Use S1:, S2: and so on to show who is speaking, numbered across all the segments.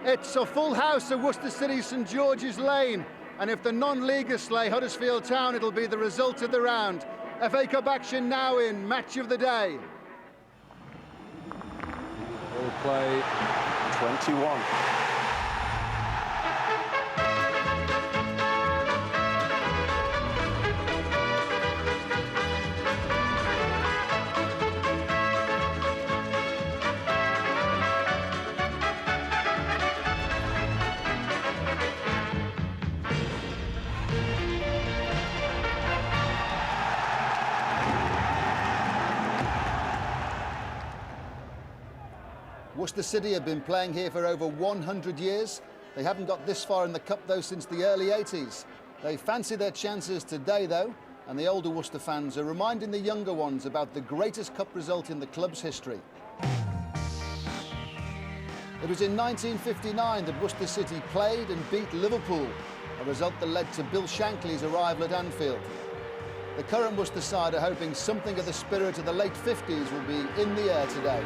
S1: It's a full house at Worcester City St George's Lane, and if the non-leaguers slay Huddersfield Town, it'll be the result of the round. FA Cup action now in Match of the Day.
S2: Ball play 21.
S1: Worcester City have been playing here for over 100 years. They haven't got this far in the Cup, though, since the early 80s. They fancy their chances today, though, and the older Worcester fans are reminding the younger ones about the greatest Cup result in the club's history. It was in 1959 that Worcester City played and beat Liverpool, a result that led to Bill Shankly's arrival at Anfield. The current Worcester side are hoping something of the spirit of the late 50s will be in the air today.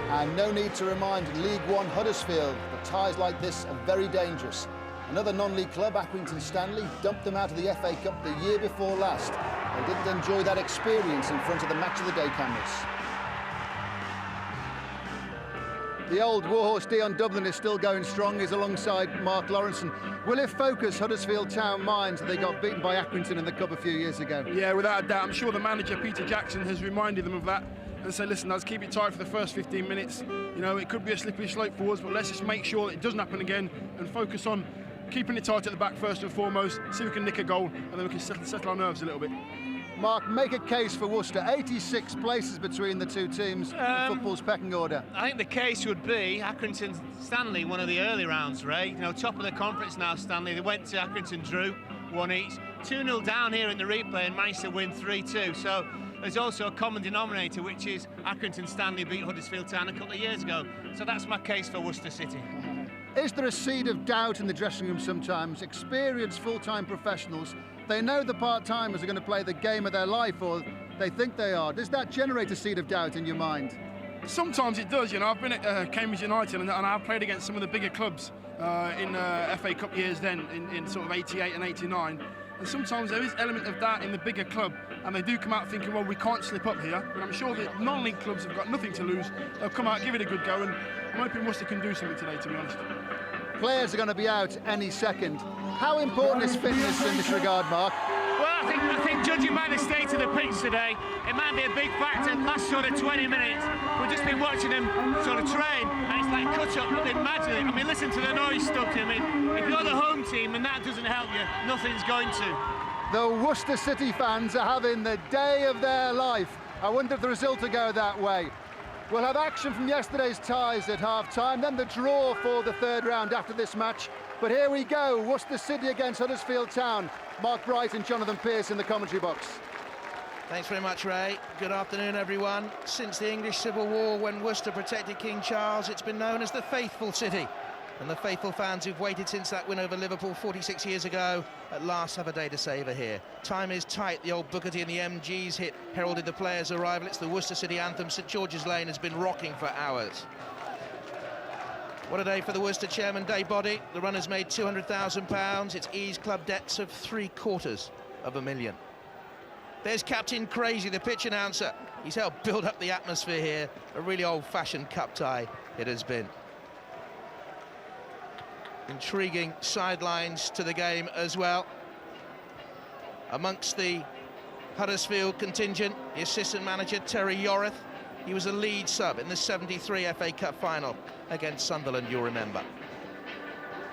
S1: And no need to remind League One Huddersfield that ties like this are very dangerous. Another non-league club, Accrington Stanley, dumped them out of the FA Cup the year before last. They didn't enjoy that experience in front of the Match of the Day cameras. The old warhorse Dion Dublin is still going strong. He's alongside Mark Lawrenson. Will it focus Huddersfield Town minds that they got beaten by Accrington in the Cup a few years ago?
S3: Yeah, without a doubt. I'm sure the manager, Peter Jackson, has reminded them of that and said, listen, let's keep it tight for the first 15 minutes. You know, it could be a slippery slope for us, but let's just make sure that it doesn't happen again and focus on keeping it tight at the back first and foremost, see if we can nick a goal, and then we can settle our nerves a little bit.
S1: Mark, make a case for Worcester. 86 places between the two teams in football's pecking order.
S4: I think the case would be Accrington Stanley, one of the early rounds, Ray. You know, top of the conference now, Stanley. They went to Accrington, drew 1 each. 2-0 down here in the replay and managed to win 3-2. So there's also a common denominator, which is Accrington Stanley beat Huddersfield Town a couple of years ago. So that's my case for Worcester City.
S1: Is there a seed of doubt in the dressing room sometimes? Experienced full-time professionals, they know the part-timers are going to play the game of their life, or they think they are. Does that generate a seed of doubt in your mind?
S3: Sometimes it does, you know. I've been at Cambridge United and I've played against some of the bigger clubs in FA Cup years then, in sort of 88 and 89. And sometimes there is an element of that in the bigger club, and they do come out thinking, well, we can't slip up here. But I'm sure that non-league clubs have got nothing to lose. They'll come out, give it a good go, and I'm hoping Worcester can do something today, to be honest.
S1: Players are going to be out any second. How important is fitness in this regard, Mark?
S4: Well, I think judging by the state of the pitch today, it might be a big factor. Last sort of 20 minutes, we've just been watching them sort of train, and it's like cut up, imagine it. I mean, listen to the noise stuff. I mean, if you're the home team and that doesn't help you, nothing's going to.
S1: The Worcester City fans are having the day of their life. I wonder if the result will go that way. We'll have action from yesterday's ties at half-time, then the draw for the third round after this match. But here we go, Worcester City against Huddersfield Town. Mark Bright and Jonathan Pearce in the commentary box.
S5: Thanks very much, Ray. Good afternoon, everyone. Since the English Civil War, when Worcester protected King Charles, it's been known as the Faithful City. And the faithful fans who've waited since that win over Liverpool 46 years ago at last have a day to savour here. Time is tight. The old Booker T and the MGs hit heralded the players' arrival. It's the Worcester City anthem. St George's Lane has been rocking for hours. What a day for the Worcester chairman, Dave Boddy. The runners made £200,000. It's eased club debts of £750,000. There's Captain Crazy, the pitch announcer. He's helped build up the atmosphere here. A really old-fashioned cup tie it has been. Intriguing sidelines to the game as well. Amongst the Huddersfield contingent, the assistant manager Terry Yoreth. He was a lead sub in the 73 FA Cup final against Sunderland, you'll remember.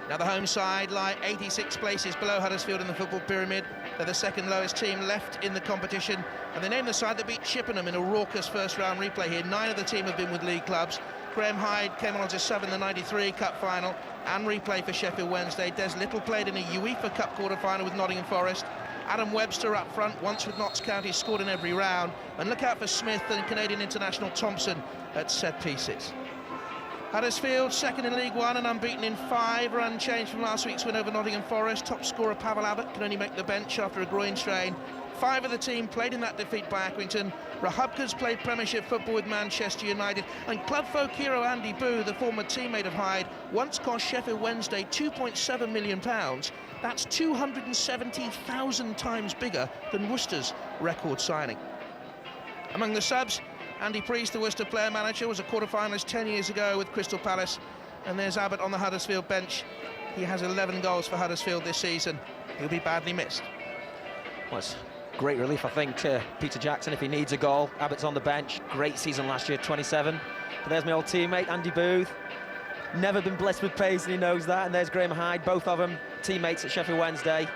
S5: Now the home side lie 86 places below Huddersfield in the football pyramid. They're the second lowest team left in the competition, and they named the side that beat Chippenham in a raucous first round replay here. 9 of the team have been with league clubs. Graham Hyde came on as a sub in the 93 Cup final and replay for Sheffield Wednesday. Des Little played in a UEFA Cup quarter-final with Nottingham Forest. Adam Webster up front, once with Notts County, scored in every round. And look out for Smith and Canadian international Thompson at set pieces. Huddersfield, second in League One and unbeaten in 5, are unchanged from last week's win over Nottingham Forest. Top scorer Pavel Abbott can only make the bench after a groin strain. 5 of the team played in that defeat by Accrington. Rahubka's played Premiership football with Manchester United, and club folk hero Andy Booth, the former teammate of Hyde, once cost Sheffield Wednesday £2.7 million. That's 270,000 times bigger than Worcester's record signing. Among the subs, Andy Priest, the Worcester player manager, was a quarter-finalist 10 years ago with Crystal Palace. And there's Abbott on the Huddersfield bench. He has 11 goals for Huddersfield this season. He'll be badly missed.
S6: Well, it's great relief, I think, to Peter Jackson if he needs a goal. Abbott's on the bench. Great season last year, 27. But there's my old teammate, Andy Booth. Never been blessed with pace, and he knows that. And there's Graham Hyde, both of them teammates at Sheffield Wednesday.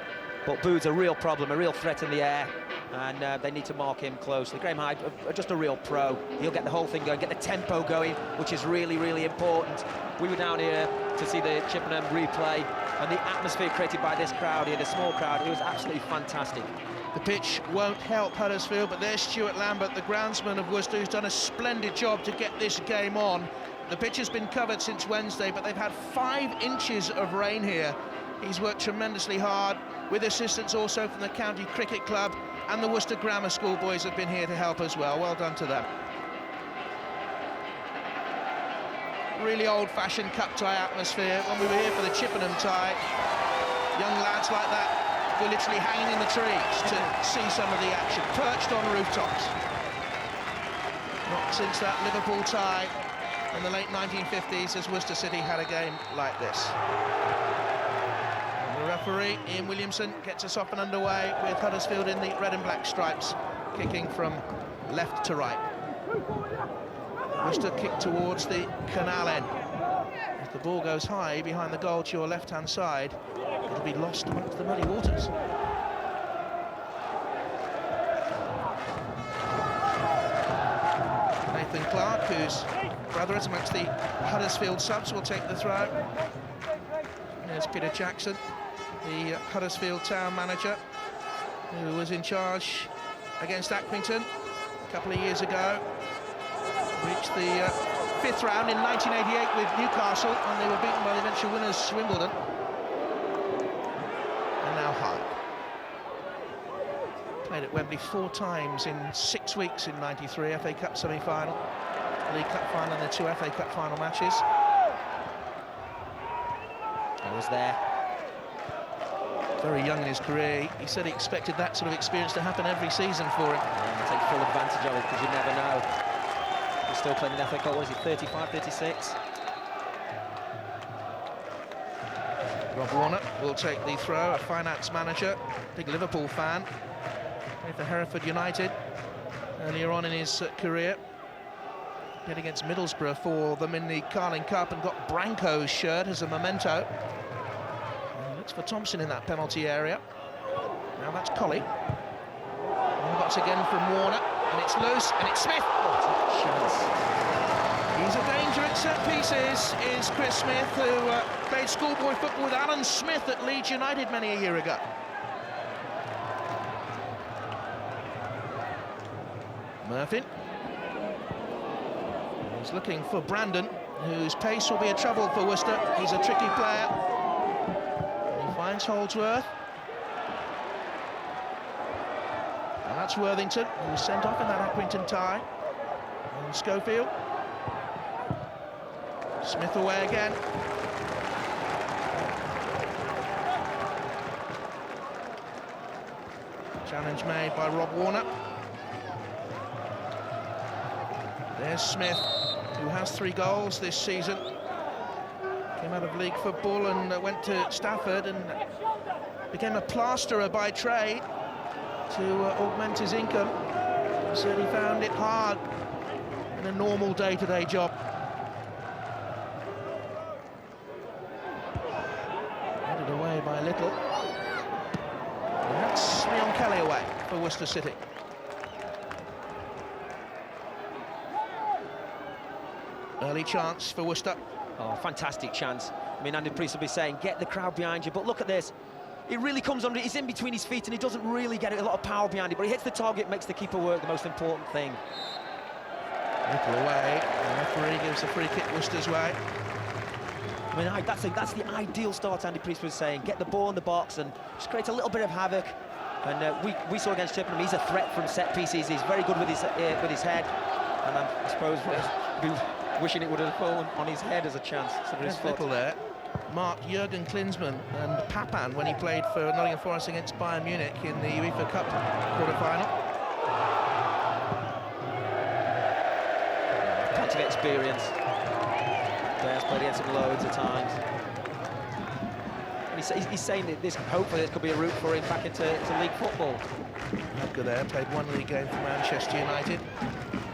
S6: But Booth's a real problem, a real threat in the air, and they need to mark him closely. Graham Hyde, just a real pro. He'll get the whole thing going, get the tempo going, which is really, really important. We were down here to see the Chippenham replay, and the atmosphere created by this crowd here, the small crowd, it was absolutely fantastic.
S5: The pitch won't help Huddersfield, but there's Stuart Lambert, the groundsman of Worcester, who's done a splendid job to get this game on. The pitch has been covered since Wednesday, but they've had 5 inches of rain here. He's worked tremendously hard, with assistance also from the County Cricket Club, and the Worcester Grammar School boys have been here to help as well. Well done to them. Really old-fashioned cup tie atmosphere. When we were here for the Chippenham tie, young lads like that were literally hanging in the trees to see some of the action, perched on rooftops. Not since that Liverpool tie in the late 1950s has Worcester City had a game like this. The referee, Ian Williamson, gets us off and underway with Huddersfield in the red and black stripes, kicking from left to right. Worcester kick towards the canal end. If the ball goes high behind the goal to your left-hand side, it'll be lost amongst the muddy waters. Nathan Clark, whose brother is amongst the Huddersfield subs, will take the throw. There's Peter Jackson, the Huddersfield town manager, who was in charge against Accrington a couple of years ago. Reached the 5th round in 1988 with Newcastle, and they were beaten by the eventual winners Wimbledon. And now Hyde. Played at Wembley 4 times in 6 weeks in '93, FA Cup semi-final, League Cup final, and the 2 FA Cup final matches.
S6: I was there.
S5: Very young in his career. He said he expected that sort of experience to happen every season for him.
S6: And take full advantage of it, because you never know. He's still playing in FA Cup, what is he, 35, 36?
S5: Rob Warner will take the throw, a finance manager, big Liverpool fan. Played for Hereford United earlier on in his career. Played against Middlesbrough for them in the Carling Cup and got Branco's shirt as a memento. And he looks for Thompson in that penalty area. Now that's Colley. Robots again from Warner, and it's loose, and it's Smith. What a chance. He's a danger at set pieces, is Chris Smith, who played schoolboy football with Alan Smith at Leeds United many a year ago. Murphy. He's looking for Brandon, whose pace will be a trouble for Worcester. He's a tricky player. He finds Holdsworth. And that's Worthington, who was sent off in that Accrington tie. And Schofield. Smith away again. Challenge made by Rob Warner. There's Smith, who has 3 goals this season. Came out of league football and went to Stafford and became a plasterer by trade to augment his income. He said he found it hard in a normal day-to-day job. Headed away by Little. And that's Leon Kelly away for Worcester City. Early chance for Worcester.
S6: Oh, fantastic chance. I mean, Andy Priest will be saying, get the crowd behind you, but look at this. It really comes under, he's in between his feet and he doesn't really get a lot of power behind it, but he hits the target, makes the keeper work, the most important thing.
S5: Little away, the referee gives a free kick Worcester's way.
S6: I mean, that's the ideal start, Andy Priest was saying. Get the ball in the box and just create a little bit of havoc. And we saw against Chippenham, he's a threat from set pieces. He's very good with his head, and I suppose be wishing it would have fallen on his head as a chance.
S5: His foot there. Mark Jurgen Klinsmann and Papan when he played for Nottingham Forest against Bayern Munich in the UEFA Cup quarter-final.
S6: Plenty of experience. Bears played against him loads of times. And he's saying that hopefully this could be a route for him back into league football.
S5: Huddersfield there played one league game for Manchester United.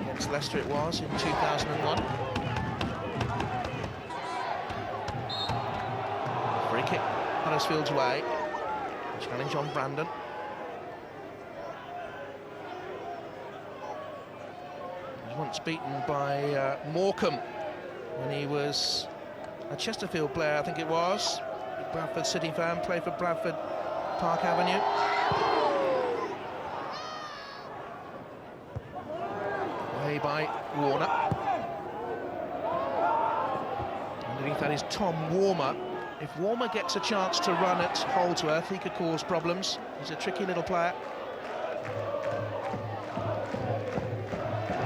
S5: Against Leicester it was in 2001. Free kick Huddersfield's way. Challenge on Brandon. He was once beaten by Morecambe when he was a Chesterfield player, I think it was. Bradford City fan, played for Bradford Park Avenue. Away by Warner. Underneath that is Tom Warmer. If Warmer gets a chance to run at Holdsworth, he could cause problems. He's a tricky little player.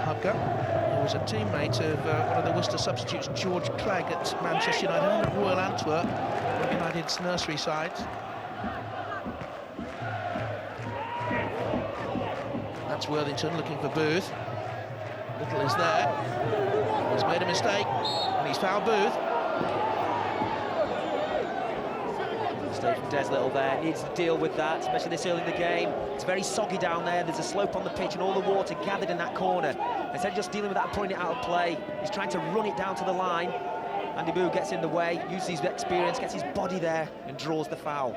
S5: Hubka, who was a teammate of one of the Worcester substitutes, George Clegg, at Manchester United and at Royal Antwerp, United's nursery side. That's Worthington looking for Booth. Little is there. He's made a mistake and he's fouled Booth.
S6: Mistake from Des Little there. Needs to deal with that, especially this early in the game. It's very soggy down there. There's a slope on the pitch and all the water gathered in that corner. Instead of just dealing with that and putting it out of play, he's trying to run it down to the line. Andy Boo gets in the way, uses his experience, gets his body there and draws the foul.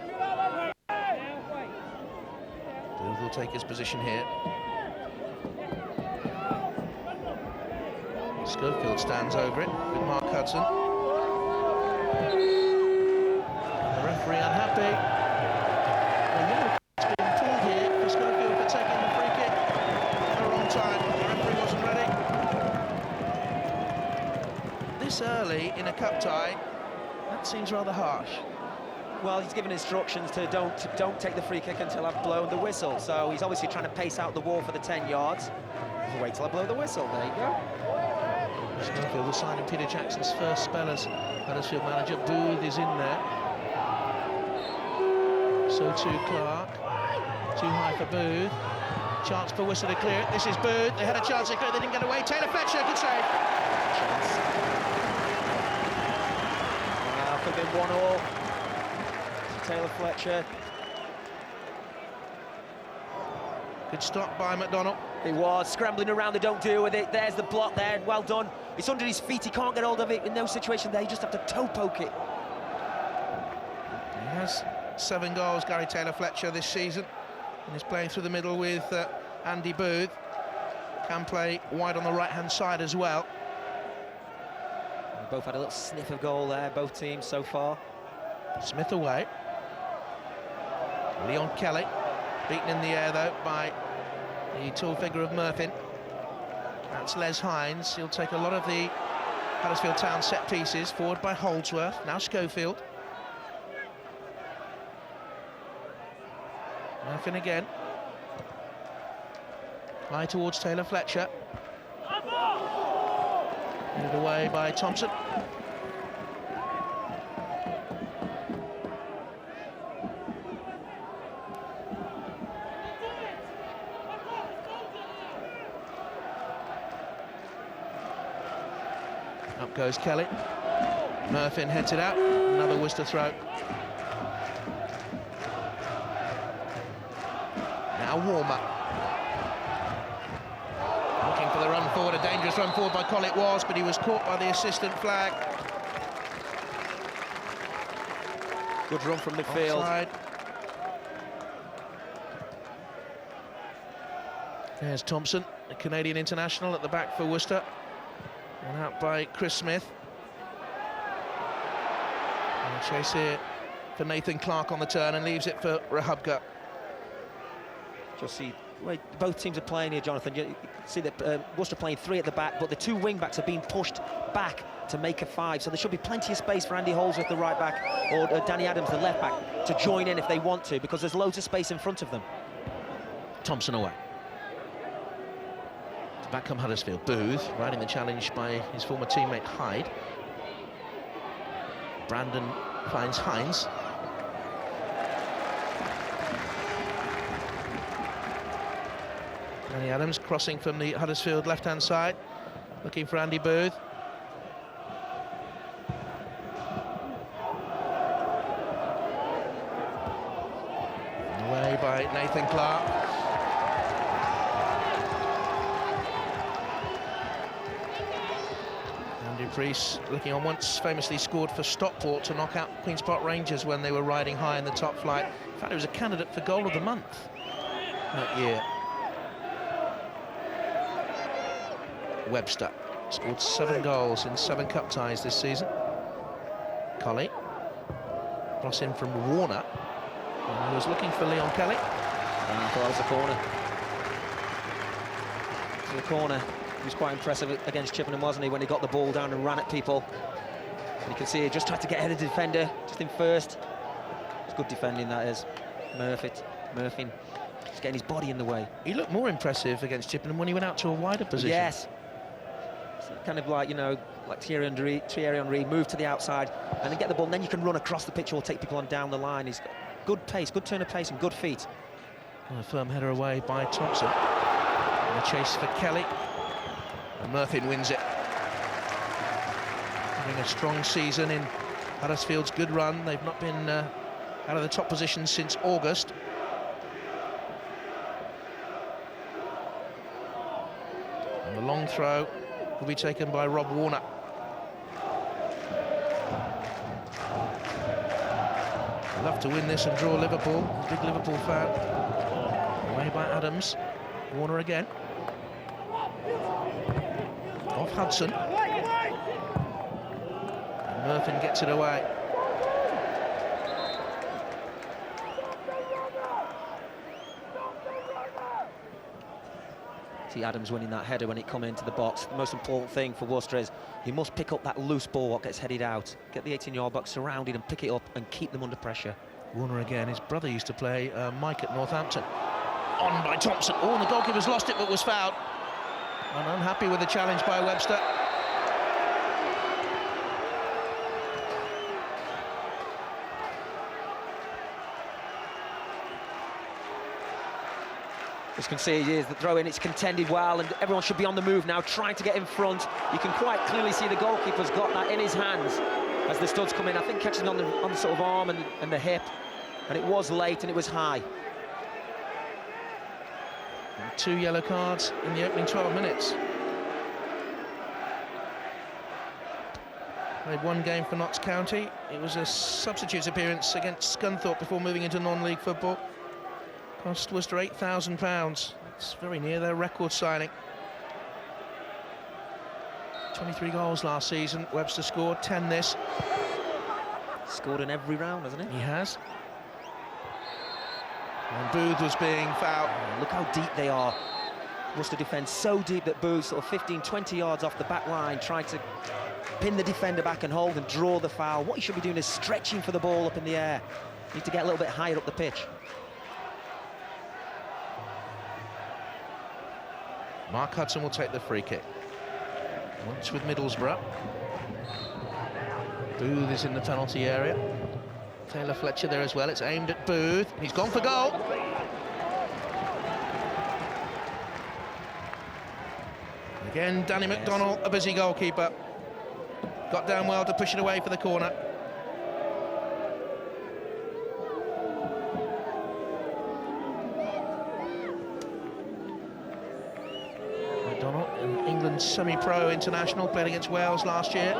S5: Booth will take his position here. Schofield stands over it with Mark Hudson. The referee unhappy. It's been pulled here for Schofield for taking the free kick at the wrong time. The referee wasn't ready. This early in a cup tie, that seems rather harsh.
S6: Well, he's given instructions to don't take the free kick until I've blown the whistle. So he's obviously trying to pace out the wall for the 10 yards. Wait till I blow the whistle. There you go.
S5: Schofield will sign in Peter Jackson's first spell as Huddersfield manager. Booth is in there. So too Clark. Too high for Booth. Chance for Worcester to clear it. This is Booth. They had a chance to clear it. They didn't get away. Taylor Fletcher, good save.
S6: Could have been 1-1. Taylor Fletcher.
S5: Good stop by McDonnell.
S6: He was scrambling around, they don't deal with it. There's the block there, well done. It's under his feet, he can't get hold of it. In no situation there, you just have to toe poke it.
S5: He has 7 goals, Gary Taylor Fletcher, this season. And he's playing through the middle with Andy Booth. Can play wide on the right-hand side as well.
S6: They both had a little sniff of goal there, both teams so far.
S5: Smith away. Leon Kelly, beaten in the air though by the tall figure of Murphin. That's Les Hines. He'll take a lot of the Huddersfield Town set pieces, forward by Holdsworth. Now Schofield. Murphin again. High towards Taylor Fletcher. Moved away by Thompson. Up goes Kelly. Murphin heads it out. Another Worcester throw. Now Warmer. Looking for the run forward. A dangerous run forward by Cole it was, but he was caught by the assistant flag.
S6: Good run from midfield.
S5: Offside. There's Thompson, the Canadian international, at the back for Worcester. And out by Chris Smith. And chase here for Nathan Clark on the turn and leaves it for Rahubka.
S6: Just see, both teams are playing here, Jonathan. You see that Worcester playing 3 at the back, but the 2 wing-backs are being pushed back to make a 5. So there should be plenty of space for Andy Holdsworth, the right-back, or Danny Adams, the left-back, to join in if they want to, because there's loads of space in front of them.
S5: Thompson away. Back come Huddersfield. Booth riding the challenge by his former teammate Hyde. Brandon finds Hines. Danny Adams crossing from the Huddersfield left-hand side, looking for Andy Booth. Away by Nathan Clark. Andy Priest looking on, once famously scored for Stockport to knock out Queen's Park Rangers when they were riding high in the top flight. In fact, he was a candidate for goal of the month that year. Webster scored 7 goals in 7 cup ties this season. Colley, cross in from Warner, and he was looking for Leon Kelly.
S6: I thought that was a corner. To the corner. He was quite impressive against Chippenham, wasn't he, when he got the ball down and ran at people. And you can see he just tried to get ahead of the defender, just in first. It's good defending, that is. Murphy, just getting his body in the way.
S5: He looked more impressive against Chippenham when he went out to a wider position.
S6: Yes. So kind of like, you know, like Thierry Henry, move to the outside and then get the ball, and then you can run across the pitch or take people on down the line. He's got good pace, good turn of pace and good feet.
S5: And a firm header away by Thompson. And a chase for Kelly. And Murphy wins it. Having a strong season in Huddersfield's good run. They've not been out of the top position since August. And the long throw will be taken by Rob Warner. Love to win this and draw Liverpool. Big Liverpool fan. Away by Adams. Warner again. Off Hudson. And Murphy gets it away.
S6: See Adams winning that header when it come into the box. The most important thing for Worcester is he must pick up that loose ball what gets headed out. Get the 18-yard box surrounded and pick it up and keep them under pressure.
S5: Warner again. His brother used to play Mike at Northampton. On by Thompson. Oh, and the goalkeeper's lost it but was fouled. And unhappy with the challenge by Webster.
S6: As you can see, here's the throw in, it's contended well, and everyone should be on the move now, trying to get in front. You can quite clearly see the goalkeeper's got that in his hands as the studs come in. I think catching on the sort of arm and the hip, and it was late and it was high.
S5: And 2 yellow cards in the opening 12 minutes. Played 1 game for Notts County. It was a substitutes appearance against Scunthorpe before moving into non-league football. Cost Worcester £8,000. It's very near their record signing. 23 goals last season. Webster scored 10 this.
S6: Scored in every round, hasn't he?
S5: He has. And Booth was being fouled.
S6: Oh, look how deep they are. Worcester defends so deep that Booth, sort of 15, 20 yards off the back line, tried to pin the defender back and hold and draw the foul. What he should be doing is stretching for the ball up in the air. Need to get a little bit higher up the pitch.
S5: Mark Hudson will take the free kick. Once with Middlesbrough. Booth is in the penalty area. Taylor Fletcher there as well. It's aimed at Booth. He's gone for goal. Again, Danny McDonnell, a busy goalkeeper. Got down well to push it away for the corner. England's semi-pro international, played against Wales last year.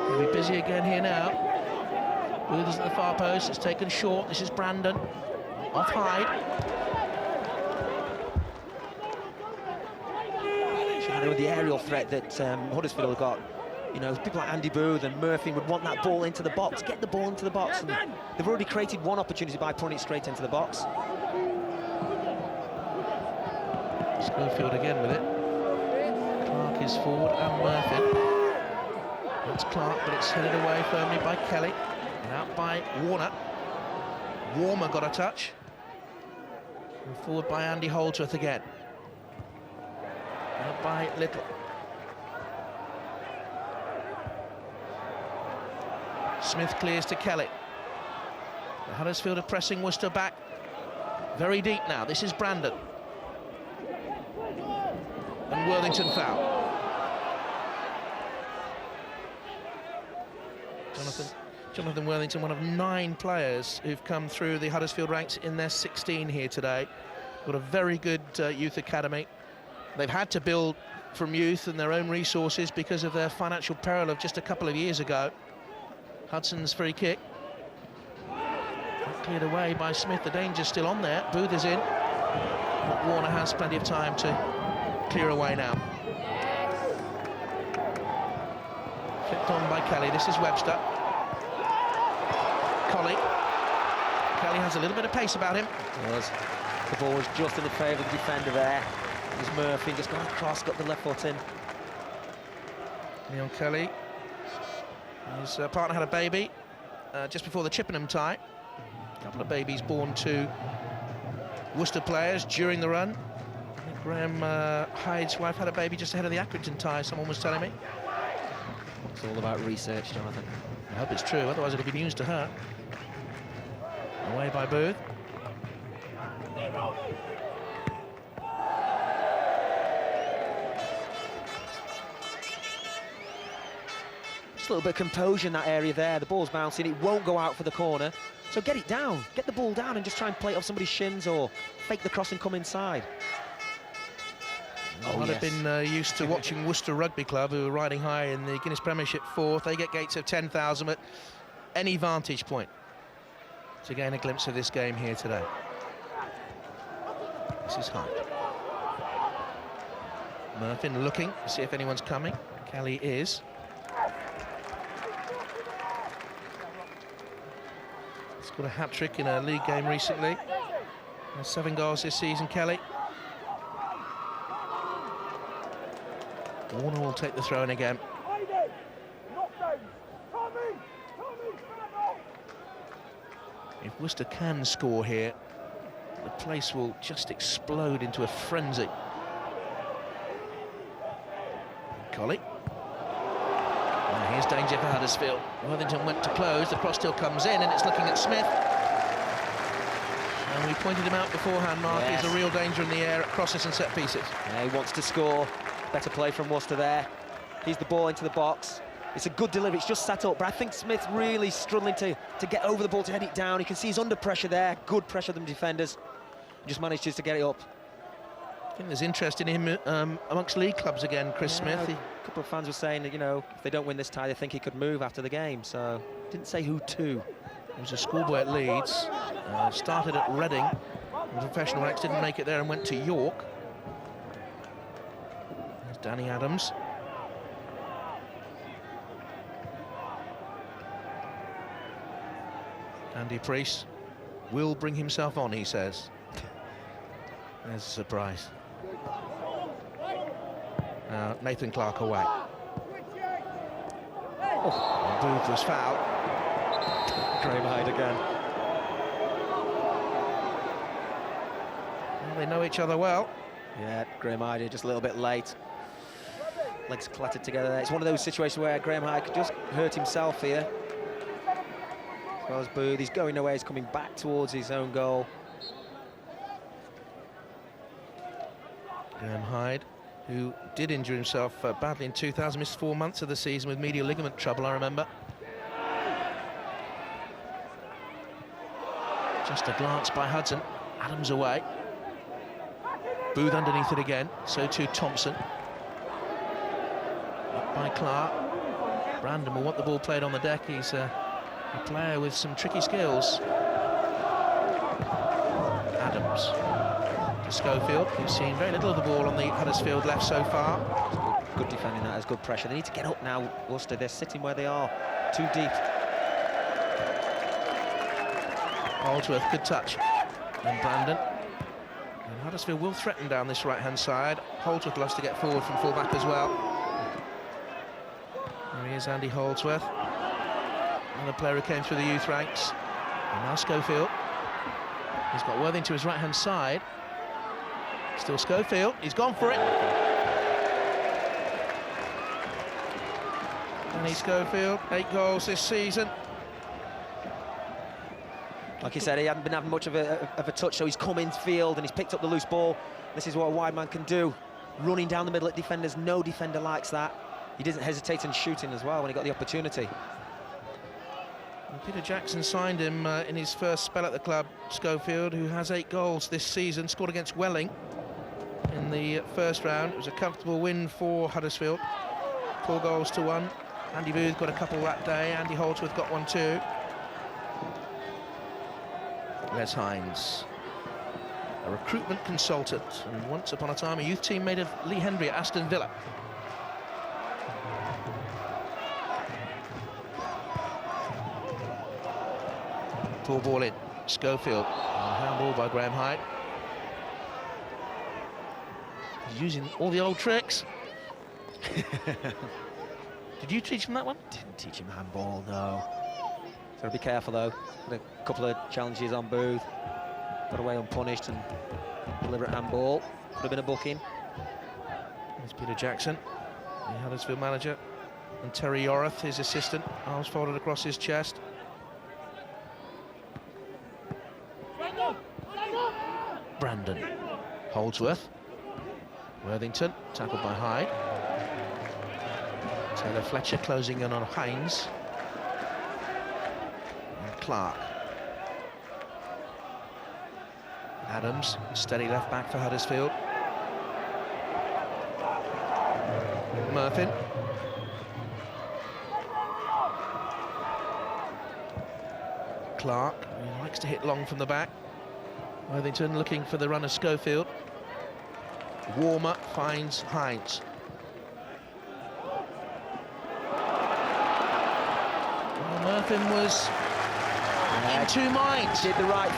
S5: He'll be busy again here now. Booth is at the far post, it's taken short. This is Brandon, off Hyde.
S6: With the aerial threat that Huddersfield have got, you know, people like Andy Booth and Murphy would want that ball into the box, get the ball into the box, and they've already created 1 opportunity by putting it straight into the box.
S5: Schofield again with it. Clark is forward and Murphy. That's Clark, but it's headed away firmly by Kelly. And out by Warner. Warmer got a touch. And forward by Andy Holdsworth again. Out by Little. Smith clears to Kelly. The Huddersfield are pressing Worcester back. Very deep now. This is Brandon. And Worthington foul. Jonathan Worthington, one of 9 players who've come through the Huddersfield ranks in their 16 here today. Got a very good youth academy. They've had to build from youth and their own resources because of their financial peril of just a couple of years ago. Hudson's free kick. Cleared away by Smith. The danger's still on there. Booth is in. But Warner has plenty of time to clear away now. Flicked on by Kelly. This is Webster. Colley. Kelly has a little bit of pace about him.
S6: The ball was just in the favour of the defender there. There's Murphy just gone across, got the left foot in.
S5: Neil Kelly. His partner had a baby just before the Chippenham tie. A couple of babies born to Worcester players during the run. I think Graham Hyde's wife had a baby just ahead of the Accrington tie, someone was telling me.
S6: It's all about research, Jonathan.
S5: I hope it's true, otherwise it'll be news to her. Away by Booth.
S6: Just a little bit of composure in that area there. The ball's bouncing, it won't go out for the corner. So get it down, get the ball down and just try and play it off somebody's shins or fake the cross and come inside.
S5: I've
S6: yes.
S5: been used to watching Worcester Rugby Club, who are riding high in the Guinness Premiership 4th. They get gates of 10,000 at any vantage point to gain a glimpse of this game here today. This is Hyde. Murphin looking to see if anyone's coming. Kelly is. He's got a hat-trick in a league game recently. 7 goals this season, Kelly. Warner will take the throw in again. If Worcester can score here, the place will just explode into a frenzy. Colley. And here's danger for Huddersfield. Worthington went to close, the cross still comes in, and it's looking at Smith. And we pointed him out beforehand, Mark.
S6: Yes.
S5: He's a real danger in the air at crosses and set pieces.
S6: Yeah, he wants to score. Better play from Worcester there. He's the ball into the box. It's a good delivery, it's just set up, but I think Smith really struggling to get over the ball, to head it down. You can see he's under pressure there, good pressure from defenders. Just manages to get it up.
S5: I think there's interest in him amongst league clubs again, Chris Smith.
S6: A couple of fans were saying that, you know, if they don't win this tie, they think he could move after the game, so didn't say who to.
S5: He was a schoolboy at Leeds, started at Reading, in professional ranks, didn't make it there and went to York. There's Danny Adams. Andy Priest will bring himself on, he says. There's a surprise. Nathan Clark away. Oh, Booth was fouled.
S6: Graham Hyde again.
S5: Well, they know each other well.
S6: Yeah, Graham Hyde just a little bit late. Legs clattered together there. It's one of those situations where Graham Hyde could just hurt himself here. As well as Booth, he's going away, he's coming back towards his own goal.
S5: Graham Hyde, who did injure himself badly in 2000, missed 4 months of the season with medial ligament trouble, I remember. Just a glance by Hudson. Adams away. Booth underneath it again, so too Thompson. Up by Clark. Brandon will want the ball played on the deck. He's a player with some tricky skills. Adams. Schofield, who's seen very little of the ball on the Huddersfield left so far.
S6: Good defending, that is good pressure. They need to get up now, Worcester. They're sitting where they are, too deep.
S5: Holdsworth, good touch. And Brandon. And Huddersfield will threaten down this right-hand side. Holdsworth loves to get forward from full-back as well. There he is, Andy Holdsworth. Another player who came through the youth ranks. And now Schofield. He's got Worthing to his right-hand side. Still Schofield. He's gone for it. Danny Schofield, 8 goals this season.
S6: Like you said, he hadn't been having much of a touch, so he's come in field and he's picked up the loose ball. This is what a wide man can do. Running down the middle at defenders, no defender likes that. He didn't hesitate in shooting as well when he got the opportunity.
S5: Well, Peter Jackson signed him in his first spell at the club, Schofield, who has 8 goals this season, scored against Welling in the first round. It was a comfortable win for Huddersfield, 4 goals to 1. Andy Booth got a couple that day, Andy Holdsworth got one too. Les Hines, a recruitment consultant, and once upon a time a youth teammate of Lee Hendry at Aston Villa. Tall ball in, Schofield, handball by Graham Hyde. He's using all the old tricks. Did you teach him that one?
S6: Didn't teach him handball, no. Got to be careful though. Had a couple of challenges on Booth. Got away unpunished and deliberate handball. Could have been a booking.
S5: There's Peter Jackson, the Huddersfield manager, and Terry Yorath, his assistant, arms folded across his chest. Brandon Holdsworth, Worthington, tackled by Hyde. Taylor Fletcher closing in on Hines. And Clark. Adams, steady left back for Huddersfield. Murphy. Clark, he likes to hit long from the back. Worthington looking for the run of Schofield. Warmer finds Hines. Murphy was in 2 minds.
S6: Did the right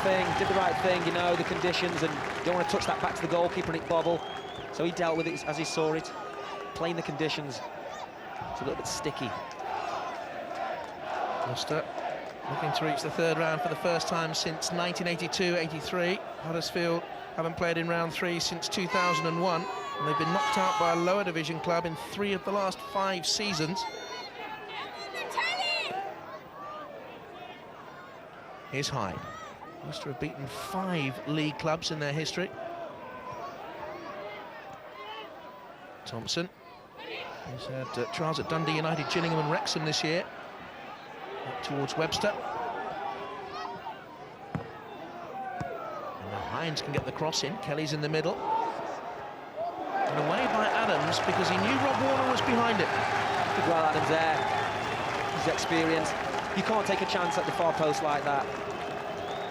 S6: thing, you know, the conditions, and you don't want to touch that back to the goalkeeper and it bobble. So he dealt with it as he saw it. Playing the conditions, it's a little bit sticky.
S5: Worcester looking to reach the 3rd round for the first time since 1982-83. Huddersfield haven't played in round 3 since 2001, and they've been knocked out by a lower division club in 3 of the last 5 seasons. Here's Hyde. Worcester have beaten 5 league clubs in their history. Thompson. He's had trials at Dundee United, Gillingham and Wrexham this year. Up towards Webster. And now Hines can get the cross in. Kelly's in the middle. And away by Adams because he knew Rob Warner was behind it.
S6: Good well Adams there. His experience. You can't take a chance at the far post like that.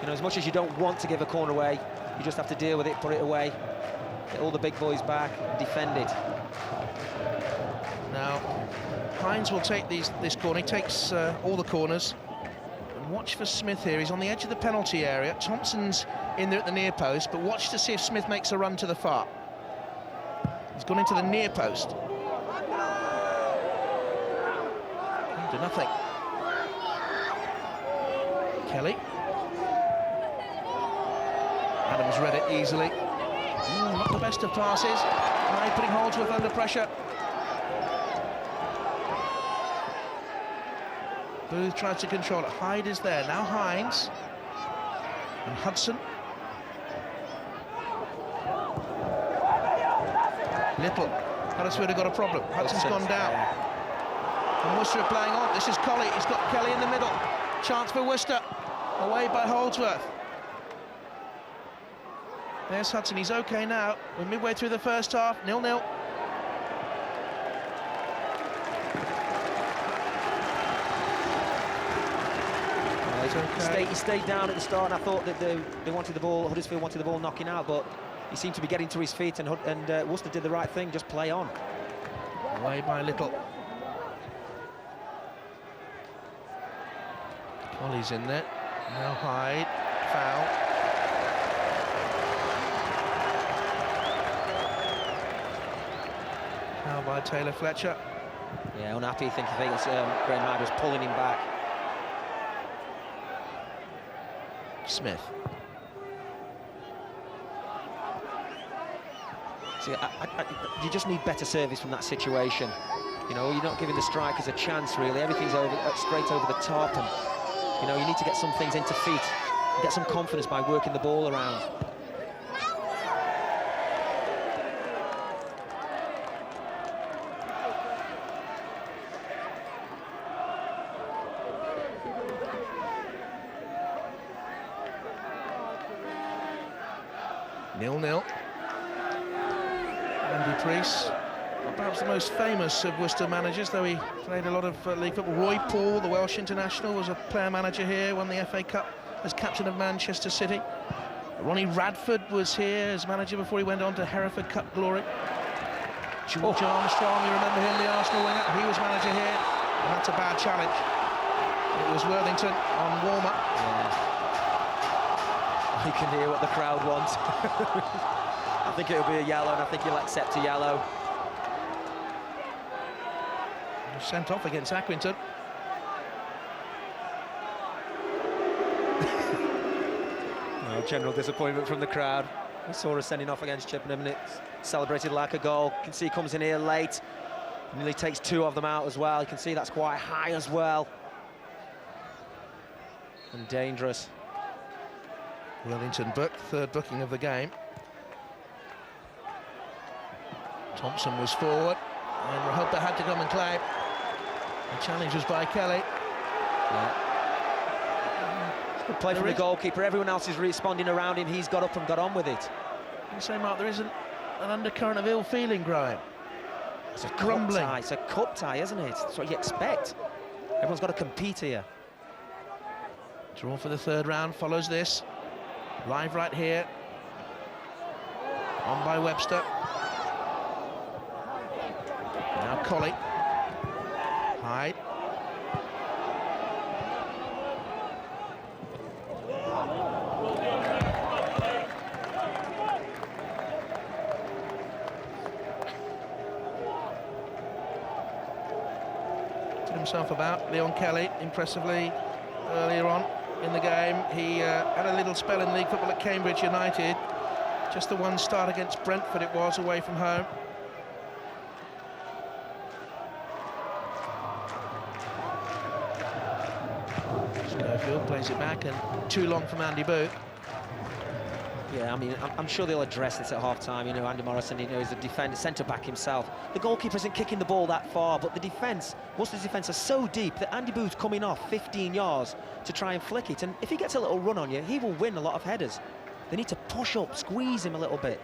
S6: You know, as much as you don't want to give a corner away, you just have to deal with it, put it away, get all the big boys back, defend it.
S5: Now, Hines will take this corner. He takes all the corners. And watch for Smith here. He's on the edge of the penalty area. Thompson's in there at the near post, but watch to see if Smith makes a run to the far. He's gone into the near post. Do nothing. Kelly. Adams read it easily. Not the best of passes. Hyde putting Holdsworth under pressure. Booth tries to control it. Hyde is there. Now Hines. And Hudson. Little. Huddersfield have got a problem. Hudson's gone down. And Worcester are playing on. This is Colley. He's got Kelly in the middle. Chance for Worcester. Away by Holdsworth. There's Hudson. He's OK now. We're midway through the first half. 0-0.
S6: Okay. He stayed down at the start, and I thought that they wanted the ball, Huddersfield wanted the ball knocking out, but he seemed to be getting to his feet, and Worcester did the right thing, just play on.
S5: Away by Little. Colley's in there. Now Hyde. Foul. Foul by Taylor Fletcher.
S6: Yeah, unhappy, thinking Graham Hyde was pulling him back.
S5: Smith.
S6: See, you just need better service from that situation. You know, you're not giving the strikers a chance, really. Everything's straight over the top, and, you know, you need to get some things into feet and get some confidence by working the ball around.
S5: 0-0. Andy Priest, perhaps the most famous of Worcester managers, though he played a lot of league football. Roy Paul, the Welsh international, was a player manager here, won the FA Cup as captain of Manchester City. Ronnie Radford was here as manager before he went on to Hereford Cup glory. George Armstrong, you remember him, the Arsenal winger, he was manager here, and that's a bad challenge. It was Worthington on warm-up.
S6: Yeah. You can hear what the crowd wants. I think it'll be a yellow, and I think he'll accept a yellow.
S5: Sent off against Accrington.
S6: No, general disappointment from the crowd. We saw us sending off against Chippenham, and it's celebrated like a goal. You can see he comes in here late. Nearly takes two of them out as well. You can see that's quite high as well. And dangerous.
S5: Worthington booked, third booking of the game. Thompson was forward, and Rehoboth had to come and claim. The challenge was by Kelly.
S6: Yeah. Good play from the goalkeeper. Everyone else is responding around him. He's got up and got on with it.
S5: You say, Mark, there isn't an undercurrent of ill feeling growing.
S6: It's a
S5: grumbling.
S6: Cup tie. It's a cup tie, isn't it? That's what you expect. Everyone's got to compete here.
S5: Draw for the third round follows this. Live right here. On by Webster. Now Colley. Hyde. Did himself about. Leon Kelly, impressively, earlier on in the game. He had a little spell in league football at Cambridge United. Just the one start against Brentford it was, away from home. Schofield plays it back, and too long from Andy Booth.
S6: Yeah, I mean, I'm sure they'll address this at half-time. You know, Andy Morrison, you know, is a defender, centre-back himself. The goalkeeper isn't kicking the ball that far, but the defence, Worcester's defence are so deep that Andy Booth's coming off 15 yards to try and flick it. And if he gets a little run on you, he will win a lot of headers. They need to push up, squeeze him a little bit.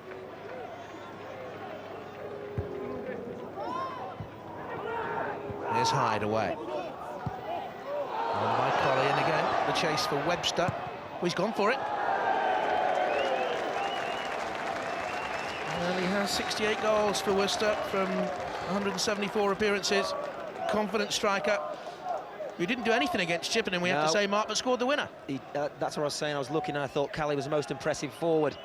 S5: Here's Hyde away. On by Colley, and again, the chase for Webster. Oh, he's gone for it. Well, he has 68 goals for Worcester from 174 appearances. Confident striker. We didn't do anything against Chippenham, we have to say, Mark, but scored the winner.
S6: That's what I was saying. I was looking and I thought Kelly was the most impressive forward.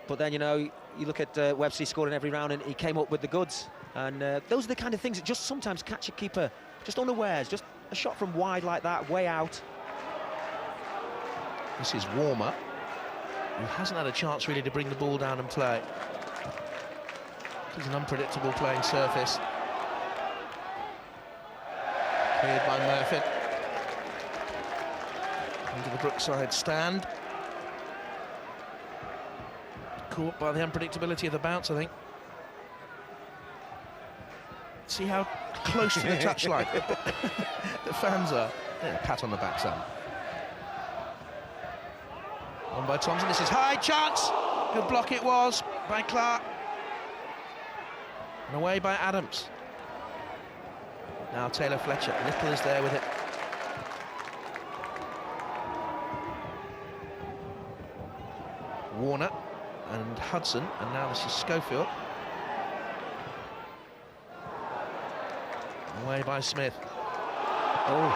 S6: But then, you know, you look at Webster, he scored in every round and he came up with the goods. And those are the kind of things that just sometimes catch a keeper just unawares. Just a shot from wide like that, way out.
S5: This is Warmer, who hasn't had a chance really to bring the ball down and play. It's an unpredictable playing surface. Cleared by Murphy. Into the Brookside stand. Caught by the unpredictability of the bounce, I think. See how close to the touchline the fans are. Yeah, pat on the back, son. On by Thompson. This is Hyde, chance. Good block it was by Clark. And away by Adams. Now Taylor Fletcher. Little is there with it. Warner and Hudson, and now this is Schofield. Away by Smith. Oh.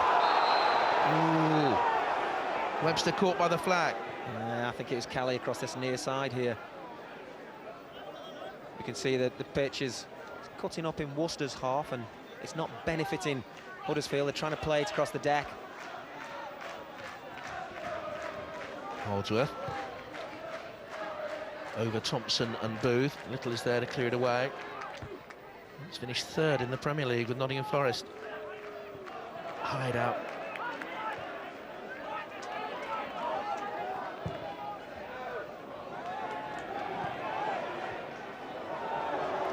S5: Ooh. Webster caught by the flag.
S6: I think it was Kelly across this near side here. You can see that the pitch is cutting up in Worcester's half, and it's not benefiting Huddersfield. They're trying to play it across the deck.
S5: Holdsworth. over Thompson and Booth. Little is there to clear it away. He's finished third in the Premier League with Nottingham Forest. Hyde out.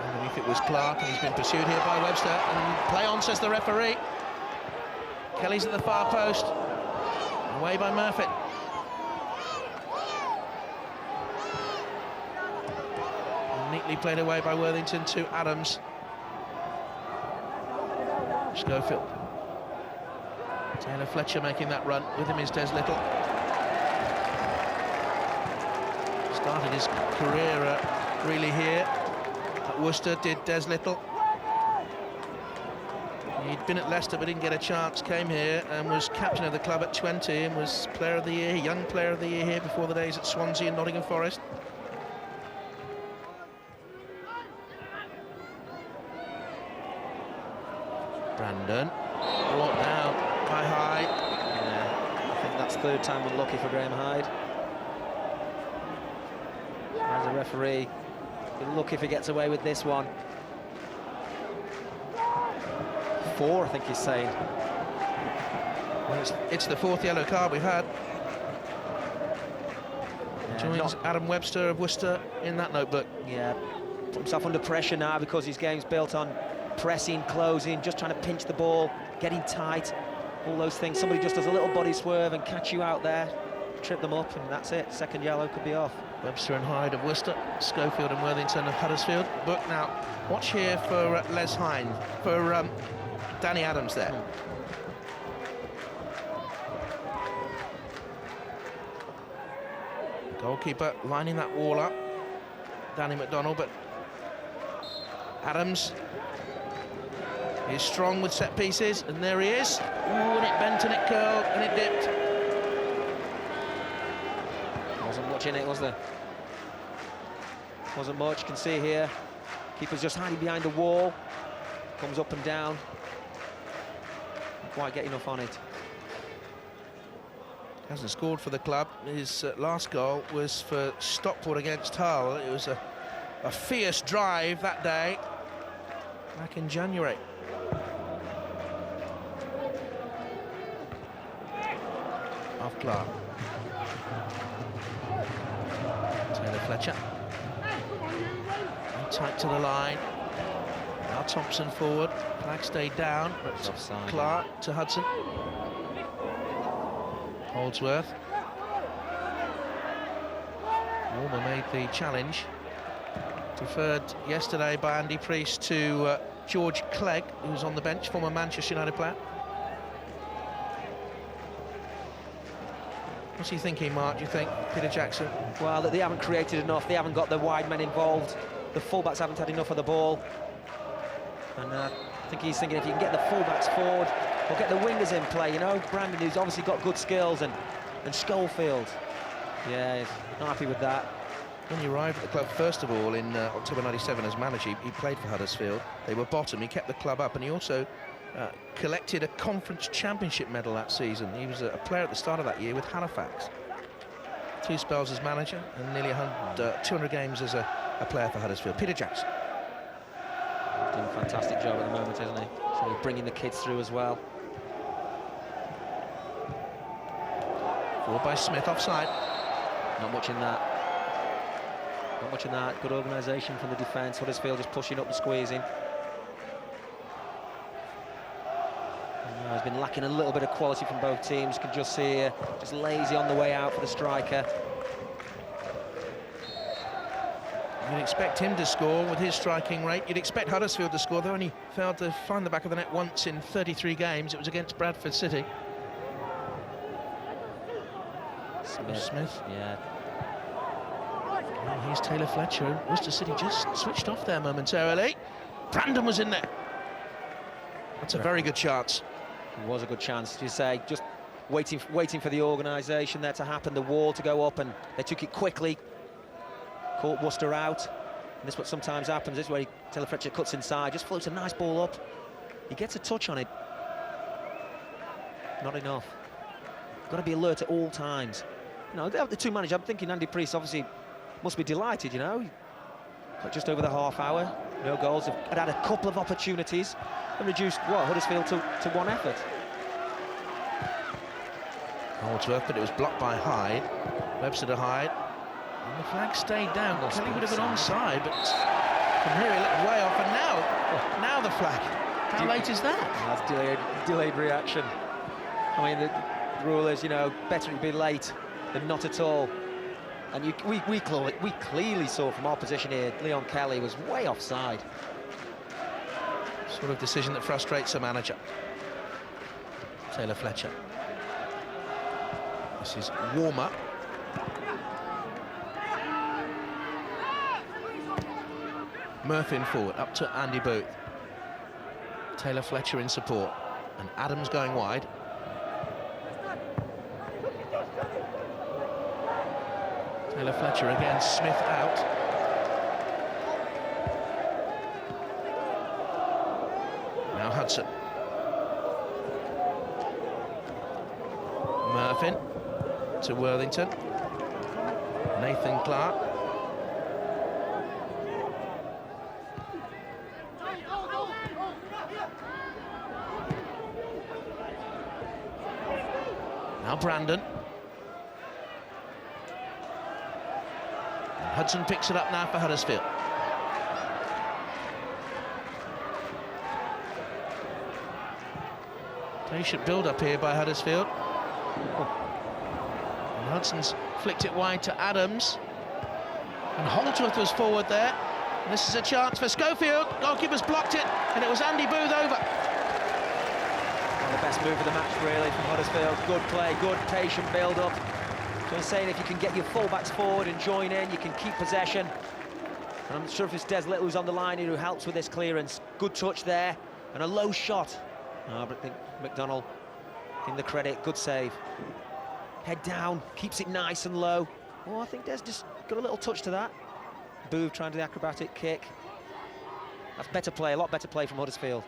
S5: Underneath it was Clark, and he's been pursued here by Webster. And play on, says the referee. Kelly's at the far post. Away by Murphy. And neatly played away by Worthington to Adams. Schofield. Taylor Fletcher making that run. With him is Des Little. Started his career really here at Worcester, did Des Little. He'd been at Leicester but didn't get a chance, came here and was captain of the club at 20 and was player of the year, young player of the year here before the days at Swansea and Nottingham Forest. Brandon, brought down by Hyde.
S6: Yeah, I think that's third time unlucky for Graham Hyde. As a referee, be lucky if he gets away with this one. 4, I think he's saying.
S5: Well, it's the 4th yellow card we've had.
S6: Yeah,
S5: Joins Adam Webster of Worcester in that notebook.
S6: Yeah, put himself under pressure now because his game's built on pressing, closing, just trying to pinch the ball, getting tight, all those things. Somebody just does a little body swerve and catch you out there, trip them up, and that's it. Second yellow could be off.
S5: Webster and Hyde of Worcester, Schofield and Worthington of Huddersfield. Book now. Watch here for Les Hine, for Danny Adams there. Goalkeeper lining that wall up. Danny McDonald, but Adams is strong with set pieces, and there he is. Ooh, and it bent and it curled and it dipped.
S6: Wasn't much in it, was there? Wasn't much, you can see here. Keeper's just hiding behind the wall. Comes up and down. Can't quite get enough on it.
S5: Hasn't scored for the club. His last goal was for Stockport against Hull. It was a fierce drive that day, back in January. Off Clark. Taylor Fletcher. And tight to the line. Now Thompson forward. Flag stayed down.
S6: Offside.
S5: Clark to Hudson. Holdsworth. Warmer made the challenge. Deferred yesterday by Andy Priest to George Clegg, who was on the bench, former Manchester United player. What's he thinking, Mark, do you think, Peter Jackson?
S6: Well, that they haven't created enough, they haven't got the wide men involved, the fullbacks haven't had enough of the ball. And I think he's thinking if you can get the fullbacks forward, or get the wingers in play, you know, Brandon, who's obviously got good skills, and Schofield. Yeah, he's not happy with that.
S5: When he arrived at the club, first of all, in October '97 as manager, he played for Huddersfield. They were bottom, he kept the club up, and he also collected a conference championship medal that season. He was a player at the start of that year with Halifax. 2 spells as manager, and nearly 200 games as a player for Huddersfield. Peter Jackson.
S6: Doing a fantastic job at the moment, isn't he? So he's bringing the kids through as well.
S5: Forward by Smith, offside.
S6: Not much in that. Not much in that. Good organisation from the defence. Huddersfield just pushing up and squeezing. Has been lacking a little bit of quality from both teams. You can just see just lazy on the way out for the striker.
S5: You'd expect him to score with his striking rate. You'd expect Huddersfield to score. They only failed to find the back of the net once in 33 games. It was against Bradford City. Smith.
S6: Yeah.
S5: And here's Taylor Fletcher. Worcester City just switched off there momentarily. Brandon was in there. That's a very good chance.
S6: It was a good chance, as you say, just waiting for the organisation there to happen, the wall to go up, and they took it quickly. Caught Worcester out. And this is what sometimes happens. This is where Taylor Fletcher cuts inside, just floats a nice ball up. He gets a touch on it. Not enough. Got to be alert at all times. You know, the two managers, I'm thinking Andy Priest obviously must be delighted, you know. Got just over the half hour, no goals, had a couple of opportunities and reduced, what, Huddersfield to one effort.
S5: Holdsworth, but it was blocked by Hyde. Webster to Hyde. And the flag stayed down. Kelly would have been onside, but from here he looked way off, and now the flag. How late is that?
S6: That's delayed reaction. I mean, the rule is, you know, better to be late than not at all. And we clearly saw from our position here, Leon Kelly was way offside.
S5: Sort of decision that frustrates a manager. Taylor Fletcher. This is warm-up. Murphy forward, up to Andy Booth. Taylor Fletcher in support, and Adams going wide. Taylor Fletcher again, Smith out. Now Hudson. Murphy to Worthington. Nathan Clark. Now Brandon. And Hudson picks it up now for Huddersfield. Patient build-up here by Huddersfield. And Hudson's flicked it wide to Adams. And Holdsworth was forward there. And this is a chance for Schofield. Goalkeeper's blocked it, and it was Andy Booth over.
S6: Well, the best move of the match, really, from Huddersfield. Good play, good patient build-up. So I'm saying if you can get your full-backs forward and join in, you can keep possession. And I'm sure if it's Des Little who's on the line here who helps with this clearance. Good touch there, and a low shot. Oh, but I think McDonnell in the credit, good save. Head down, keeps it nice and low. Oh, I think Des just got a little touch to that. Booth trying to do the acrobatic kick. That's better play, a lot better play from Huddersfield.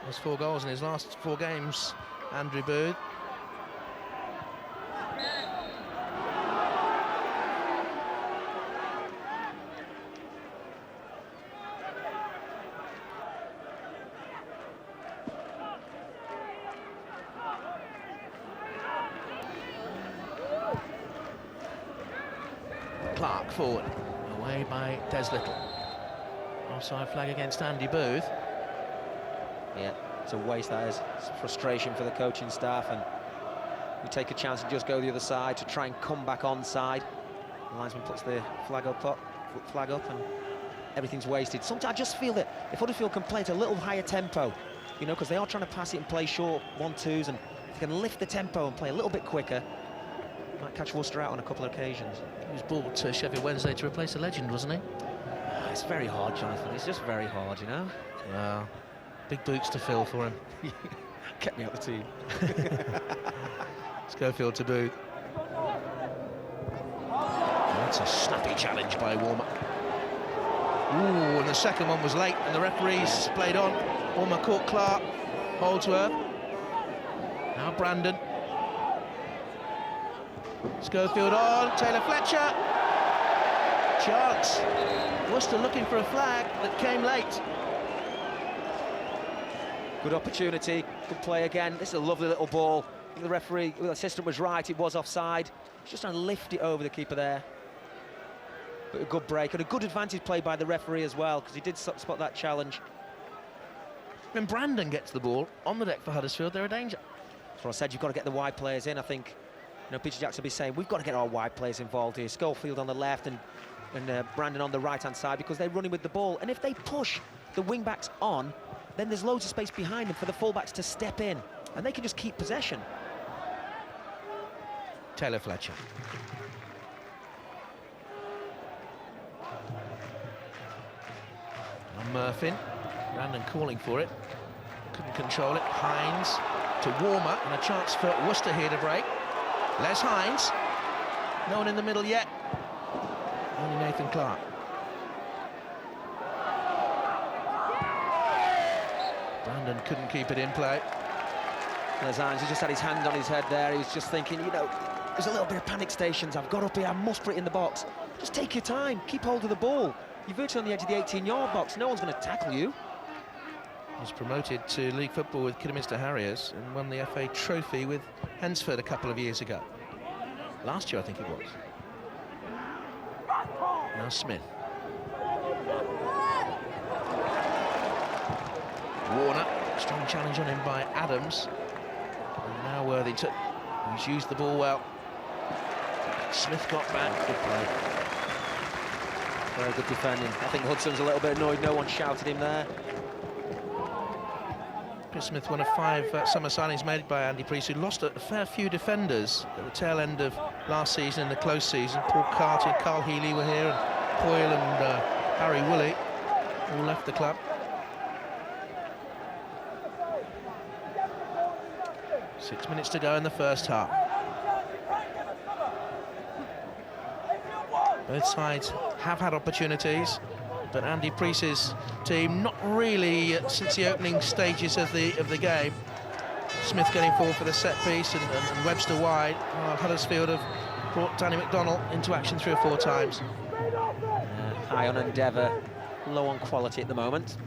S5: There's 4 goals in his last 4 games, Andrew Booth. Clark forward, away by Des Little. Offside flag against Andy Booth.
S6: Yeah, it's a waste, that is. It's frustration for the coaching staff, and we take a chance and just go the other side to try and come back onside. The linesman puts the flag up, and everything's wasted. Sometimes I just feel that if Huddersfield can play at a little higher tempo, you know, because they are trying to pass it and play short 1-2s, and if they can lift the tempo and play a little bit quicker, might catch Worcester out on a couple of occasions.
S5: He was brought to Sheffield Wednesday to replace a legend, wasn't he?
S6: It's very hard, Jonathan. It's just very hard, you know.
S5: Yeah. Big boots to fill for him.
S6: Kept me out the team.
S5: Schofield to Booth. That's a snappy challenge by Warmer. Ooh, and the second one was late, and the referees played on. Warmer caught Clark. Holdsworth. Now Brandon. Schofield on. Taylor Fletcher. Chance. Worcester looking for a flag that came late.
S6: Good opportunity, good play again. This is a lovely little ball. I think the referee, the assistant was right, it was offside. He's just trying to lift it over the keeper there. But a good break, and a good advantage play by the referee as well, because he did spot that challenge.
S5: When Brandon gets the ball on the deck for Huddersfield, they're a danger.
S6: That's what I said, you've got to get the wide players in. I think, you know, Peter Jackson will be saying, we've got to get our wide players involved here. Schofield on the left and Brandon on the right-hand side, because they're running with the ball. And if they push the wing-backs on, then there's loads of space behind them for the full-backs to step in, and they can just keep possession.
S5: Taylor Fletcher. And Murphy. Brandon calling for it. Couldn't control it. Hines to Warmer, and a chance for Worcester here to break. Les Hines. No one in the middle yet. Only Nathan Clark. Brandon couldn't keep it in play.
S6: Les Hines, he just had his hand on his head there. He was just thinking, you know, there's a little bit of panic stations. I've got up here, I must put it in the box. Just take your time, keep hold of the ball. You're virtually on the edge of the 18-yard box, no one's going to tackle you.
S5: He was promoted to League Football with Kidderminster Harriers and won the FA Trophy with Hensford a couple of years ago. Last year, I think it was. Now Smith. Warner, strong challenge on him by Adams. And now Worthington, who's used the ball well. Smith got back.
S6: Good play. Very good defending. I think Hudson's a little bit annoyed, no one shouted him there.
S5: Chris Smith, one of 5 summer signings made by Andy Priest, who lost a fair few defenders at the tail end of last season in the close season. Paul Carty, Carl Healy were here, and Hoyle and Harry Woolley all left the club. 6 minutes to go in the first half. Both sides have had opportunities, but Andy Priest's team not really since the opening stages of the game. Smith getting forward for the set piece and Webster wide. Huddersfield have brought Danny McDonnell into action 3 or 4 times.
S6: High on endeavour, low on quality at the moment.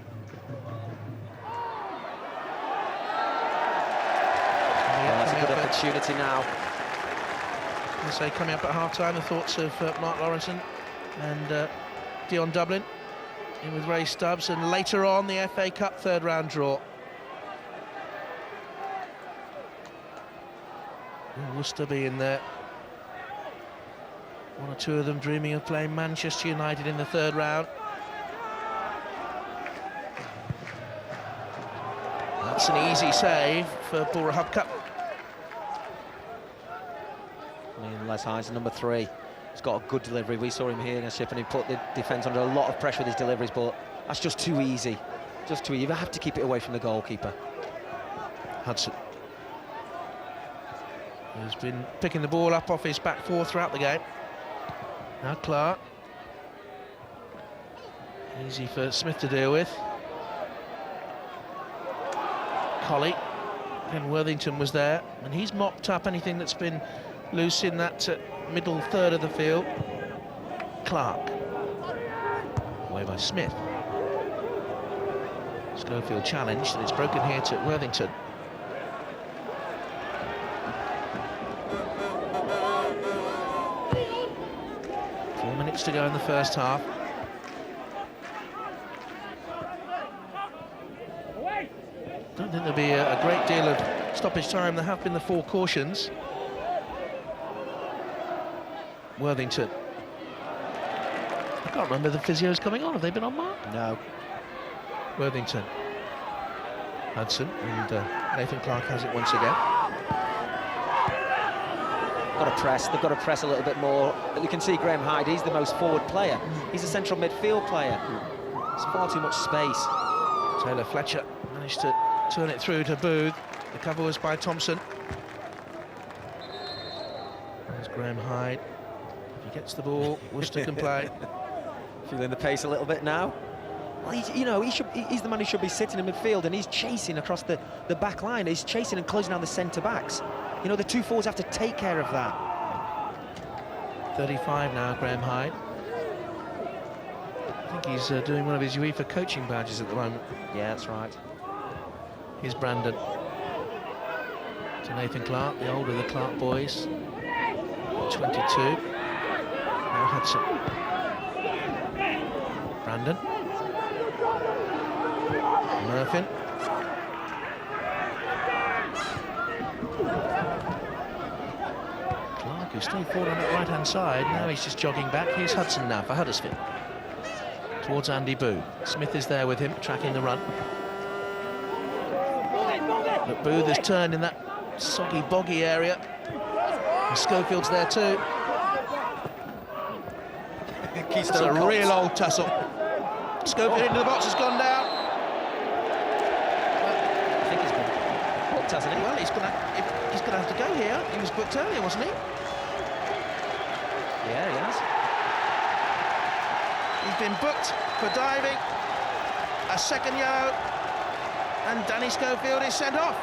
S6: That's a good opportunity now.
S5: I say coming up at half-time, the thoughts of Mark Lawrenson and Dion Dublin in with Ray Stubbs, and later on the FA Cup third-round draw. Will Worcester be in there? One or two of them dreaming of playing Manchester United in the third round. That's an easy save for Borough Hub Cup.
S6: Les Hines, number 3. He's got a good delivery. We saw him here in a ship and he put the defence under a lot of pressure with his deliveries, but that's just too easy. Just too easy. You have to keep it away from the goalkeeper.
S5: Hudson, who's been picking the ball up off his back 4 throughout the game. Now Clark. Easy for Smith to deal with. Colley. And Worthington was there, and he's mopped up anything that's been loose in that middle third of the field. Clark. Away by Smith. Schofield challenged, and it's broken here to Worthington. Four minutes to go in the first half. Don't think there'll be a great deal of stoppage time. There have been the 4 cautions. Worthington. I can't remember the physios coming on. Have they been on, Mark?
S6: No.
S5: Worthington. Hudson, and Nathan Clark has it once again.
S6: Got to press. They've got to press a little bit more. You can see Graham Hyde. He's the most forward player. He's a central midfield player. There's far too much space.
S5: Taylor Fletcher managed to turn it through to Booth. The cover was by Thompson. There's Graham Hyde. If he gets the ball, Worcester can play.
S6: Feeling the pace a little bit now. Well, he's the man who should be sitting in midfield, and he's chasing across the back line. He's chasing and closing down the centre-backs. You know, the 2 forwards have to take care of that.
S5: 35 now, Graham Hyde. I think he's doing one of his UEFA coaching badges at the moment.
S6: Yeah, that's right.
S5: Here's Brandon. To Nathan Clark, the older of the Clark boys. 22. Now Hudson. Brandon. Murphin. Clark, who's still forward on that right-hand side. Now he's just jogging back. Here's Hudson now for Huddersfield. Towards Andy Booth. Smith is there with him, tracking the run. But Booth has turned in that soggy, boggy area. And Schofield's there too. It's a real old tussle. Schofield into the box, has gone down.
S6: I think he's been booked, hasn't he?
S5: Well, he's gonna have to go here. He was booked earlier, wasn't he?
S6: Yeah, he has.
S5: He's been booked for diving. A second yellow. And Danny Schofield is sent off.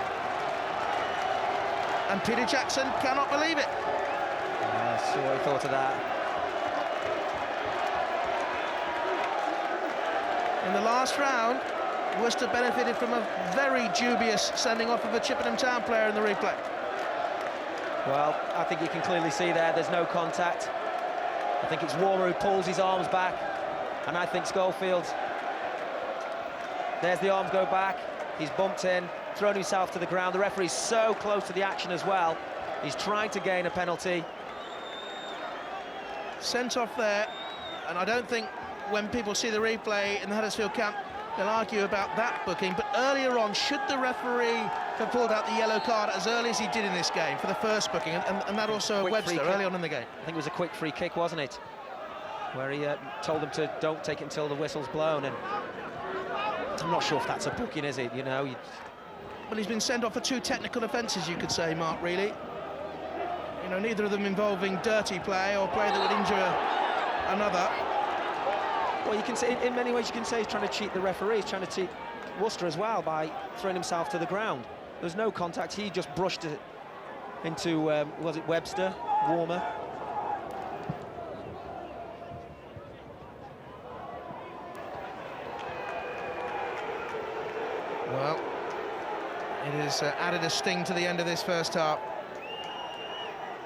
S5: And Peter Jackson cannot believe it.
S6: Yeah, see what he thought of that.
S5: In the last round, Worcester benefited from a very dubious sending off of a Chippenham Town player in the replay.
S6: Well, I think you can clearly see there's no contact. I think it's Warmer who pulls his arms back, and I think Schofield, there's the arms go back, he's bumped in, thrown himself to the ground. The referee's so close to the action as well. He's trying to gain a penalty.
S5: Sent off there, and I don't think when people see the replay in the Huddersfield camp, they'll argue about that booking, but earlier on, should the referee have pulled out the yellow card as early as he did in this game for the first booking, and that also at Webster early on in the game?
S6: I think it was a quick free kick, wasn't it? Where he told them to don't take it until the whistle's blown, and I'm not sure if that's a booking, is it? You know.
S5: Well, he's been sent off for 2 technical offences, you could say, Mark, really. You know, neither of them involving dirty play or play that would injure another.
S6: Well, you can say, in many ways, you can say he's trying to cheat the referee. He's trying to cheat Worcester as well by throwing himself to the ground. There's no contact. He just brushed it into, was it Webster? Warmer.
S5: Well, it has added a sting to the end of this first half.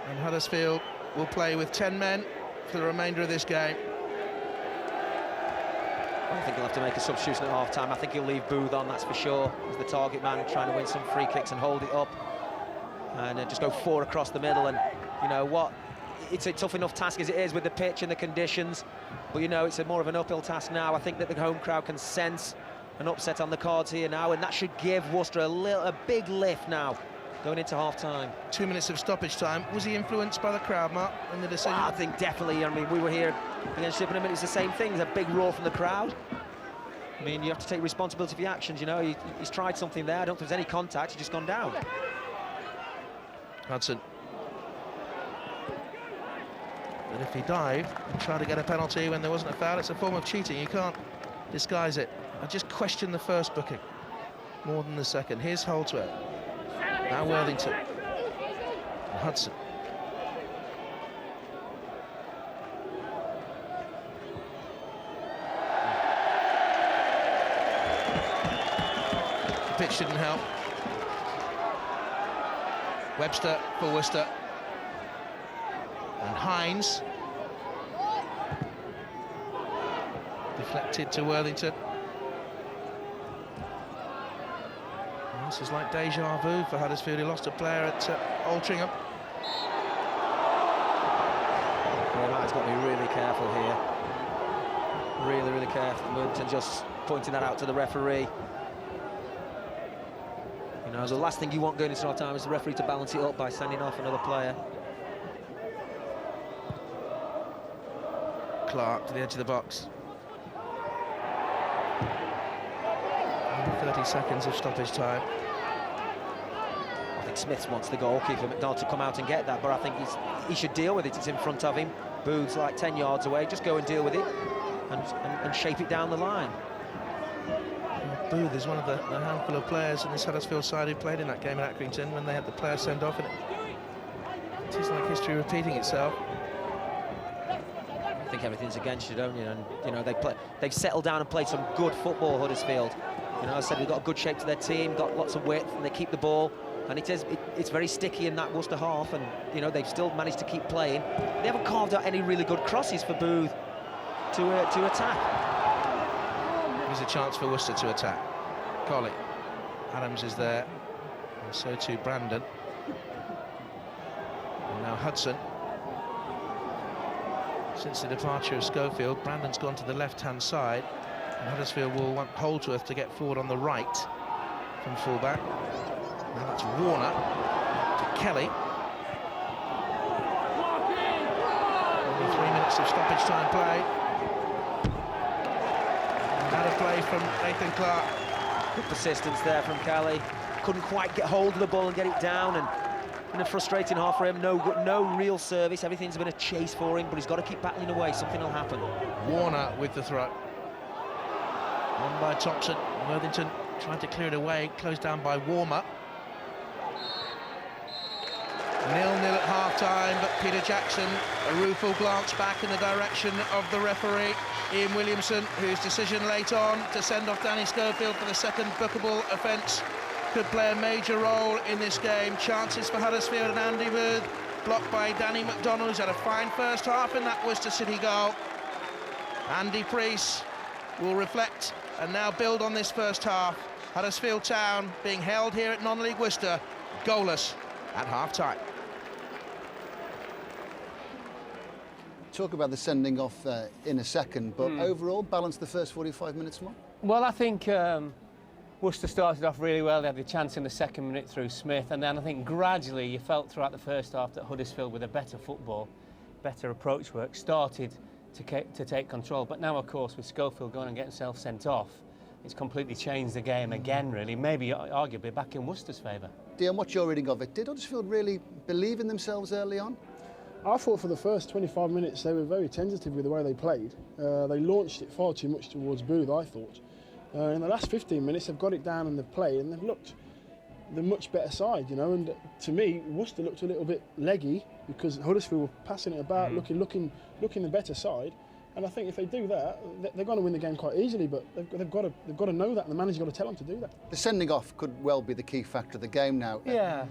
S5: And Huddersfield will play with 10 men for the remainder of this game.
S6: I think he'll have to make a substitution at half-time. I think he'll leave Booth on, that's for sure, as the target man, trying to win some free kicks and hold it up. And just go 4 across the middle. And, you know what, it's a tough enough task as it is with the pitch and the conditions. But, you know, it's more of an uphill task now. I think that the home crowd can sense an upset on the cards here now, and that should give Worcester a big lift now, going into half-time. 2 minutes of stoppage time. Was he influenced by the crowd, Mark, in the decision?
S5: Well,
S6: I think definitely. I mean, we were here against Chippenham, and it's the same thing. There's a big roar from the crowd. I mean, you have to take responsibility for your actions, you know. He's tried something there. I don't think there's any contact. He's just gone down.
S5: Hudson. But if he dived and tried to get a penalty when there wasn't a foul, it's a form of cheating. You can't disguise it. I just question the first booking more than the second. Here's Holdsworth. Now Worthington. And Hudson. The pitch didn't help. Webster for Worcester. And Hines. Deflected to Worthington. This is like deja vu for Huddersfield. He lost a player at Altrincham.
S6: Well, he's got to be really careful here. Really, really careful. Worthington just pointing that out to the referee. You know, the last thing you want going into half time is the referee to balance it up by sending off another player.
S5: Clark to the edge of the box. 30 seconds of stoppage time.
S6: I think Smith wants the goalkeeper McDonald to come out and get that, but I think he should deal with it. It's in front of him. Booth's like 10 yards away. Just go and deal with it and shape it down the line.
S5: Booth is one of the handful of players in this Huddersfield side who played in that game at Accrington when they had the player sent off. And it is like history repeating itself.
S6: I think everything's against you, don't you? And you know they've settled down and played some good football, Huddersfield. You know, as I said, they've got a good shape to their team, got lots of width, and they keep the ball. And it's very sticky in that Worcester half, and you know they've still managed to keep playing. They haven't carved out any really good crosses for Booth to attack.
S5: Here's a chance for Worcester to attack. Colley. Adams is there, and so too Brandon. And now Hudson. Since the departure of Schofield, Brandon's gone to the left-hand side, and Huddersfield will want Holdsworth to get forward on the right from full-back. Now that's Warner to Kelly. Only 3 minutes of stoppage time play. Out of play from Nathan Clark.
S6: Good persistence there from Kelly. Couldn't quite get hold of the ball and get it down, and in a frustrating half for him. No real service. Everything's been a chase for him, but he's got to keep battling away. Something will happen.
S5: Warner with the throw. On by Thompson. Worthington tried to clear it away, closed down by Warmer. 0-0 at half-time, but Peter Jackson, a rueful glance back in the direction of the referee, Ian Williamson, whose decision late on to send off Danny Schofield for the second bookable offence could play a major role in this game. Chances for Huddersfield and Andy Booth, blocked by Danny McDonald, who's had a fine first half in that Worcester City goal. Andy Priest will reflect and now build on this first half. Huddersfield Town being held here at non-league Worcester, goalless at half-time.
S1: Talk about the sending off in a second, but overall, balance the first 45 minutes more?
S7: Well, I think Worcester started off really well. They had the chance in the second minute through Smith, and then I think gradually you felt throughout the first half that Huddersfield, with a better football, better approach work, started to take control. But now, of course, with Schofield going and getting himself sent off, it's completely changed the game again, really, maybe arguably back in Worcester's favour.
S1: Dion, what's your reading of it? Did Huddersfield really believe in themselves early on?
S8: I thought for the first 25 minutes they were very tentative with the way they played. They launched it far too much towards Booth, I thought. In the last 15 minutes they've got it down and they've played and they've looked the much better side, you know. And to me, Worcester looked a little bit leggy because Huddersfield were passing it about, looking the better side. And I think if they do that, they're going to win the game quite easily. But they've got to know that, and the manager's got to tell them to do that.
S1: The sending off could well be the key factor of the game now.
S7: Yeah.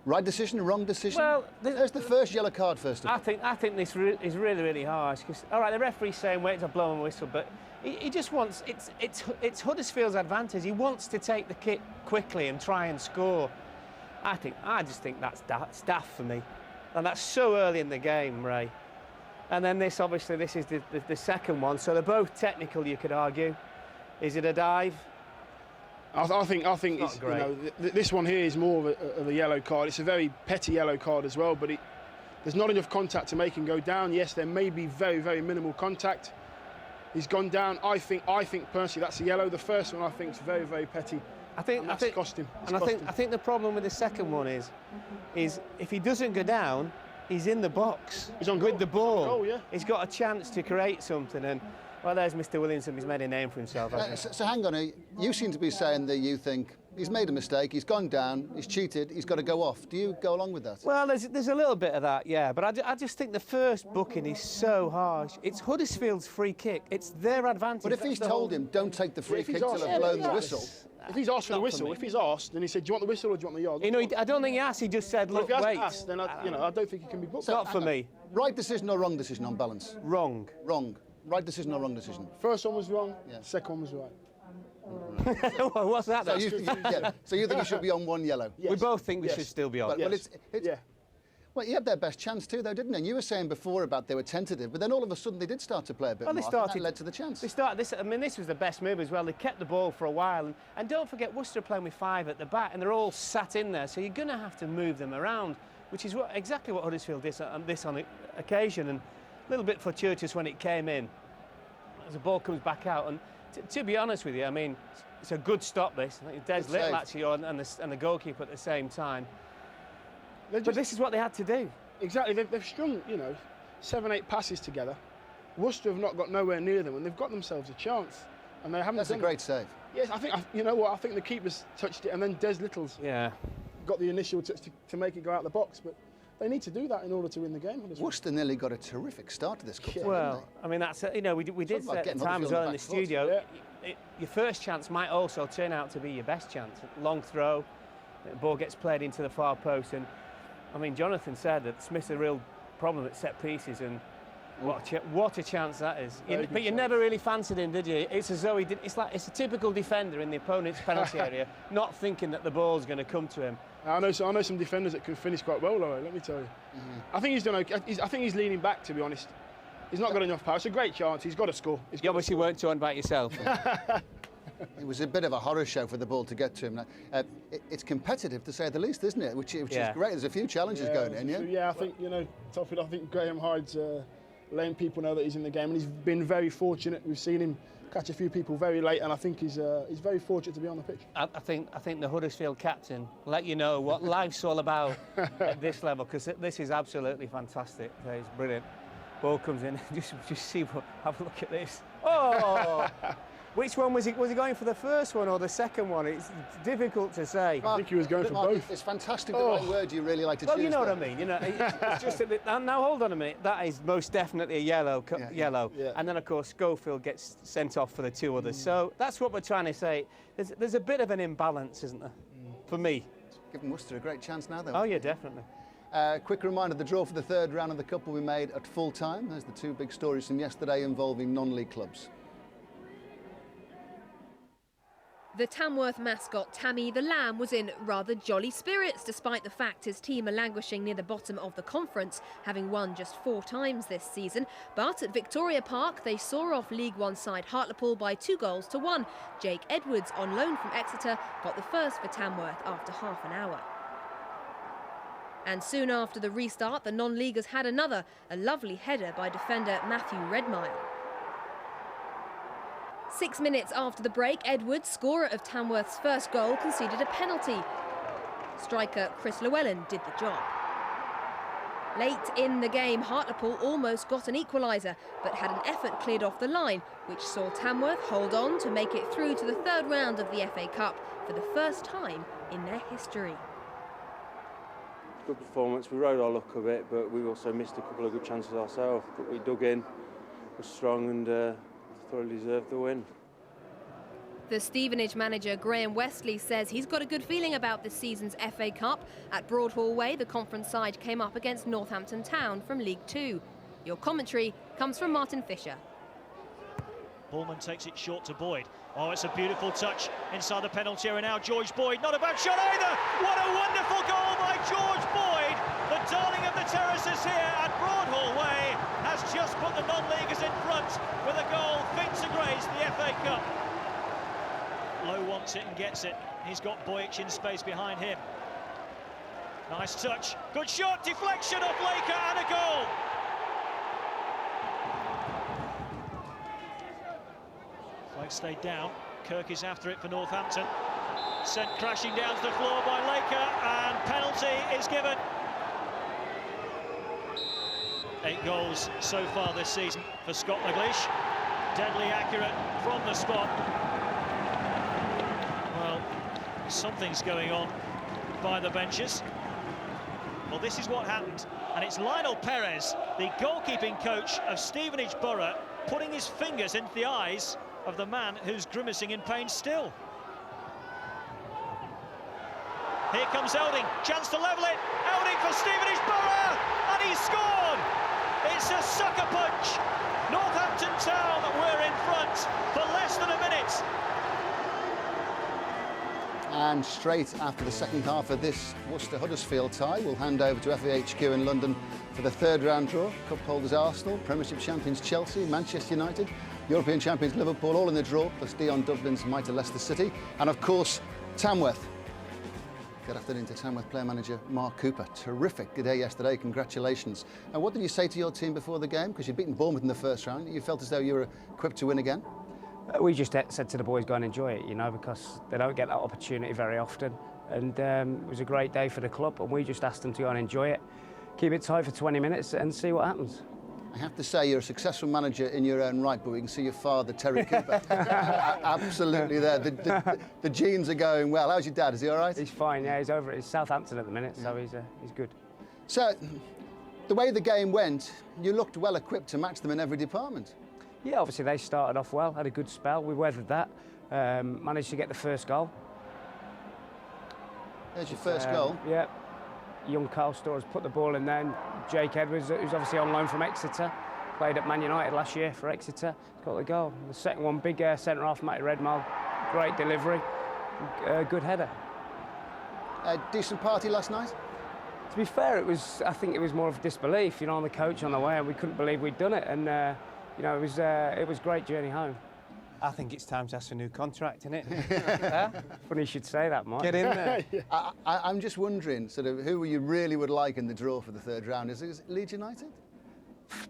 S1: Right decision, wrong decision?
S7: Well,
S1: there's the first yellow card first of all.
S7: I think this is really, really harsh because, all right, the referee's saying wait to blow and whistle, but he just wants, it's Huddersfield's advantage. He wants to take the kick quickly and try and score. I just think that's daft for me, and that's so early in the game, Ray. And then this is the second one, so they're both technical, you could argue. Is it a dive?
S3: I think it's you know, this one here is more of a yellow card. It's a very petty yellow card as well, but there's not enough contact to make him go down. Yes, there may be very, very minimal contact. He's gone down. I think personally that's a yellow. The first one I think is very, very petty. I think cost him.
S7: I think the problem with the second one is if he doesn't go down, he's in the box.
S3: He's on goal.
S7: With the ball.
S3: He's on goal, yeah.
S7: He's got a chance to create something, and well, there's Mr. Williamson. He's made a name for himself.
S1: So hang on, you seem to be saying that you think he's made a mistake, he's gone down, he's cheated, he's got to go off. Do you go along with that?
S7: Well, there's a little bit of that, yeah, but I just think the first booking is so harsh. It's Huddersfield's free kick. It's their advantage.
S1: But if he's told him, don't take the free kick till I've blown the whistle.
S3: If he's asked for the whistle, if he's asked, then he said, do you want the whistle or do you want the yard?
S7: You know, I don't think he asked, he just said, look,
S3: if he
S7: wait.
S3: Asked, then I don't think he can be booked.
S7: It's not for me.
S1: Right decision or wrong decision on balance?
S7: Wrong.
S1: Wrong. Right decision or wrong decision?
S3: First one was wrong,
S1: Yeah.
S3: Second one was right.
S7: Well, what's that?
S1: So you think he should be on one yellow?
S3: Yes.
S7: We both think we should still be on.
S1: Well,
S3: Yes.
S1: Well, he had their best chance too, though, didn't he? And you were saying before about they were tentative, but then all of a sudden they did start to play a bit more. That led to the chance.
S7: This was the best move as well. They kept the ball for a while, and don't forget Worcester are playing with 5 at the back, and they're all sat in there, so you're going to have to move them around, which is exactly what Huddersfield did on occasion, and a little bit fortuitous when it came in. As the ball comes back out, and to be honest with you, I mean, it's a good stop. This Des Little actually and the goalkeeper at the same time. But this is what they had to do.
S3: Exactly, they've strung 7-8 passes together. Worcester have not got nowhere near them, and they've got themselves a chance, and they haven't.
S1: That's a great save.
S3: Yes, I think you know what? I think the keeper's touched it, and then Des Little's got the initial touch to make it go out the box, but. They need to do that in order to win the game.
S1: Worcester nearly got a terrific start to this cup.
S7: Well, I mean, that's we did say at the time as well in the studio. Your first chance might also turn out to be your best chance. Long throw, the ball gets played into the far post, and I mean, Jonathan said that Smith's a real problem at set pieces, and what a chance that is. But you never really fancied him, did you? It's as though he did. It's a typical defender in the opponent's penalty area, not thinking that the ball's going to come to him.
S3: I know some defenders that can finish quite well, Laurie, let me tell you. I think he's done okay. I think he's leaning back, to be honest. He's not got enough power. It's a great chance. He's got to score.
S7: You obviously weren't torn about yourself.
S1: It was a bit of a horror show for the ball to get to him. It's competitive, to say the least, isn't it? Which is great. There's a few challenges going in,
S3: Yeah, I think, Toffee, I think Graham Hyde's letting people know that he's in the game, and he's been very fortunate. We've seen him catch a few people very late, and I think he's very fortunate to be on the pitch.
S7: I think the Huddersfield captain let you know what life's all about at this level, because this is absolutely fantastic. It's brilliant. Ball comes in. Just have a look at this. Oh, Which one was he? Was he going for the first one or the second one? It's difficult to say.
S8: I think he was going for
S1: Mark,
S8: both.
S1: It's fantastic the right word you really like to choose.
S7: Well, you know
S1: there.
S7: what I mean. You know, it's just a bit. Now hold on a minute. That is most definitely a yellow. Yellow.
S8: Yeah.
S7: And then of course Schofield gets sent off for the two others. So that's what we're trying to say. There's a bit of an imbalance, isn't there? For me.
S1: Giving Worcester a great chance now, though.
S7: Oh yeah, definitely.
S1: Quick reminder, the draw for the third round of the Cup will be made at full time. There's the two big stories from yesterday involving non-league clubs.
S9: The Tamworth mascot Tammy the Lamb was in rather jolly spirits despite the fact his team are languishing near the bottom of the conference, having won just 4 times this season. But at Victoria Park they saw off League One side Hartlepool by 2-1. Jake Edwards, on loan from Exeter, got the first for Tamworth after half an hour. And soon after the restart, the non-leaguers had another, a lovely header by defender Matthew Redmile. 6 minutes after the break, Edwards, scorer of Tamworth's first goal, conceded a penalty. Striker Chris Llewellyn did the job. Late in the game, Hartlepool almost got an equaliser, but had an effort cleared off the line, which saw Tamworth hold on to make it through to the third round of the FA Cup for the first time in their history.
S2: Good performance. We rode our luck a bit, but we also missed a couple of good chances ourselves. But we dug in, were strong and thoroughly deserved the win.
S9: The Stevenage manager Graham Westley says he's got a good feeling about this season's FA Cup. At Broadhall Way, the conference side came up against Northampton Town from League Two. Your commentary comes from Martin Fisher.
S10: Bullman takes it short to Boyd. Oh, it's a beautiful touch inside the penalty area now. George Boyd, not a bad shot either. What a wonderful goal by George Boyd. The darling of the terraces here at Broadhall Way has just put the non-leaguers in front with a goal fit to grace the FA Cup. Lowe wants it and gets it. He's got Boyich in space behind him. Nice touch. Good shot. Deflection off Laker and a goal. Flag stayed down. Kirk is after it for Northampton. Sent crashing down to the floor by Laker and penalty is given. 8 goals so far this season for Scott McLeish. Deadly accurate from the spot. Well, something's going on by the benches. Well, this is what happened, and it's Lionel Perez, the goalkeeping coach of Stevenage Borough, putting his fingers into the eyes of the man who's grimacing in pain still. Here comes Elding, chance to level it. Elding for Stevenage Borough, and he's scored. It's a sucker punch. Northampton Town were in front for less than a minute.
S1: And straight after the second half of this Worcester-Huddersfield tie, we'll hand over to FAHQ in London for the third round draw. Cup holders Arsenal, Premiership champions Chelsea, Manchester United, European champions Liverpool, all in the draw, plus Dion Dublin's mighty Leicester City, and of course, Tamworth. Good afternoon to Tamworth player manager Mark Cooper. Terrific day yesterday, congratulations. And what did you say to your team before the game? Because you'd beaten Bournemouth in the first round, you felt as though you were equipped to win again?
S11: We just said to the boys, go and enjoy it, you know, because they don't get that opportunity very often. And it was a great day for the club, and we just asked them to go and enjoy it, keep it tight for 20 minutes and see what happens.
S1: I have to say, you're a successful manager in your own right, but we can see your father, Terry Cooper, absolutely there. The genes are going well. How's your dad? Is he all right?
S11: He's fine, yeah. He's over at Southampton at the minute, so he's good.
S1: So, the way the game went, you looked well equipped to match them in every department.
S11: Yeah, obviously they started off well, had a good spell. We weathered that, managed to get the first goal.
S1: There's your first goal.
S11: Yeah. Young Carl Storrs put the ball in then. Jake Edwards, who's obviously on loan from Exeter, played at Man United last year for Exeter, got the goal. The second one, big centre-half, Matty Redmile, great delivery, good header.
S1: A decent party last night?
S11: To be fair, I think it was more of disbelief, you know, on the coach on the way, and we couldn't believe we'd done it, and you know, it was a great journey home.
S7: I think it's time to ask for a new contract, isn't it?
S11: Funny you should say that, Mike.
S7: Get in there.
S1: I'm just wondering, sort of, who you really would like in the draw for the third round? Is it Leeds United?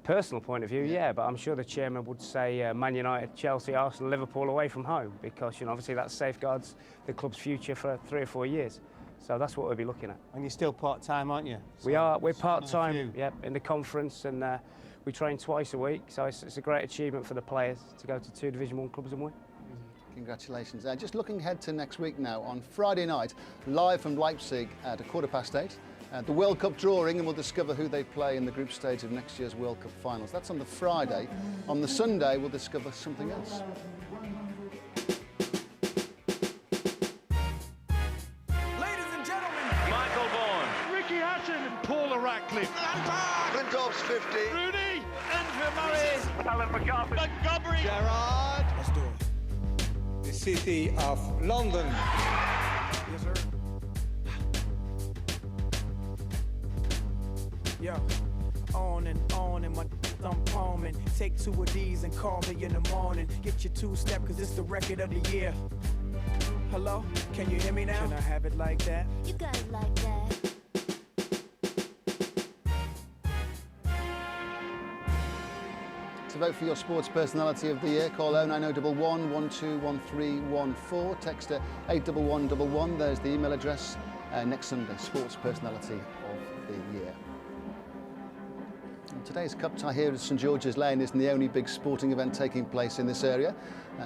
S11: Personal point of view, yeah, but I'm sure the chairman would say Man United, Chelsea, Arsenal, Liverpool away from home, because, you know, obviously that safeguards the club's future for 3 or 4 years. So that's what we'll be looking at.
S7: And you're still part-time, aren't you? So
S11: we're part-time, yep, in the conference, and we train twice a week, so it's a great achievement for the players to go to 2 Division 1 clubs and win.
S1: Congratulations. Just looking ahead to next week now, on Friday night, live from Leipzig at 8:15. The World Cup drawing, and we'll discover who they play in the group stage of next year's World Cup finals. That's on the Friday. On the Sunday, we'll discover something else.
S12: Ladies and gentlemen, Michael Vaughan, Ricky Hatton, and Paula Ratcliffe.
S13: Flintoff's 50.
S12: Rooney, Andrew Murray, Alan McCarthy, Montgomery, Gerrard.
S13: Let's do it. The city of London.
S12: Yes, sir.
S14: Yeah, on and my I'm palming. Take 2 of these and call me in the morning. Get your 2-step, cause it's the record of the year. Hello, can you hear me now? Can I have it like that?
S15: You got it like that.
S1: To vote for your sports personality of the year, call 09011 121314, text to 81111. There's the email address. Next Sunday, sports personality of the year. And today's cup tie here at St George's Lane isn't the only big sporting event taking place in this area.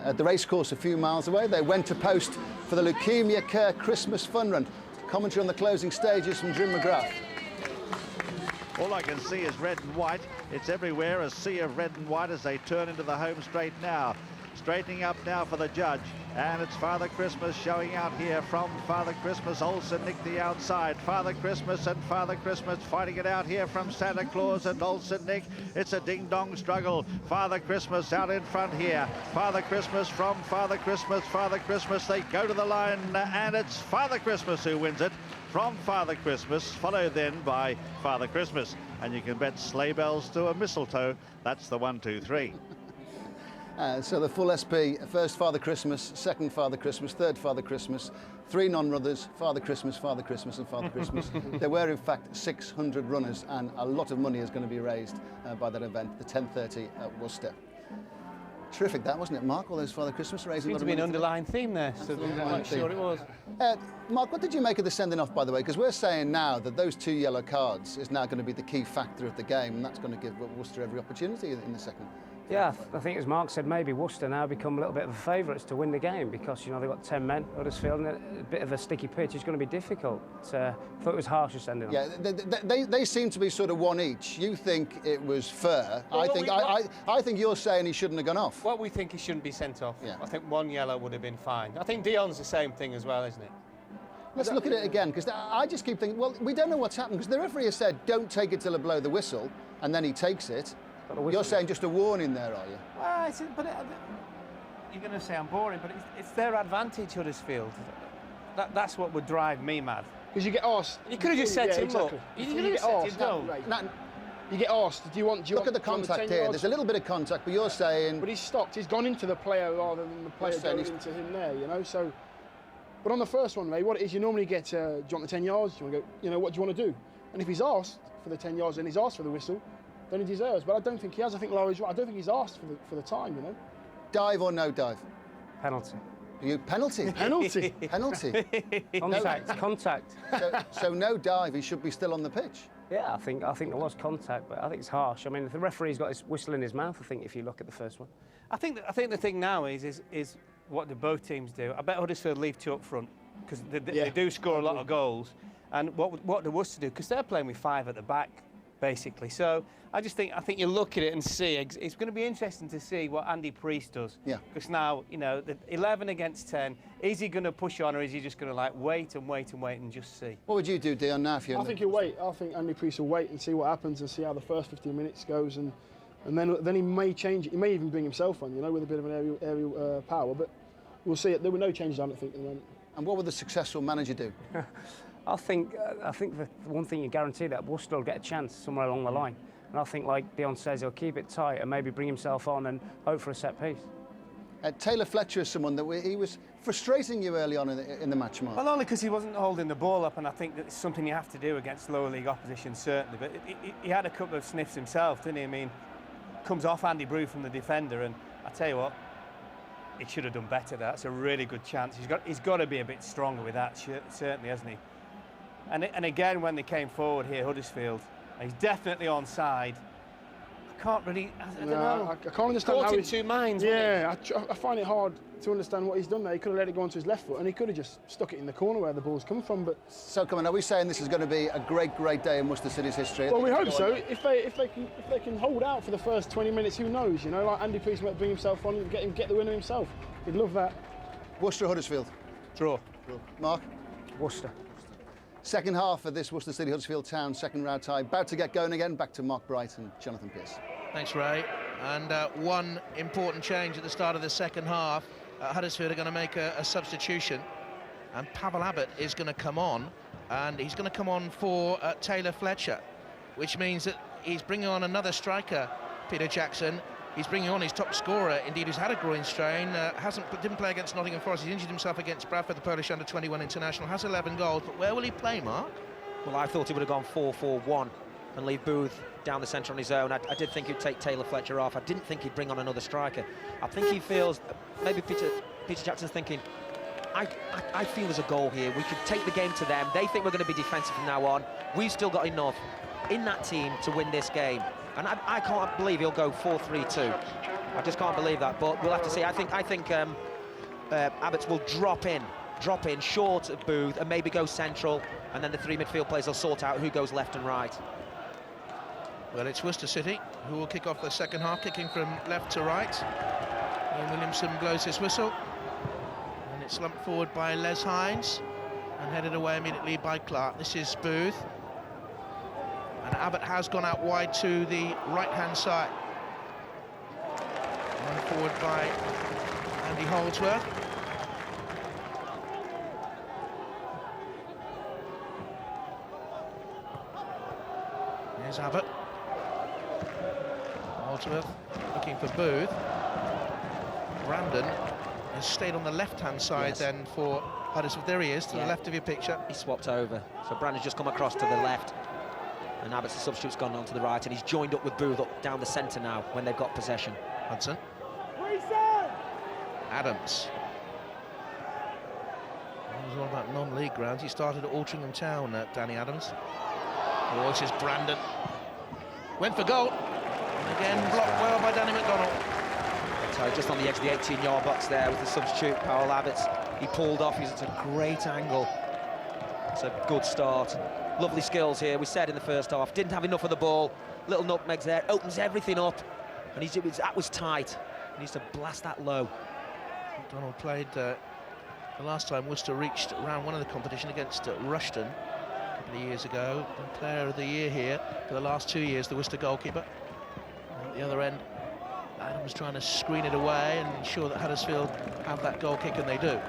S1: At the racecourse a few miles away, they went to post for the Leukemia Care Christmas Fun Run. Commentary on the closing stages from Jim McGrath.
S16: All I can see is red and white. It's everywhere, a sea of red and white as they turn into the home straight now. Straightening up now for the judge, and it's Father Christmas showing out here from Father Christmas. Olsen Nick the outside. Father Christmas and Father Christmas fighting it out here from Santa Claus and Olsen Nick. It's a ding-dong struggle. Father Christmas out in front here. Father Christmas from Father Christmas. Father Christmas, they go to the line, and it's Father Christmas who wins it from Father Christmas, followed then by Father Christmas. And you can bet sleigh bells to a mistletoe. That's the 1, 2, 3.
S1: So the full SP, first Father Christmas, second Father Christmas, third Father Christmas, 3 non-runners, Father Christmas, and Father Christmas. There were in fact 600 runners, and a lot of money is going to be raised by that event, the 10:30 at Worcester. Terrific that, wasn't it, Mark? All those Father Christmas raising a lot of money.
S7: Seems to be an underlying theme there, so I'm not sure it was.
S1: Mark, what did you make of the sending off, by the way? Because we're saying now that those 2 yellow cards is now going to be the key factor of the game, and that's going to give Worcester every opportunity in the second.
S11: Yeah, I think as Mark said, maybe Worcester now become a little bit of a favourites to win the game because, you know, they've got 10 men, Huddersfield, and a bit of a sticky pitch is going to be difficult. I thought it was harsh to send it off.
S1: Yeah, they seem to be sort of one each. You think it was fair.
S7: Well,
S1: I think you're saying he shouldn't have gone off.
S7: What we think he shouldn't be sent off.
S1: Yeah.
S7: I think 1 yellow would have been fine. I think Dion's the same thing as well, isn't it?
S1: Let's look at it again, because I just keep thinking, well, we don't know what's happened, because the referee has said, don't take it till I blow the whistle, and then he takes it. You're saying just a warning there, are you?
S7: Well, you're going to say I'm boring, but it's their advantage, Huddersfield. That's what would drive me mad.
S8: Because you get asked.
S7: You could have just said to him,
S8: exactly.
S7: look, you could have said to him, no.
S8: You get asked, do you want...
S1: Look at the contact here. There's a little bit of contact, but you're saying...
S8: But he's stopped. He's gone into the player rather than the player going into him there, you know, so... But on the first one, Ray, what it is, you normally get, do you want the 10 yards? Do you want to go, you know, what do you want to do? And if he's asked for the 10 yards and he's asked for the whistle, then he deserves. But I don't think he has. I think Laurie's right. I don't think he's asked for the time, you know.
S1: Dive or no dive?
S11: Penalty.
S1: Penalty?
S8: Penalty.
S1: Penalty.
S11: Contact.
S1: So no dive, he should be still on the pitch.
S11: Yeah, I think there was contact, but I think it's harsh. I mean, if the referee's got his whistle in his mouth, I think if you look at the first one.
S7: I think the thing now is what do both teams do? I bet Huddersfield leave 2 up front because they do score a lot of goals. And what do Worcester do? Because they're playing with 5 at the back, basically. So I think you look at it and see. It's going to be interesting to see what Andy Priest does.
S1: Yeah.
S7: Because now, you know, the 11 against 10. Is he going to push on, or is he just going to like wait and just see?
S1: What would you do, Dion? Now, if you?
S8: I think he'll wait. I think Andy Priest will wait and see what happens and see how the first 15 minutes goes, and then he may change it. He may even bring himself on, you know, with a bit of an aerial power. But we'll see. There were no changes, I don't think, at the moment.
S1: And what would the successful manager do?
S11: I think the one thing you guarantee that Worcester will get a chance somewhere along the line. And I think, like Dion says, he'll keep it tight and maybe bring himself on and hope for a set piece.
S1: Taylor Fletcher is someone that he was frustrating you early on in the match, Mark.
S7: Well, only because he wasn't holding the ball up, and I think that's something you have to do against lower league opposition, certainly. But he had a couple of sniffs himself, didn't he? I mean, comes off Andy Brew from the defender, and I tell you what, he should have done better there. That's a really good chance. He's got to be a bit stronger with that, certainly, hasn't he? And again, when they came forward here, Huddersfield, he's definitely onside. can't really, I don't
S8: No,
S7: know.
S8: I can't understand
S7: Caught
S8: how
S7: in
S8: he's...
S7: two minds,
S8: Yeah, I find it hard to understand what he's done there. He could have let it go onto his left foot, and he could have just stuck it in the corner where the ball's come from. But
S1: So, come on, are we saying this is going to be a great, great day in Worcester City's history?
S8: well, we hope so. If they can hold out for the first 20 minutes, who knows? You know, like Andy Pearce might bring himself on and get the winner himself. He'd love that.
S1: Worcester, Huddersfield.
S7: Draw.
S1: Mark?
S11: Worcester.
S1: Second half of this Worcester City Huddersfield Town second round tie. About to get going again. Back to Mark Bright and Jonathan Pearce.
S5: Thanks, Ray. And one important change at the start of the second half. Huddersfield are going to make a substitution, and Pavel Abbott is going to come on, and he's going to come on for Taylor Fletcher, which means that he's bringing on another striker, Peter Jackson. He's bringing on his top scorer, indeed, who's had a groin strain, didn't play against Nottingham Forest. He's injured himself against Bradford, the Polish under-21 international, has 11 goals, but where will he play, Mark?
S6: Well, I thought he would have gone 4-4-1 and leave Booth down the centre on his own. I did think he'd take Taylor Fletcher off. I didn't think he'd bring on another striker. I think he feels, maybe Peter Jackson's thinking, I feel there's a goal here. We could take the game to them. They think we're going to be defensive from now on. We've still got enough in that team to win this game. And I can't believe he'll go 4-3-2. I just can't believe that, but we'll have to see. I think Abbott's will drop in short of Booth and maybe go central, and then the three midfield players will sort out who goes left and right.
S5: Well, it's Worcester City who will kick off the second half, kicking from left to right. Ian Williamson blows his whistle, and it's lumped forward by Les Hines and headed away immediately by Clark. This is Booth, and Abbott has gone out wide to the right-hand side. Run forward by Andy Holdsworth. Here's Abbott. Holdsworth looking for Booth. Brandon has stayed on the left-hand side then for Huddersfield. There he is, to the left of your picture.
S6: He swapped over. So Brandon's just come across to the left, and Abbott's the substitute's gone on to the right, and he's joined up with Booth up down the centre now when they've got possession.
S5: Hudson. Adams. He was all about non-league grounds. He started at Altrincham Town, Danny Adams. Oh, this is Brandon. Went for goal. And again, blocked well by Danny McDonald.
S6: So just on the edge of the 18-yard box there with the substitute, Pavel Abbott. He pulled off. He's at a great angle. It's a good start. Lovely skills here. We said in the first half, didn't have enough of the ball. Little nutmegs there, opens everything up. And that was tight. He needs to blast that low.
S5: McDonald played the last time Worcester reached round one of the competition against Rushton a couple of years ago. Been player of the year here for the last 2 years, the Worcester goalkeeper. And at the other end, Adams trying to screen it away and ensure that Huddersfield have that goal kick, and they do.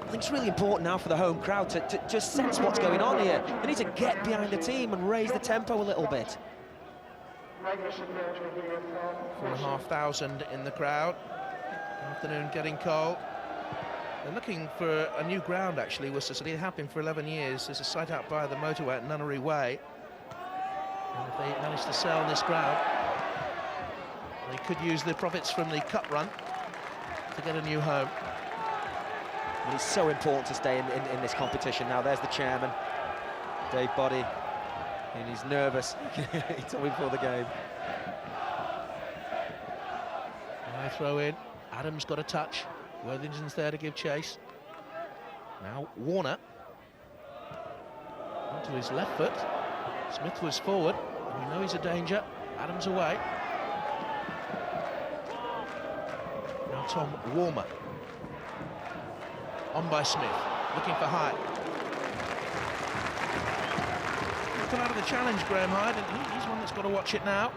S6: I think it's really important now for the home crowd to just sense what's going on here. They need to get behind the team and raise the tempo a little bit.
S5: 4,500 in the crowd. Afternoon getting cold. They're looking for a new ground, actually, Worcester City. They have been for 11 years. There's a site out by the motorway at Nunnery Way. And if they manage to sell this ground, they could use the profits from the cup run to get a new home.
S6: Well, it's so important to stay in this competition now. There's the chairman, Dave Boddy, and he's nervous. He's coming for the game.
S5: High throw in. Adams got a touch. Worthington's there to give chase. Now Warner onto his left foot. Smith was forward. We know he's a danger. Adams away. Now Tom Warmer. On by Smith. Looking for Hyde. He's come out of the challenge, Graham Hyde, and he's one that's got to watch it now.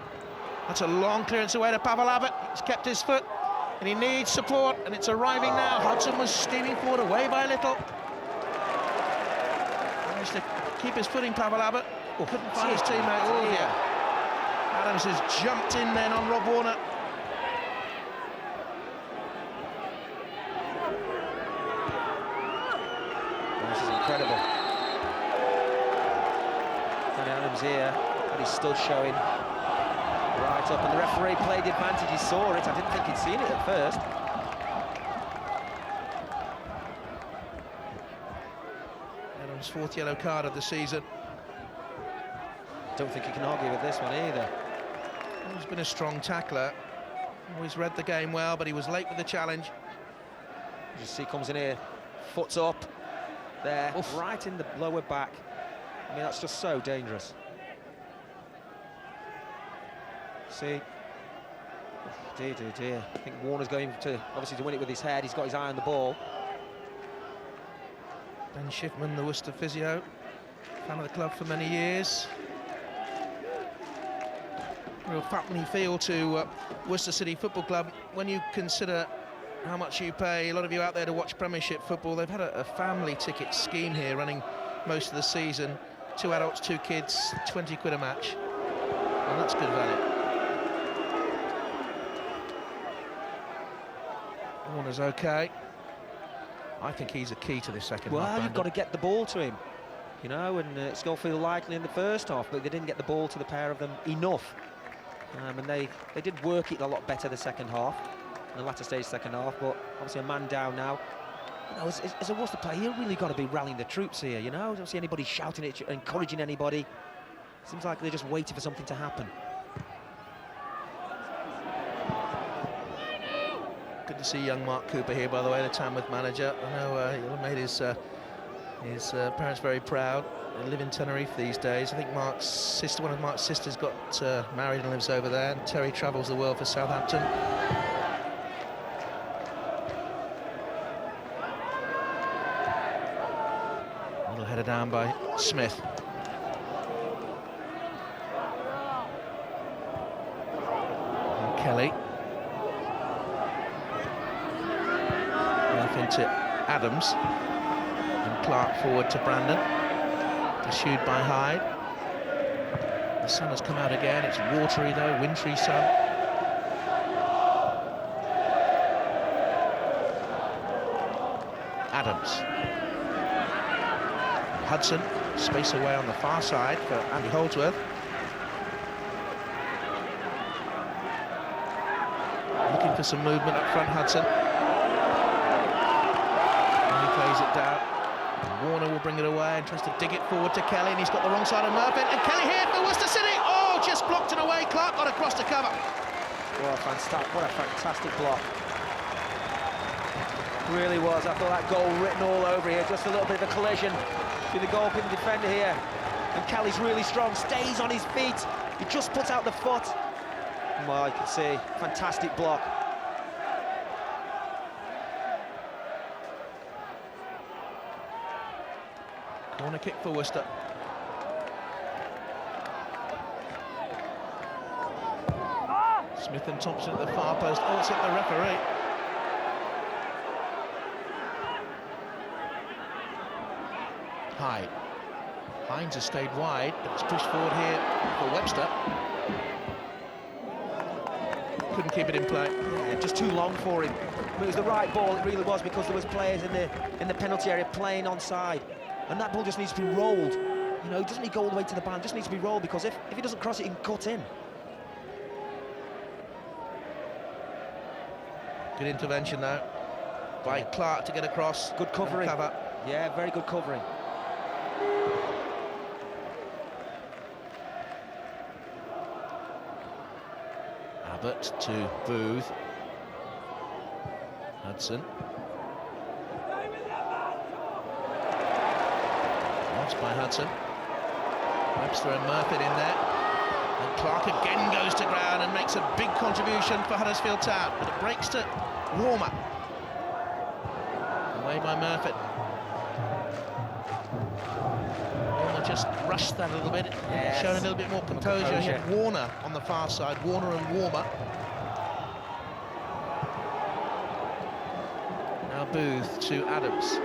S5: That's a long clearance away to Pavel Abbott. He's kept his foot, and he needs support, and it's arriving now. Hudson was steaming forward, away by a little. Managed to keep his footing, Pavel Abbott. Couldn't find his teammate. Oh, yeah. Adams has jumped in then on Rob Warner.
S6: This is incredible. Danny Adams here, but he's still showing right up, and the referee played the advantage. He saw it. I didn't think he'd seen it at first.
S5: Adams' fourth yellow card of the season.
S6: Don't think he can argue with this one either.
S5: He's been a strong tackler. Always read the game well, but he was late with the challenge.
S6: You see, comes in here, foot's up, there, right in the lower back. I mean, that's just so dangerous. See, dear, dear, dear. I think Warner's going to, obviously, to win it with his head. He's got his eye on the ball.
S5: Ben Schiffman, the Worcester physio, fan of the club for many years. Real family feel to Worcester City Football Club. When you consider how much you pay, a lot of you out there to watch Premiership football, they've had a family ticket scheme here running most of the season. 2 adults, 2 kids, 20 quid a match. And that's good value. Warner's okay. I think he's a key to this second half.
S6: Well, you've got to get the ball to him, you know, and Schofield likely in the first half, but they didn't get the ball to the pair of them enough. And they did work it a lot better the second half, in the latter stage second half, but obviously a man down now. You know, as a Worcester player, you've really got to be rallying the troops here, you know. I don't see anybody shouting at you, encouraging anybody. Seems like they're just waiting for something to happen.
S5: Good to see young Mark Cooper here, by the way, the Tamworth manager. I know he'll have made his parents very proud. They live in Tenerife these days. I think Mark's sister, one of Mark's sisters, got married and lives over there. And Terry travels the world for Southampton. Little header down by Smith. And Kelly. Into Adams, and Clark forward to Brandon, pursued by Hyde. The sun has come out again. It's watery though, wintry sun. Adams. Hudson, space away on the far side for Andy Holdsworth. Looking for some movement up front, Hudson. Plays it down. Warner will bring it away and tries to dig it forward to Kelly, and he's got the wrong side of Murphy. And Kelly here for Worcester City. Oh, just blocked it away. Clark got across to cover.
S6: What a fantastic block. Really was. I thought that goal written all over here. Just a little bit of a collision with the goalkeeper defender here. And Kelly's really strong, stays on his feet. He just puts out the foot. Well, you can see, fantastic block.
S5: Corner kick for Worcester. Smith and Thompson at the far post. Oh, it's hit the referee. Hyde. Hines has stayed wide, but it's pushed forward here for Webster. Couldn't keep it in play.
S6: Yeah, just too long for him. But it was the right ball, it really was, because there was players in the penalty area playing onside. And that ball just needs to be rolled. You know, it doesn't need to go all the way to the bar, it just needs to be rolled, because if he doesn't cross it, he can cut in.
S5: Good intervention though by Clark to get across.
S6: Good covering.
S5: Cover.
S6: Yeah, very good covering.
S5: Abbott to Booth. Hudson. Lost by Hudson. Webster and Murphy in there. And Clark again goes to ground and makes a big contribution for Huddersfield Town. But it breaks to Warmer. Away by Murphy. Warmer just rushed that a little bit.
S6: Yes.
S5: Showing a little bit more composure. He had Warner on the far side. Warner and Warmer. Now Booth to Adams.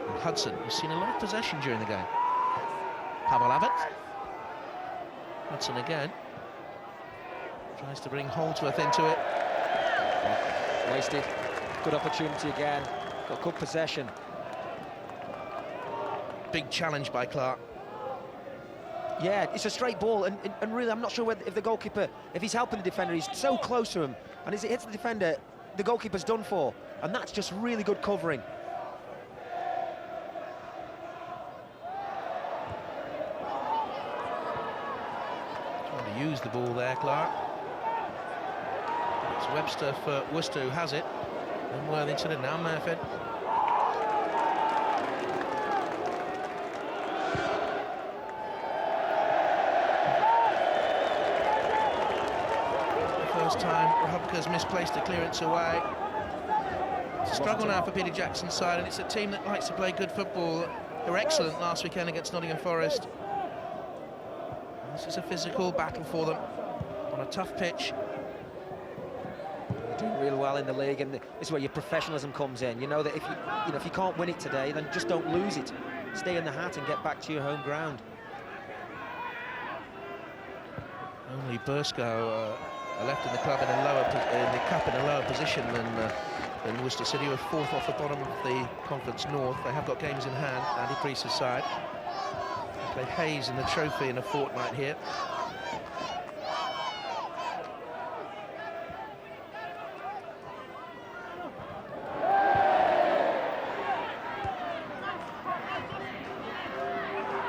S5: And Hudson, who's seen a lot of possession during the game. Pavel Abbott. Hudson again. Tries to bring Holdsworth into it.
S6: Wasted. Good opportunity again. Got good possession.
S5: Big challenge by Clark.
S6: Yeah, it's a straight ball, and really, I'm not sure if the goalkeeper, if he's helping the defender, he's so close to him, and as it hits the defender, the goalkeeper's done for, and that's just really good covering.
S5: Trying to use the ball there, Clark. It's Webster for Worcester who has it. And Worthington, and now Murphy. First time Rahubka's misplaced the clearance away. It's a struggle now for Peter Jackson's side, and it's a team that likes to play good football. They were excellent last weekend against Nottingham Forest. This is a physical battle for them on a tough pitch.
S6: Doing real well in the league, and this is where your professionalism comes in. You know that if you can't win it today, then just don't lose it. Stay in the hat and get back to your home ground.
S5: Only Bursko are left in the club in a lower position than Worcester City, who are fourth off the bottom of the Conference North. They have got games in hand. Andy Priest's side. They play Hayes in the Trophy in a fortnight here.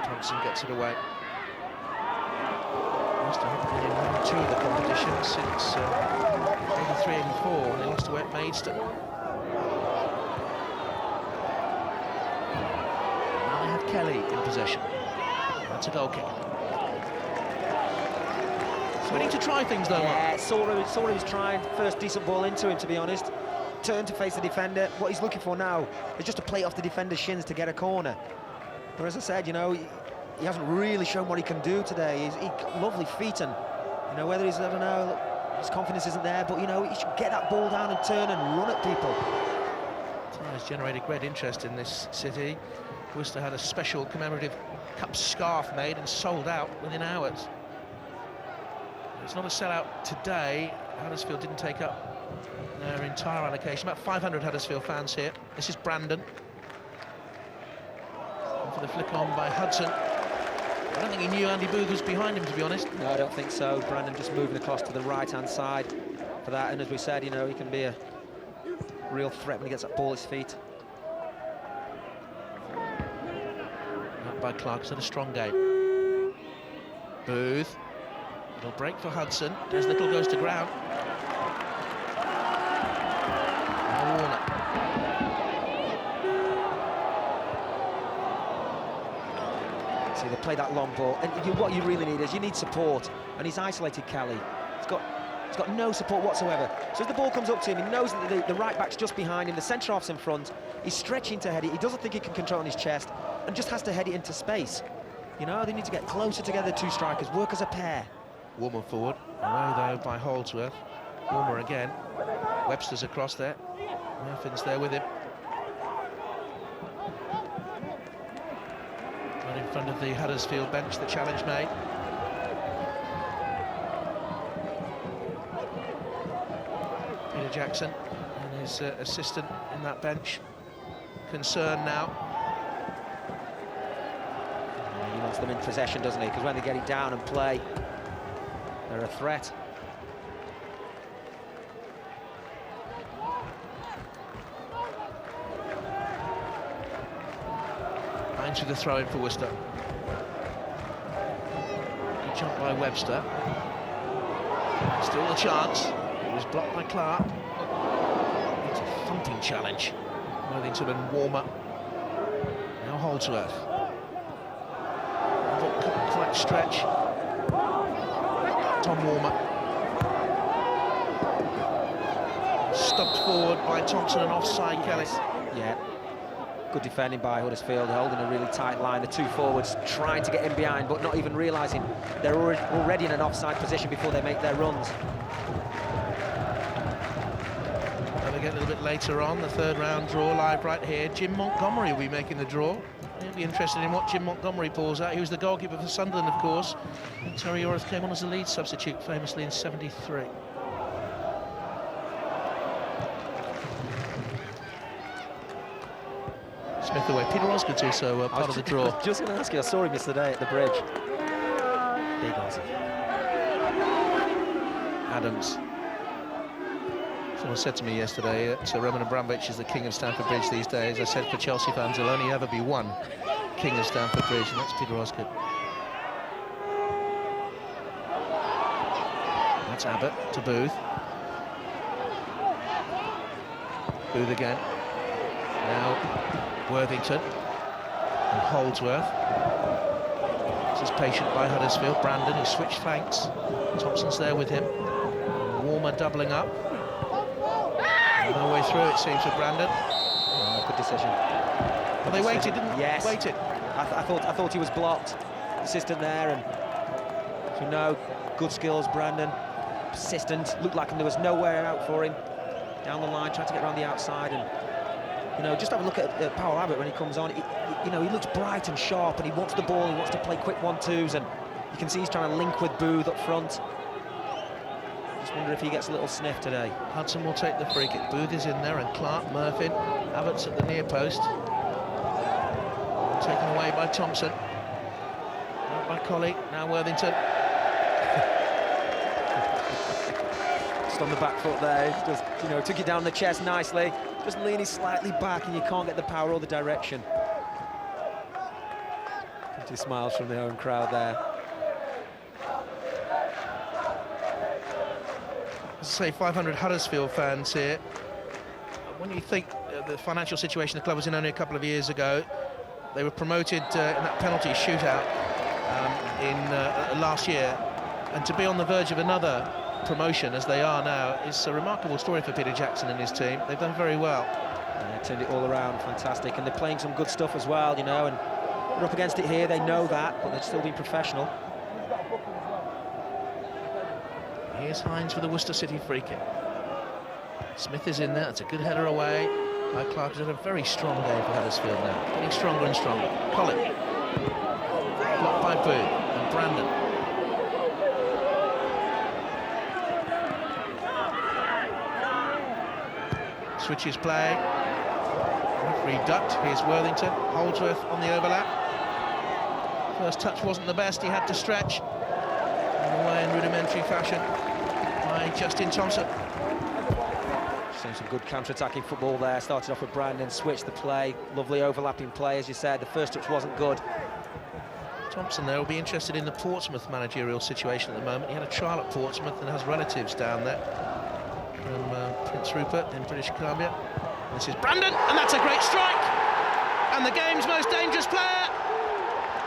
S5: Thompson gets it away. Worcester haven't been in round 2 of the competition since 83-84 when they lost away at Maidstone. Now they have Kelly in possession. That's a goal kick. So we need to try things though.
S6: Yeah, Sora was trying. First decent ball into him, to be honest. Turn to face the defender. What he's looking for now is just to play off the defender's shins to get a corner. But as I said, you know, he hasn't really shown what he can do today. He's lovely feet, and you know, whether he's, I don't know, his confidence isn't there, but you know, he should get that ball down and turn and run at people.
S5: It's generated great interest in this city. Worcester had a special commemorative cup scarf made and sold out within hours. It's not a sellout today. Huddersfield didn't take up their entire allocation. About 500 Huddersfield fans here. This is Brandon. And for the flick on by Hudson. I don't think he knew Andy Booth was behind him, to be honest.
S6: No, I don't think so. Brandon just moving across to the right-hand side for that, and as we said, you know, he can be a real threat when he gets that ball at his feet.
S5: Out by Clark, had a strong game. Booth. Little break for Hudson. As Little goes to ground. Now Warner.
S6: See, they play that long ball, and what you really need is you need support, and he's isolated Kelly. He's got no support whatsoever. So as the ball comes up to him, he knows that the right back's just behind him, the centre half's in front. He's stretching to head it. He doesn't think he can control it on his chest, and just has to head it into space. You know, they need to get closer together, two strikers, work as a pair.
S5: Warmer forward, away though by Holdsworth. Warmer again. Webster's across there. Murphin's there with him. Right in front of the Huddersfield bench, the challenge made. Peter Jackson and his assistant in that bench. Concerned now.
S6: He wants them in possession, doesn't he? Because when they get it down and play, they're a threat.
S5: Finds with the throw-in for Worcester. Good jump by Webster. Still a chance. It was blocked by Clark. It's a thumping challenge. Worthington and Warmer. Now Holdsworth. Couldn't quite stretch. Tom Warmer. Stumped forward by Thompson and offside Kelly.
S6: Yeah. Good defending by Huddersfield, holding a really tight line. The two forwards trying to get in behind, but not even realising they're already in an offside position before they make their runs.
S5: And again a little bit later on, the third round draw live right here. Jim Montgomery will be making the draw. You'll be interested in what Jim Montgomery pulls out. He was the goalkeeper for Sunderland, of course. And Terry Orth came on as a lead substitute, famously in '73. Smith away. Peter Osgood's also part of the draw.
S6: I was just going to ask you, I saw him yesterday at the bridge. Big Ozzy.
S5: Adams. Someone said to me yesterday that Roman Abramovich is the king of Stamford Bridge these days. I said for Chelsea fans, there'll only ever be one king of Stamford Bridge, and that's Peter Osgood. That's Abbott to Booth. Booth again. Now Worthington and Holdsworth. This is patient by Huddersfield. Brandon, who switched flanks. Thompson's there with him. Warmer doubling up. No way through, it seems, for Brandon.
S6: Oh, good decision.
S5: Well, they waited, didn't they?
S6: Yes.
S5: Waited.
S6: I thought he was blocked. Assistant there, and so no, good skills, Brandon. Persistent. Looked like there was nowhere out for him. Down the line, tried to get around the outside, and you know, just have a look at Powell Abbott when he comes on. You know, he looks bright and sharp, and he wants the ball. He wants to play quick 1-2s, and you can see he's trying to link with Booth up front. Just wonder if he gets a little sniff today.
S5: Hudson will take the free kick. Booth is in there, and Clark, Murphy, Abbott's at the near post. Taken away by Thompson. Out by Colley, now Worthington.
S6: Just on the back foot there, just, you know, took it down the chest nicely. Just leaning slightly back, and you can't get the power or the direction. Plenty of smiles from the home crowd there.
S5: As I say, 500 Huddersfield fans here. When you think the financial situation the club was in only a couple of years ago, they were promoted in that penalty shootout last year, and to be on the verge of another promotion as they are now is a remarkable story for Peter Jackson and his team. They've done very well.
S6: Yeah, turned it all around, fantastic, and they're playing some good stuff as well, you know, and they're up against it here, they know that, but they're still being professional.
S5: Here's Hines for the Worcester City free kick. Smith is in there, it's a good header away. Clark has had a very strong game for Huddersfield now, getting stronger and stronger. Collin, blocked by Booth and Brandon. Switches play. Referee ducked. Here's Worthington. Holdsworth on the overlap. First touch wasn't the best. He had to stretch. And away in rudimentary fashion by Justin Thompson.
S6: Seen some good counter-attacking football there. Started off with Brandon, switched the play. Lovely overlapping play, as you said. The first touch wasn't good.
S5: Thompson there will be interested in the Portsmouth managerial situation at the moment. He had a trial at Portsmouth and has relatives down there from Prince Rupert in British Columbia. This is Brandon, and that's a great strike. And the game's most dangerous player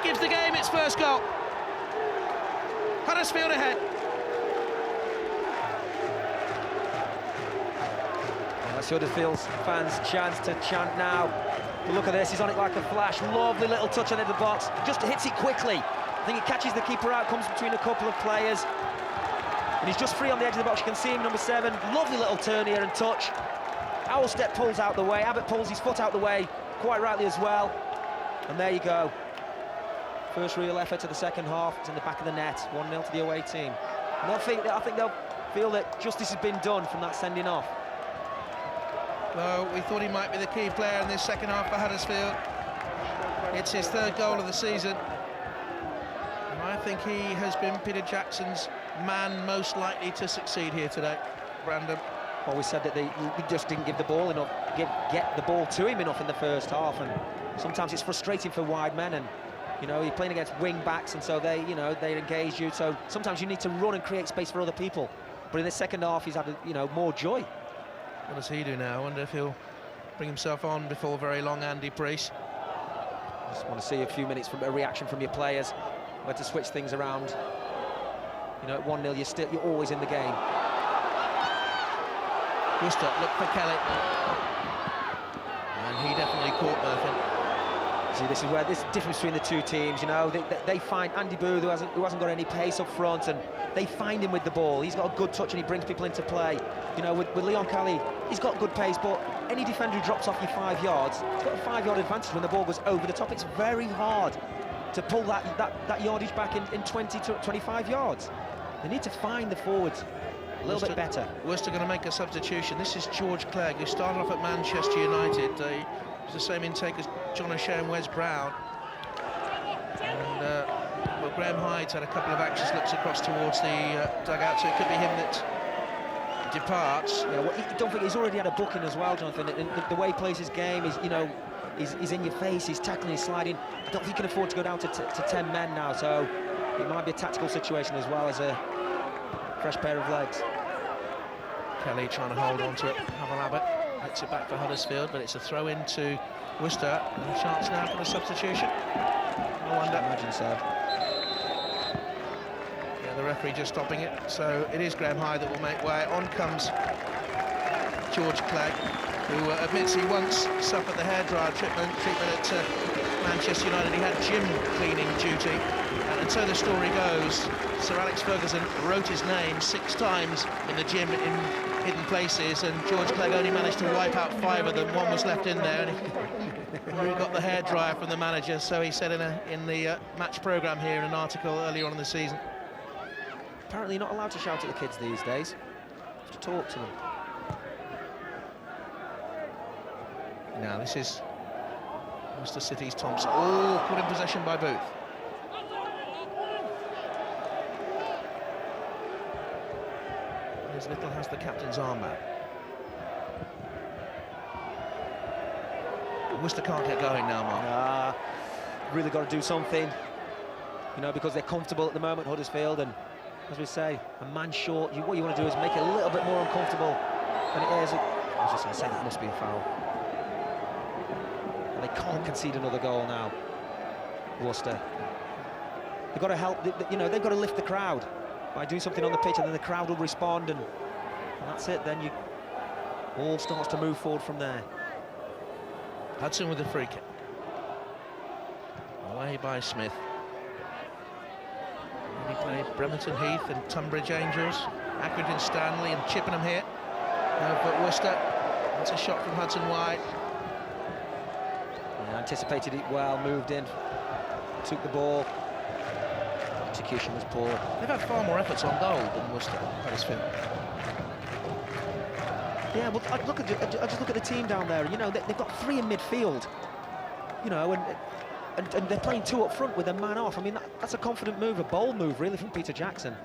S5: gives the game its first goal. Huddersfield ahead.
S6: That's Huddersfield fans' chance to chant now. But look at this, he's on it like a flash. Lovely little touch on the box. Just hits it quickly. I think it catches the keeper out, comes between a couple of players. And he's just free on the edge of the box. You can see him, number 7. Lovely little turn here and touch. Owlstep pulls out the way. Abbott pulls his foot out the way, quite rightly as well. And there you go. First real effort of the second half. It's in the back of the net. 1-0 to the away team. And I think they'll feel that justice has been done from that sending off.
S5: Well, we thought he might be the key player in this second half for Huddersfield. It's his 3rd goal of the season. And I think he has been Peter Jackson's man most likely to succeed here today, Brandon.
S6: Well, we said that they just didn't give the ball enough, get the ball to him enough in the first half, and sometimes it's frustrating for wide men, and you know, you're playing against wing backs, and so they engage you, so sometimes you need to run and create space for other people. But in the second half, he's had, you know, more joy.
S5: What does he do now? I wonder if he'll bring himself on before very long, Andy Priest.
S6: Just want to see a few minutes from a reaction from your players, where to switch things around. You know, at 1-0, you're always in the game.
S5: Worcester look for Kelly, and he definitely caught Murphy.
S6: See, this is where this difference between the two teams. You know, they find Andy Booth, who hasn't got any pace up front, and they find him with the ball. He's got a good touch and he brings people into play. You know, with Leon Kelly, he's got good pace, but any defender who drops off you 5 yards, he's got a 5-yard advantage when the ball goes over the top. It's very hard to pull that yardage back in 20 to 25 yards. They need to find the forwards a little bit better.
S5: Worcester going to make a substitution. This is George Clegg, who started off at Manchester United. It was the same intake as John O'Shea and Wes Brown. And well, Graham Hyde's had a couple of anxious looks across towards the dugout, so it could be him that departs.
S6: Yeah, well, don't forget, he's already had a booking as well, Jonathan. The way he plays his game is, you know, he's in your face, he's tackling, he's sliding. I don't think he can afford to go down to 10 men now, so it might be a tactical situation as well as a fresh pair of legs.
S5: Kelly trying to hold on to it. Havel Abbott hits it back for Huddersfield, but it's a throw in to Worcester. And a chance now for the substitution. I wonder.
S6: I imagine so.
S5: Yeah, the referee just stopping it. So it is Graham Hyde that will make way. On comes George Clegg, who admits he once suffered the hairdryer treatment at Manchester United. He had gym cleaning duty, and so the story goes, Sir Alex Ferguson wrote his name 6 times in the gym in hidden places, and George Clegg only managed to wipe out 5 of them. 1 was left in there, and he got the hairdryer from the manager, so he said in the match programme here in an article earlier on in the season.
S6: Apparently not allowed to shout at the kids these days. Have to talk to them.
S5: Now this is Worcester City's Thompson. Oh, put in possession by Booth. As Little has the captain's armband. Worcester can't get going now, Mark.
S6: Really got to do something, you know, because they're comfortable at the moment, Huddersfield, and as we say, a man short. What you want to do is make it a little bit more uncomfortable than it is. I was just going to say that must be a foul. And they can't concede another goal now, Worcester. They've got to help, you know, they've got to lift the crowd by doing something on the pitch, and then the crowd will respond, and that's it. Then you all starts to move forward from there.
S5: Hudson with the free kick. Away by Smith. And he played Bremerton Heath and Tunbridge Angels, Accrington Stanley and Chippenham here. But Worcester, that's a shot from Hudson wide.
S6: Yeah, anticipated it well, moved in, took the ball. Execution was poor.
S5: They've had far more efforts on goal than Worcester, Huddersfield.
S6: Yeah, well, I just look at the team down there. You know, they've got 3 in midfield. You know, and they're playing 2 up front with a man off. I mean, that's a confident move, a bold move, really, from Peter Jackson.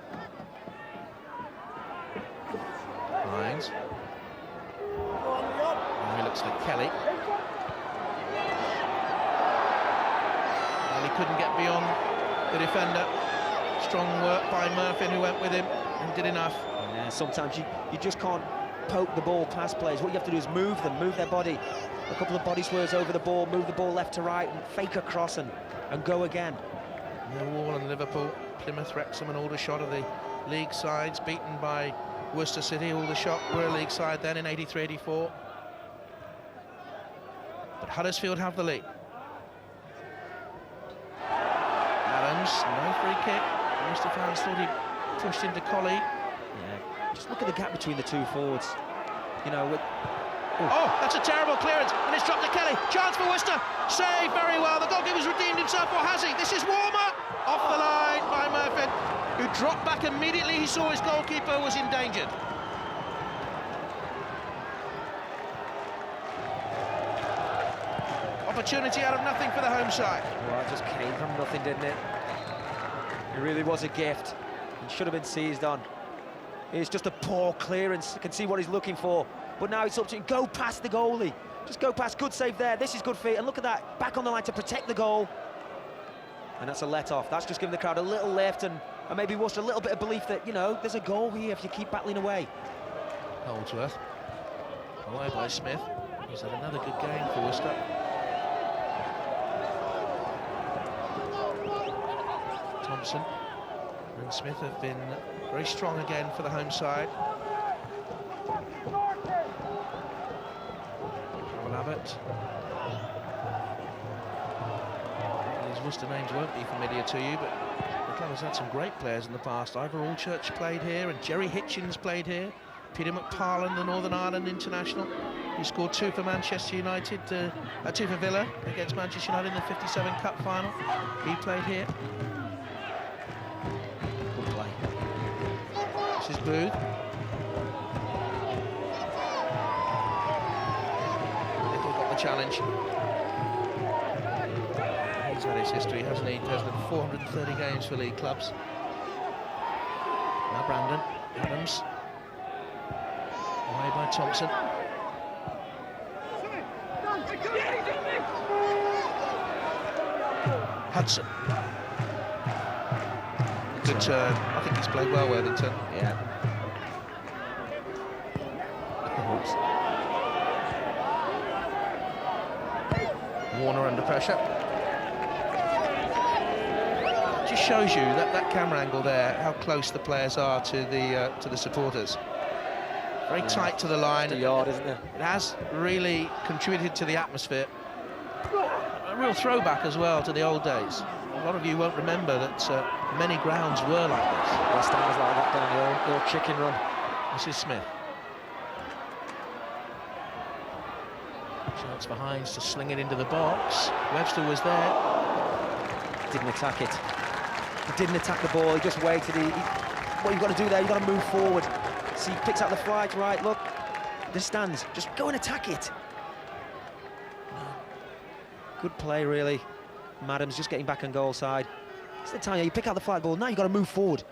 S5: Lyons. Now he looks for Kelly. And he couldn't get beyond the defender. Strong work by Murphy, who went with him and did enough.
S6: Yeah, sometimes you just can't poke the ball past players. What you have to do is move them, move their body. A couple of body swerves over the ball, move the ball left to right, and fake a cross and go again.
S5: Millwall and Liverpool, Plymouth, Wrexham and Aldershot are the league sides, beaten by Worcester City. Aldershot were a league side then in 83-84. But Huddersfield have the lead. Adams, no free kick. Worcester fans thought he pushed into Colley.
S6: Yeah, just look at the gap between the 2 forwards. You know, with...
S5: Oh, that's a terrible clearance, and it's dropped to Kelly. Chance for Worcester. Saved very well. The goalkeeper's redeemed himself, or has he? This is Warmer. Off the line by Murphy, who dropped back immediately. He saw his goalkeeper was endangered. Opportunity out of nothing for the home side.
S6: Well, it just came from nothing, didn't it? It really was a gift. It should have been seized on. It's just a poor clearance. You can see what he's looking for. But now it's up to him. Go past the goalie. Just go past. Good save there. This is good feet. And look at that. Back on the line to protect the goal. And that's a let-off. That's just giving the crowd a little lift and maybe Worcester a little bit of belief that, you know, there's a goal here if you keep battling away.
S5: Holdsworth. Away by Smith. He's had another good game for Worcester. Thompson and Smith have been very strong again for the home side. Abbott. These Worcester names won't be familiar to you, but the club has had some great players in the past. Ivor Allchurch played here, and Jerry Hitchens played here. Peter McParland, the Northern Ireland international, who scored 2 for Manchester United, 2 for Villa against Manchester United in the '57 Cup final. He played here.
S6: Good play.
S5: This is Booth. Challenge. He's had his history, hasn't he? He's had 430 games for league clubs. Now Brandon Adams. Away by Thompson. Hudson. good turn. I think he's played well, Worthington.
S6: Yeah. Oops.
S5: Warner under pressure. Just shows you that camera angle there, how close the players are to the supporters. Very tight to the line.
S6: Just a yard, isn't it?
S5: It has really contributed to the atmosphere. A real throwback as well to the old days. A lot of you won't remember that many grounds were like this.
S6: West Ham was like that down the old chicken run.
S5: This is Smith. Chance for Hines to sling it into the box. Webster was there.
S6: Didn't attack it. He didn't attack the ball, he just waited. What you've got to do there, you've got to move forward. See, he picks out the flight, right, look. The stands, just go and attack it. Good play, really. Madam's just getting back on goal side. It's the time, you pick out the flight ball, now you've got to move forward.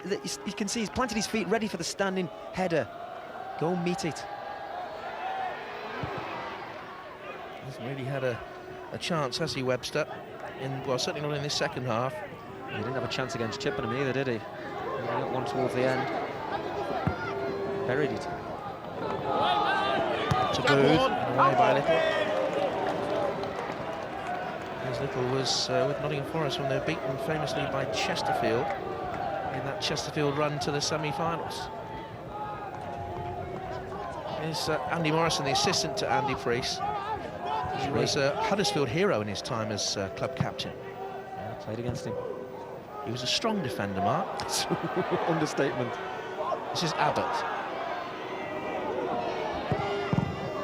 S6: You can see he's planted his feet ready for the standing header. Go meet it.
S5: Hasn't really had a chance, has he, Webster? Well, certainly not in this second half.
S6: He didn't have a chance against Chippenham either, did he? He got one towards the end. Buried it.
S5: To Booth, away by Little. As Little was with Nottingham Forest when they were beaten famously by Chesterfield in that Chesterfield run to the semi-finals. Here's Andy Morrison, the assistant to Andy Priest. He was a Huddersfield hero in his time as club captain.
S6: Yeah, played against him.
S5: He was a strong defender, Mark.
S6: Understatement.
S5: This is Abbott.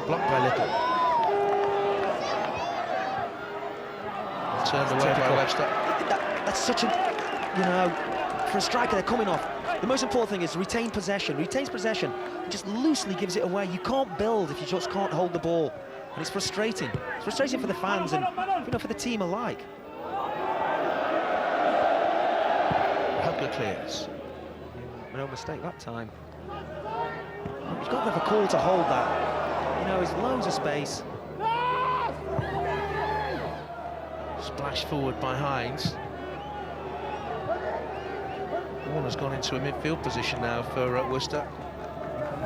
S5: Blocked by Little. Turned away by Webster.
S6: That's such a, you know, for a striker they're coming off. The most important thing is retain possession. Retains possession, just loosely gives it away. You can't build if you just can't hold the ball. And it's frustrating. It's frustrating for the fans and, you know, for the team alike.
S5: Hugler clears.
S6: No mistake that time. He's got to have a call to hold that. You know, there's loads of space.
S5: Splash forward by Hines. Warner's gone into a midfield position now for Worcester.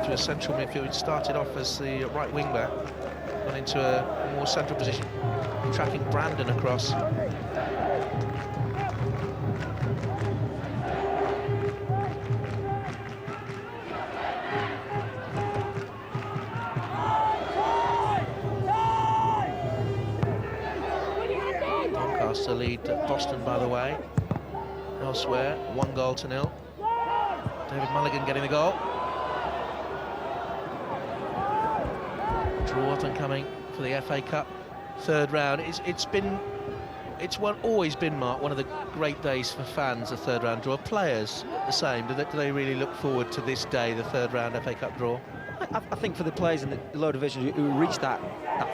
S5: To a central midfield. He started off as the right wing back. Gone into a more central position. Tracking Brandon across. Doncaster lead Boston, by the way. Elsewhere, 1-0. David Mulligan getting the goal. Draw up and coming for the FA Cup third round. It's always been, Mark, one of the great days for fans, the third round draw. Players the same. Do they really look forward to this day, the third round FA Cup draw?
S6: I think for the players in the lower division who reached that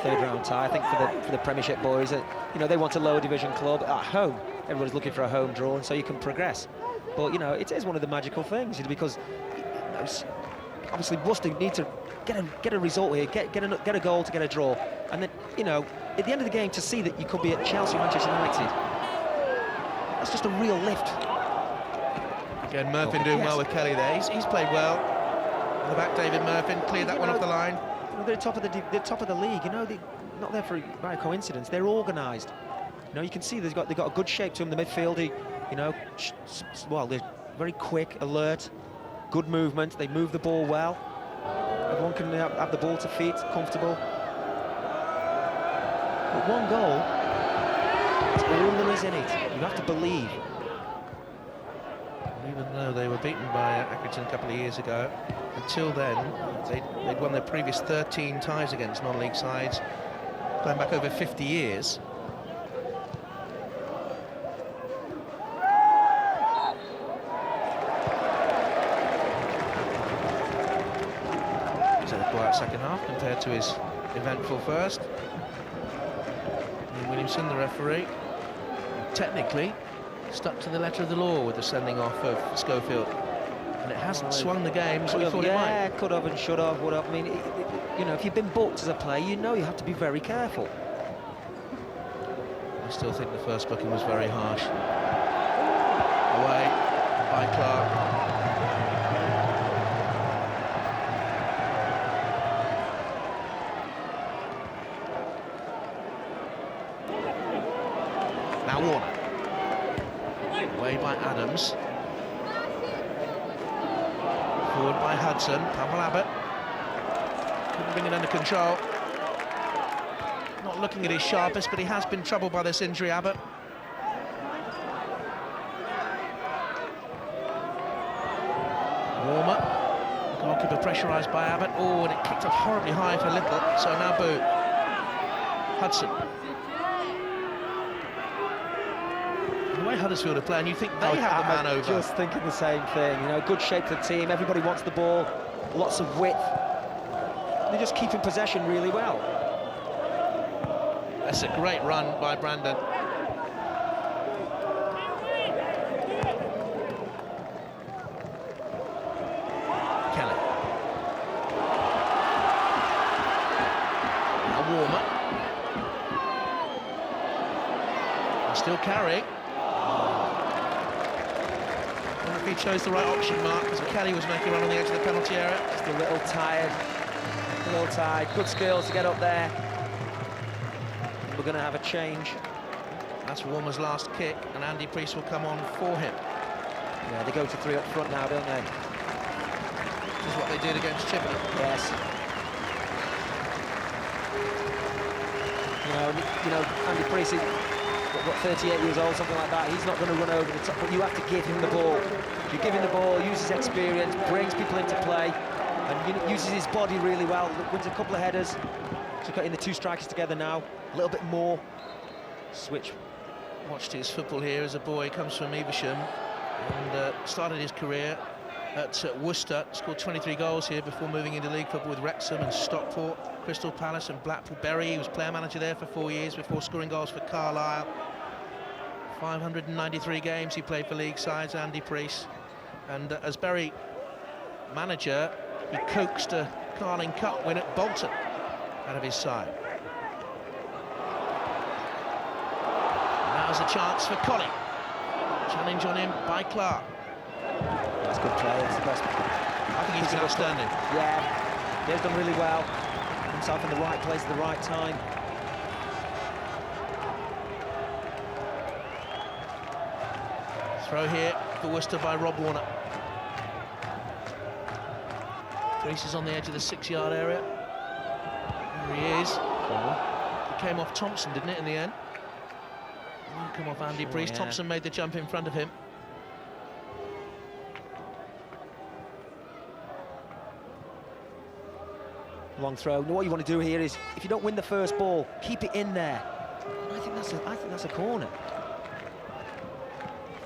S6: third round tie, I think for the Premiership boys, you know, they want a lower division club at home. Everybody's looking for a home draw, and so you can progress. But you know, it is one of the magical things, because you know, obviously Worcester need to get a result here, get a goal to get a draw, and then, you know, at the end of the game, to see that you could be at Chelsea, Manchester United, that's just a real lift.
S5: Again, Murphin doing well with Kelly there. He's played well. On the back, David Murphin cleared that one off the line.
S6: You know, they're top of the league. You know, they're not there by coincidence. They're organised. You know, you can see they've got a good shape to them. The midfield, you know, well, they're very quick, alert, good movement. They move the ball well. Everyone can have the ball to feet, comfortable. But one goal, that's all there is in it. You have to believe.
S5: Even though they were beaten by Accrington a couple of years ago, until then, they'd won their previous 13 ties against non-league sides, going back over 50 years. He's had a quiet second half compared to his eventful first. And Williamson, the referee, technically stuck to the letter of the law with the sending off of Schofield, and it hasn't swung the game as we thought it might.
S6: Yeah, could have and should have, would have. I mean, you know, if you've been booked as a player, you know you have to be very careful.
S5: I still think the first booking was very harsh. Away. Away by Adams. Forward by Hudson. Pavel Abbott. Couldn't bring it under control. Not looking at his sharpest, but he has been troubled by this injury, Abbott. Warmer. Goalkeeper pressurised by Abbott. Oh, and it kicked up horribly high for Little. So now Boo. Hudson. The way Huddersfield are playing, you think they have the man over.
S6: Just thinking the same thing. You know, good shape for the team. Everybody wants the ball. Lots of width. They're just keeping possession really well.
S5: That's a great run by Brandon. Kelly. Now Warmer. And still carrying. I wonder if he chose the right option, Mark, because Kelly was making a run on the edge of the penalty area.
S6: Just a little tired. A little tired. Good skills to get up there. We're going to have a change.
S5: That's Warmer's last kick, and Andy Priest will come on for him.
S6: Yeah, they go to 3 up front now, don't they?
S5: This is what they did against Chippenham.
S6: Yes. You know, Andy Priest, what, 38 years old, something like that. He's not going to run over the top, but you have to give him the ball. You give him the ball, uses experience, brings people into play, and uses his body really well. Wins a couple of headers. So getting the two strikers together now, a little bit more. Switch.
S5: Watched his football here as a boy, comes from Evesham, and started his career at Worcester, scored 23 goals here before moving into league football with Wrexham and Stockport, Crystal Palace and Blackpool Bury. He was player manager there for 4 years before scoring goals for Carlisle. 593 games he played for league sides, Andy Priest, and as Bury manager he coaxed a Carling Cup win at Bolton out of his side. And now's a chance for Collie. Challenge on him by Clark.
S6: That's good play, that's the best.
S5: I think he's been outstanding.
S6: Yeah, he's done really well. Himself in the right place at the right time.
S5: Throw here for Worcester by Rob Warner. Priest is on the edge of the 6-yard area. There he is. It came off Thompson, didn't it, in the end? Come off Andy Priest.
S6: Yeah.
S5: Thompson made the jump in front of him.
S6: Long throw. What you want to do here is, if you don't win the first ball, keep it in there. And I think that's a corner.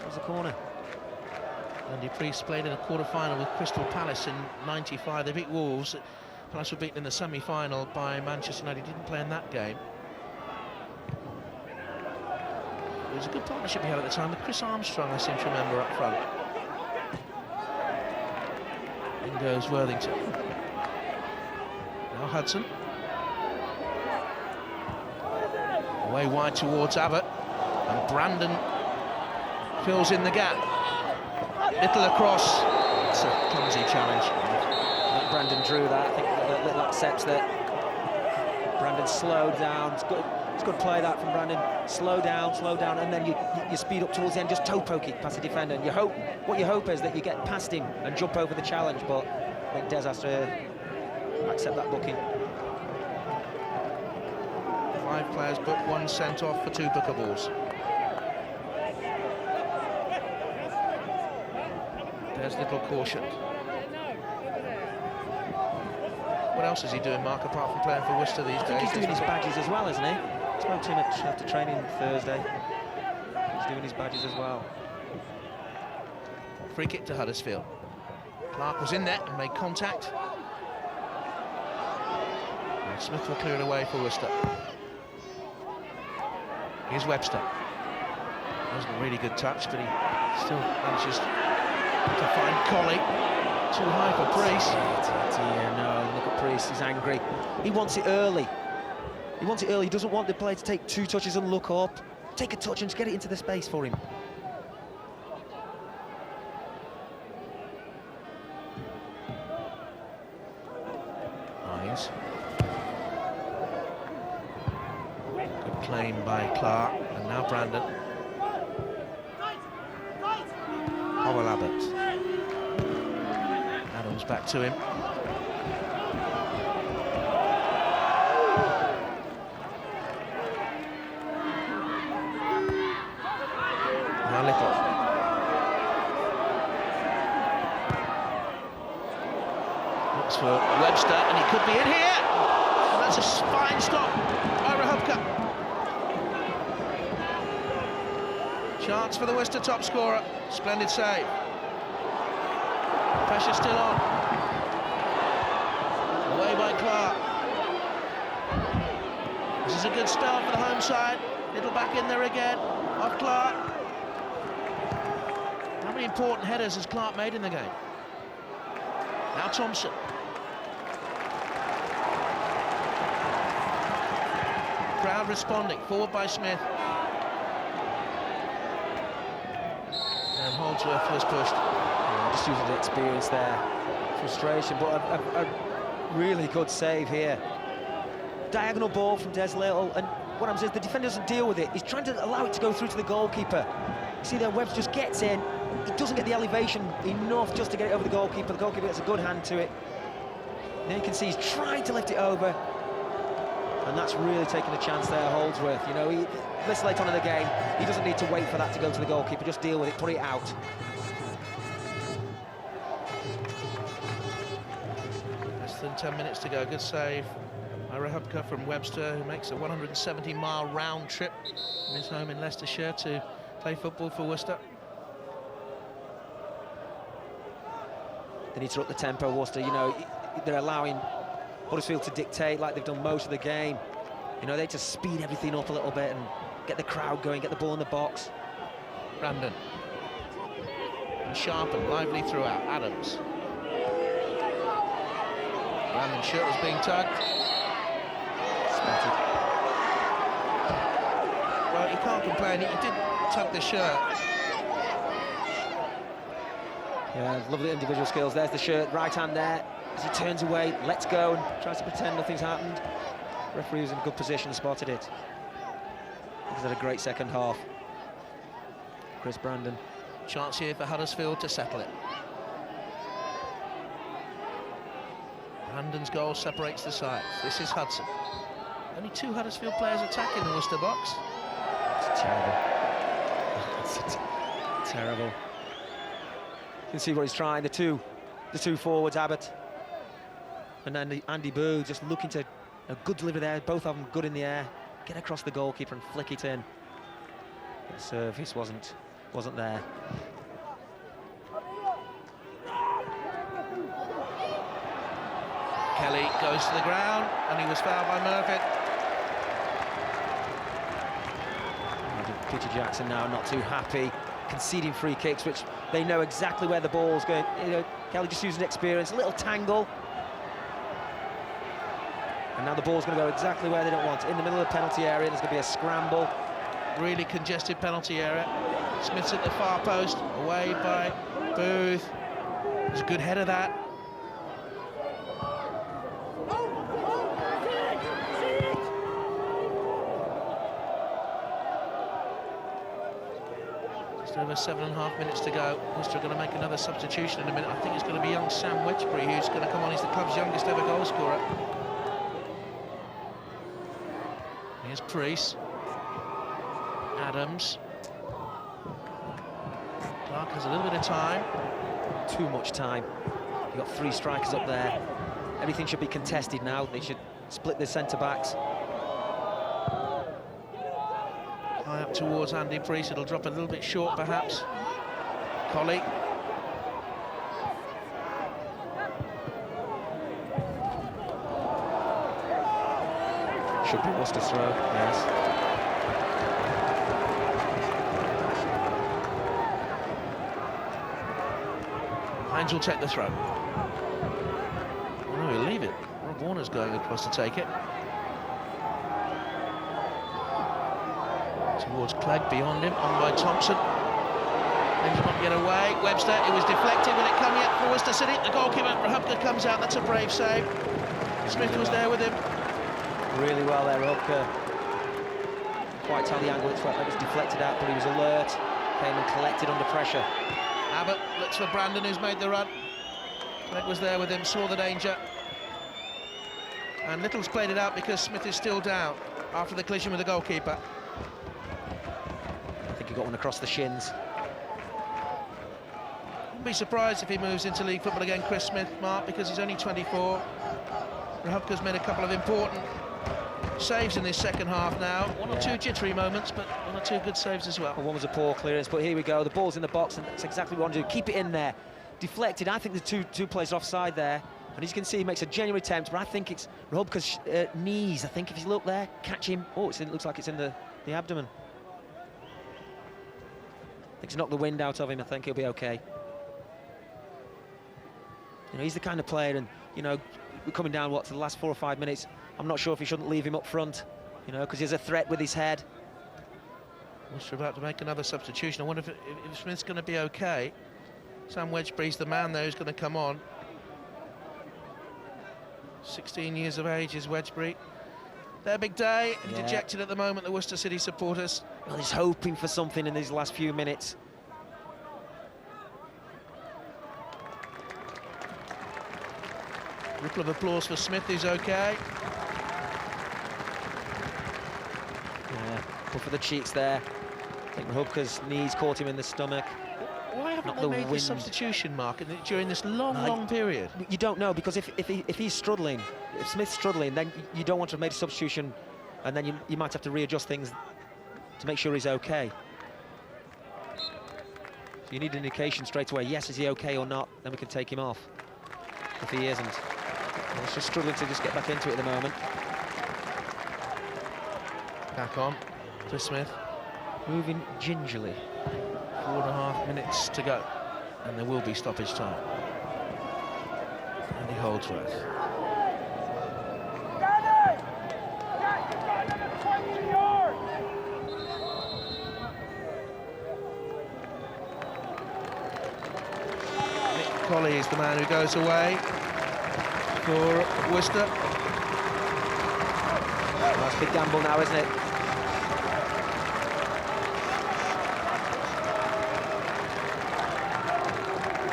S6: That's a corner.
S5: Andy Priest played in a quarter-final with Crystal Palace in '95. They beat Wolves. Palace were beaten in the semi-final by Manchester United. He didn't play in that game. It was a good partnership he had at the time with Chris Armstrong, I seem to remember, up front. In goes Worthington. Now Hudson. Away wide towards Abbott. And Brandon fills in the gap. Little across. It's a clumsy challenge.
S6: I think Brandon drew that. I think Little accepts that. Brandon slowed down. It's good play that from Brandon. Slow down, and then you speed up towards the end, just toe poke it past the defender. And what you hope is that you get past him and jump over the challenge, but I think Des has to accept that booking.
S5: 5 players booked, 1 sent off for 2 bookables. There's Little cautioned. What else is he doing, Mark, apart from playing for Worcester these days?
S6: I think he's doing his badges as well, isn't he? Spoke to him after training Thursday. He's doing his badges as well.
S5: Free kick to Huddersfield. Clark was in there and made contact. And Smith will clear it away for Worcester. Here's Webster. That was a really good touch, but he still manages to find Collie. Too high for Priest.
S6: Yeah, no, look at Priest, he's angry. He wants it early. He wants it early. He doesn't want the player to take 2 touches and look up. Take a touch and just get it into the space for him.
S5: Hines. Good claim by Clark, and now Brandon. Howell Abbott. Adams back to him. Now Little. Looks for Webster, and he could be in here. And that's a fine stop by Rehubka. Chance for the Worcester top scorer. Splendid save. Pressure still on. Away by Clark. This is a good start for the home side. Little back in there again. Off Clark. How many important headers has Clark made in the game? Now Thompson. Crowd responding. Forward by Smith. And Holdsworth was pushed.
S6: Yeah, just using the experience there. Frustration, but a really good save here. Diagonal ball from Des Little, and what I'm saying is the defender doesn't deal with it. He's trying to allow it to go through to the goalkeeper. See there, Webbs just gets in. He doesn't get the elevation enough just to get it over the goalkeeper. The goalkeeper gets a good hand to it. Then you can see he's trying to lift it over. And that's really taking a chance there, Holdsworth. You know, this late on in the game, he doesn't need to wait for that to go to the goalkeeper. Just deal with it, put it out.
S5: Less than 10 minutes to go. Good save. Rehubka from Webster, who makes a 170-mile round trip from his home in Leicestershire to play football for Worcester.
S6: They need to up the tempo, Worcester. You know, they're allowing Huddersfield to dictate like they've done most of the game. You know, they just speed everything up a little bit and get the crowd going, get the ball in the box.
S5: Brandon. And sharp and lively throughout. Adams. Brandon's shirt was being tugged.
S6: Spotted.
S5: Well, you can't complain. He did tug the shirt.
S6: Yeah, lovely individual skills. There's the shirt, right hand there. As he turns away, lets go and tries to pretend nothing's happened. Referee was in a good position and spotted it. He's had a great second half. Chris Brandon.
S5: Chance here for Huddersfield to settle it. Brandon's goal separates the sides. This is Hudson. Only 2 Huddersfield players attacking the Worcester box.
S6: It's terrible. It's terrible. You can see what he's trying. The two forwards, Abbott and Andy Boo, just looking to a good delivery there. Both of them good in the air. Get across the goalkeeper and flick it in. The service wasn't there.
S5: Kelly goes to the ground, and he was fouled by Murphy.
S6: Peter Jackson now not too happy, conceding free kicks, which they know exactly where the ball's going. You know, Kelly just using experience, a little tangle. And now the ball's going to go exactly where they don't want it. In the middle of the penalty area, there's going to be a scramble.
S5: Really congested penalty area. Smith's at the far post, away by Booth. There's a good header that. Just over 7.5 minutes to go. Worcester are going to make another substitution in a minute. I think it's going to be young Sam Wedgbury who's going to come on. He's the club's youngest ever goal scorer. Here's Priest. Adams. Clark has a little bit of time.
S6: Too much time. You've got 3 strikers up there. Everything should be contested now. They should split the centre-backs.
S5: High up towards Andy Priest. It'll drop a little bit short, perhaps. Colley.
S6: Should be Worcester's throw, yes.
S5: Hines will take the throw. Oh, no, he'll leave it. Rob Warner's going across to take it. Towards Clegg, beyond him, on by Thompson. They did not get away. Webster, it was deflected. Will it come yet for Worcester City? The goalkeeper, Rehubka, comes out. That's a brave save. Smith was there with him.
S6: Really well there, Rehubka. Quite tell the angle it was deflected out, but he was alert. Came and collected under pressure.
S5: Abbott looks for Brandon, who's made the run. Clegg was there with him, saw the danger. And Little's played it out because Smith is still down after the collision with the goalkeeper.
S6: I think he got one across the shins.
S5: Wouldn't be surprised if he moves into league football again, Chris Smith, Mark, because he's only 24. Rehubka's made a couple of important saves in this second half now. One or two jittery moments, but one or two good saves as well.
S6: One was a poor clearance, but here we go. The ball's in the box, and that's exactly what we want to do. Keep it in there. Deflected. I think the two players offside there. And as you can see, he makes a genuine attempt, but I think it's Rehubka's knees. I think if you look there, catch him. Oh, it looks like it's in the abdomen. I think it's knocked the wind out of him. I think he'll be okay. You know, he's the kind of player, and, you know, we're coming down, to the last 4 or 5 minutes. I'm not sure if he shouldn't leave him up front, you know, because he's a threat with his head.
S5: Worcester about to make another substitution. I wonder if Smith's going to be okay. Sam Wedgbury's the man there who's going to come on. 16 years of age is Wedgbury. Their big day, and dejected at the moment, the Worcester City supporters.
S6: Well, he's hoping for something in these last few minutes.
S5: Ripple of applause for Smith, who's okay.
S6: Yeah, but for the cheeks there. I think Rehubka's knees caught him in the stomach.
S5: Why haven't they made the substitution, Mark, during this long period?
S6: You don't know, because if he's struggling, if Smith's struggling, then you don't want to have made a substitution, and then you might have to readjust things to make sure he's okay. So you need an indication straight away, yes, is he okay or not, then we can take him off. If he isn't. He's just struggling to just get back into it at the moment.
S5: Back on to Smith.
S6: Moving gingerly.
S5: 4.5 minutes to go, and there will be stoppage time. Andy Holdsworth. Nick Colley is the man who goes away for Worcester.
S6: That's a big gamble now, isn't it?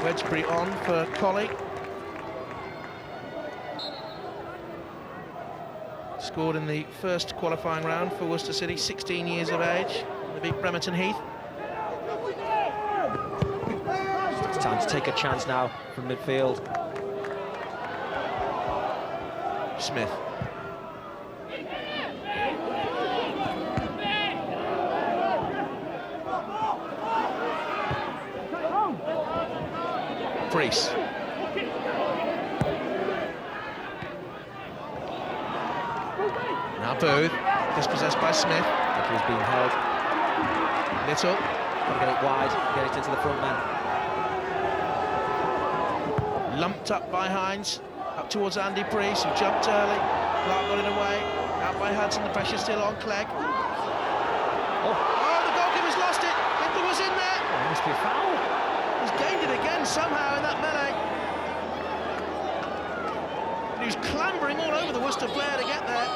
S5: Wedgbury on for Colley. Scored in the first qualifying round for Worcester City, 16 years of age, the big Bremerton Heath.
S6: It's time to take a chance now from midfield.
S5: Smith. Priest. Now Booth, dispossessed by Smith.
S6: I think he was being held.
S5: Little.
S6: Got to get it wide, get it into the front man.
S5: Lumped up by Hines, up towards Andy Priest, who jumped early. Clark got it away. Out by Hudson, the pressure still on Clegg. Oh, the goalkeeper's lost it. Little was in there.
S6: Oh, it must be a foul.
S5: He's gained it again somehow in that melee. He was clambering all over the Worcester player to get there.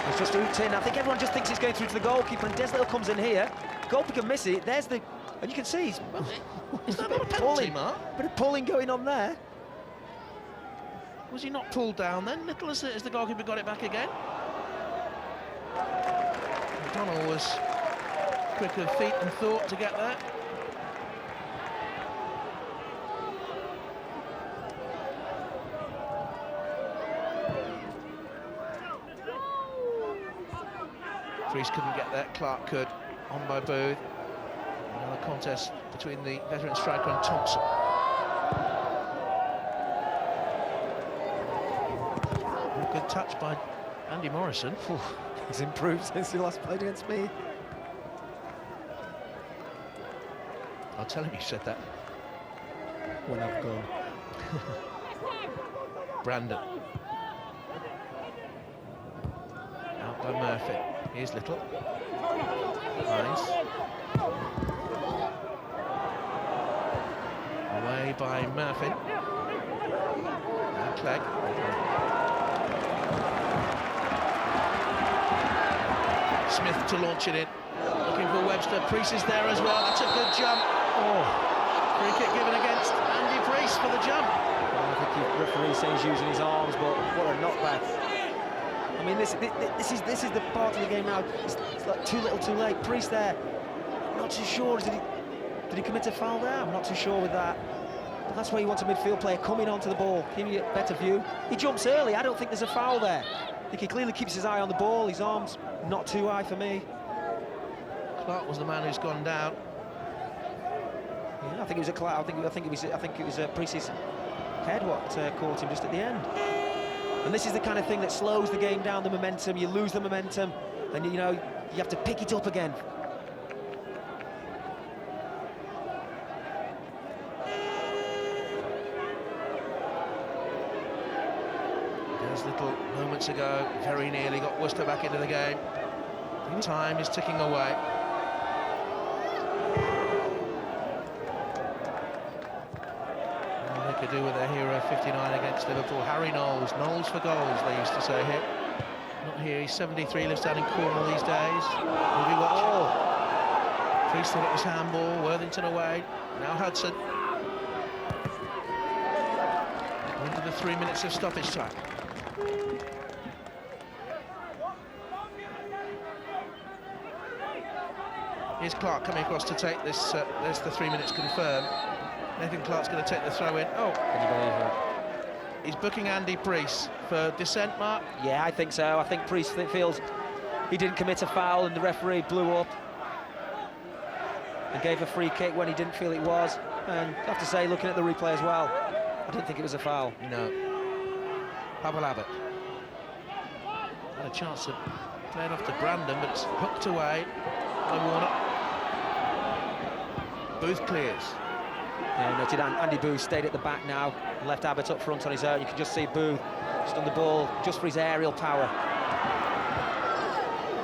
S6: He's just hooked in. I think everyone just thinks he's going through to the goalkeeper, and Des Little comes in here. Goalkeeper can miss it. There's the... And you can see he's...
S5: Is that not a penalty, Mark?
S6: Bit of pulling going on there.
S5: Was he not pulled down then? Little as the goalkeeper got it back again. McDonnell was quick of feet and thought to get there. Priest couldn't get there, Clark could, on by Booth. Another contest between the veteran striker and Thompson. A good touch by Andy Morrison.
S6: He's improved since he last played against me.
S5: I'll tell him you said that.
S6: When I've gone.
S5: Brandon. Out by Murphy. Here's Little. Hines. Away by Murphy. And Clegg. Smith to launch it in. Looking for Webster. Priest is there as well. That's a good jump. Free kick given against Andy Priest for the jump.
S6: Well, I think the referee says he's using his arms, but what a knockback. I mean, this is the part of the game now. It's like too little, too late. Priest there. I'm not too sure. Did he commit a foul there? I'm not too sure with that. But that's where you want a midfield player coming onto the ball, giving you a better view. He jumps early. I don't think there's a foul there. I think he clearly keeps his eye on the ball. His arms not too high for me.
S5: Clark was the man who's gone down.
S6: Yeah, I think it was a Clark. I think it was Priest's head what caught him just at the end. And this is the kind of thing that slows the game down, the momentum. You lose the momentum, and you know you have to pick it up again.
S5: There's little moments ago, very nearly got Worcester back into the game. Time is ticking away. All they could do with their hero 59 against Liverpool. Harry Knowles, Knowles for goals, they used to say here. Not here, he's 73, lives down in Cornwall these days. Movie watch. Priest thought it was handball, Worthington away. Now Hudson. Into the 3 minutes of stoppage time. Here's Clark coming across to take this. There's the 3 minutes confirmed. Nathan Clark's going to take the throw in. Oh,
S6: Can you believe it?
S5: He's booking Andy Priest for dissent, Mark.
S6: Yeah, I think so. I think Priest feels he didn't commit a foul, and the referee blew up and gave a free kick when he didn't feel it was. And I have to say, looking at the replay as well, I didn't think it was a foul.
S5: No. Pavel Abbott had a chance to play it off to Brandon, but it's hooked away by Warner. Booth clears.
S6: Yeah, noted Andy Booth stayed at the back now, left Abbott up front on his own. You can just see Booth just on the ball, just for his aerial power.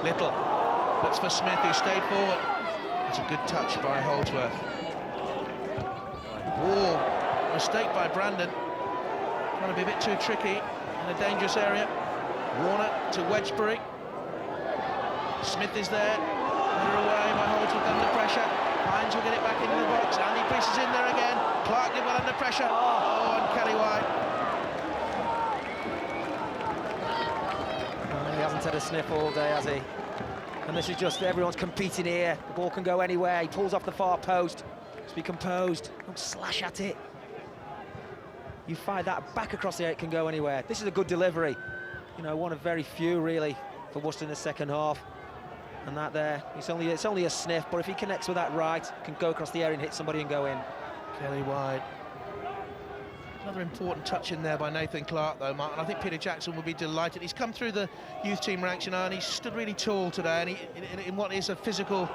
S5: Little looks for Smith, who stayed forward. It's a good touch by Holdsworth. Whoa, mistake by Brandon. Trying to be a bit too tricky in a dangerous area. Warner to Wedgbury. Smith is there. Header away by Holdsworth under pressure. Hines will get it back into the box. Andy Priest is in there again. Clark did well under pressure. Oh, and Kelly White.
S6: He hasn't had a sniff all day, has he? And this is just, everyone's competing here. The ball can go anywhere. He pulls off the far post. Just be composed. Don't slash at it. You fire that back across the air, it can go anywhere. This is a good delivery. You know, one of very few, really, for Worcester in the second half. And that there, it's only a sniff, but if he connects with that right, can go across the area and hit somebody and go in.
S5: Kelly White. Another important touch in there by Nathan Clark, though, Mark, and I think Peter Jackson will be delighted. He's come through the youth team ranks, you know, and he stood really tall today, and he, in what is a physical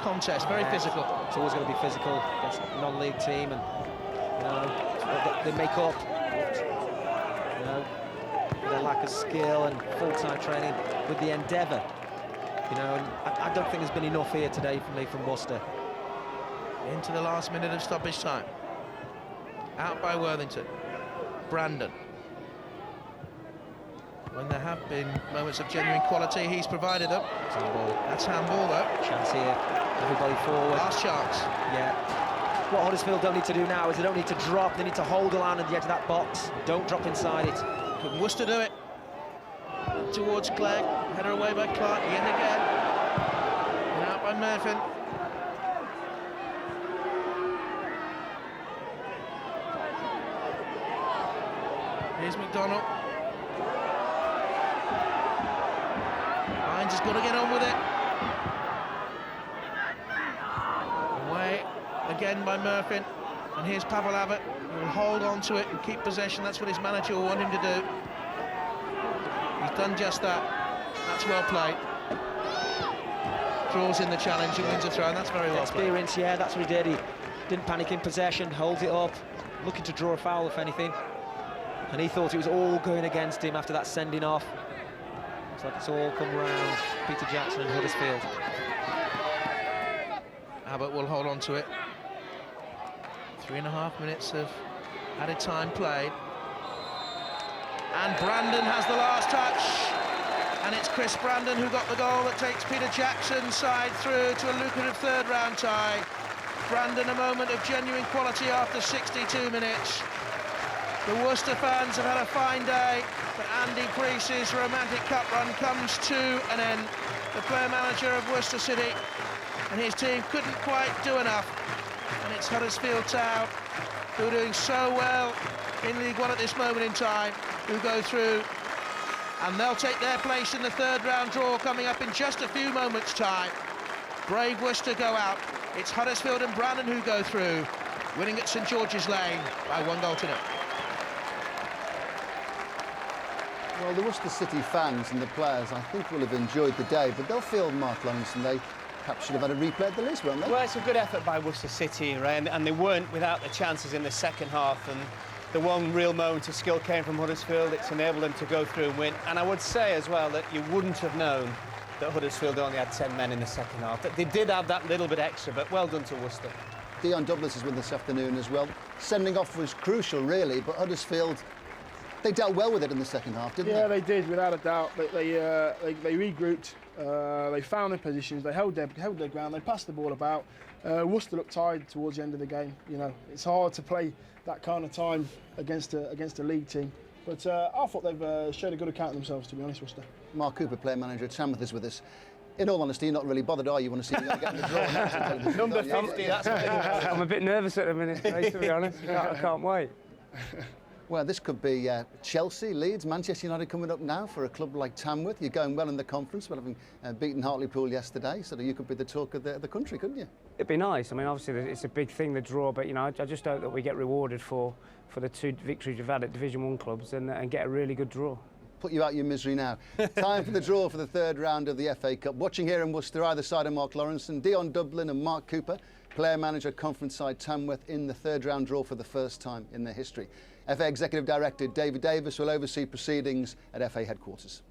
S5: contest, very physical.
S6: It's always going to be physical against a non-league team, and you know, they make up, you know, their lack of skill and full-time training with the endeavour. You know, and I don't think there's been enough here today from Worcester.
S5: Into the last minute of stoppage time. Out by Worthington. Brandon. When there have been moments of genuine quality, he's provided them. That's handball, though.
S6: Chance here. Everybody forward.
S5: Last chance.
S6: Yeah. What Huddersfield don't need to do now is they don't need to drop. They need to hold the line at the edge of that box. Don't drop inside it.
S5: Can Worcester do it? Towards Clegg. Header away by Clark. In again. And out by Murphy. Here's McDonald. Hines has got to get on with it. Away again by Murphy. And here's Pavel Abbott. He will hold on to it and keep possession. That's what his manager will want him to do. He's done just that. That's well played. Draws in the challenge and wins a throw, and that's very well played.
S6: Experience, yeah, that's what he did. He didn't panic in possession, holds it up, looking to draw a foul, if anything. And he thought it was all going against him after that sending off. Looks like it's all come round. Peter Jackson and Huddersfield.
S5: Abbott will hold on to it. 3.5 minutes of added time played. And Brandon has the last touch. And it's Chris Brandon who got the goal that takes Peter Jackson's side through to a lucrative third-round tie. Brandon, a moment of genuine quality after 62 minutes. The Worcester fans have had a fine day, but Andy Priest's romantic cup run comes to an end. The player manager of Worcester City and his team couldn't quite do enough. And it's Huddersfield Town, who are doing so well in League One at this moment in time, who go through, and they'll take their place in the third-round draw coming up in just a few moments' time. Brave Worcester go out. It's Huddersfield and Brandon who go through, winning at St George's Lane by 1-0.
S1: Well, the Worcester City fans and the players, I think, will have enjoyed the day, but they'll feel, Mark Lawrence, they perhaps should have had a replay at the least, won't they?
S7: Well, it's a good effort by Worcester City, Ray, and they weren't without the chances in the second half, and the one real moment of skill came from Huddersfield. It's enabled them to go through and win. And I would say as well that you wouldn't have known that Huddersfield only had 10 men in the second half. That they did have that little bit extra, but well done to Worcester.
S1: Dion Douglas is with this afternoon as well. Sending off was crucial, really, but Huddersfield, they dealt well with it in the second half, didn't they?
S8: Yeah, they did, without a doubt. They regrouped, they found their positions, they held their ground, they passed the ball about. Worcester looked tired towards the end of the game. You know, it's hard to play that kind of time against a league team. But I thought they've showed a good account of themselves, to be honest, Worcester.
S1: Mark Cooper, player manager at Tamworth, is with us. In all honesty, you're not really bothered, are you? Want to see them get in the draw?
S7: Number 50, that's
S11: I'm a bit nervous at the minute, to be honest. I can't wait.
S1: Well, this could be Chelsea, Leeds, Manchester United coming up now for a club like Tamworth. You're going well in the conference, well, having beaten Hartlepool yesterday, so you could be the talk of the country, couldn't you?
S11: It'd be nice. I mean, obviously, it's a big thing, the draw, but, you know, I just hope that we get rewarded for the 2 victories we've had at Division 1 clubs and get a really good draw.
S1: Put you out your misery now. Time for the draw for the third round of the FA Cup. Watching here in Worcester, either side of Mark Lawrence, Dion Dublin and Mark Cooper, player manager, conference side Tamworth, in the third round draw for the first time in their history. FA Executive Director David Davis will oversee proceedings at FA headquarters.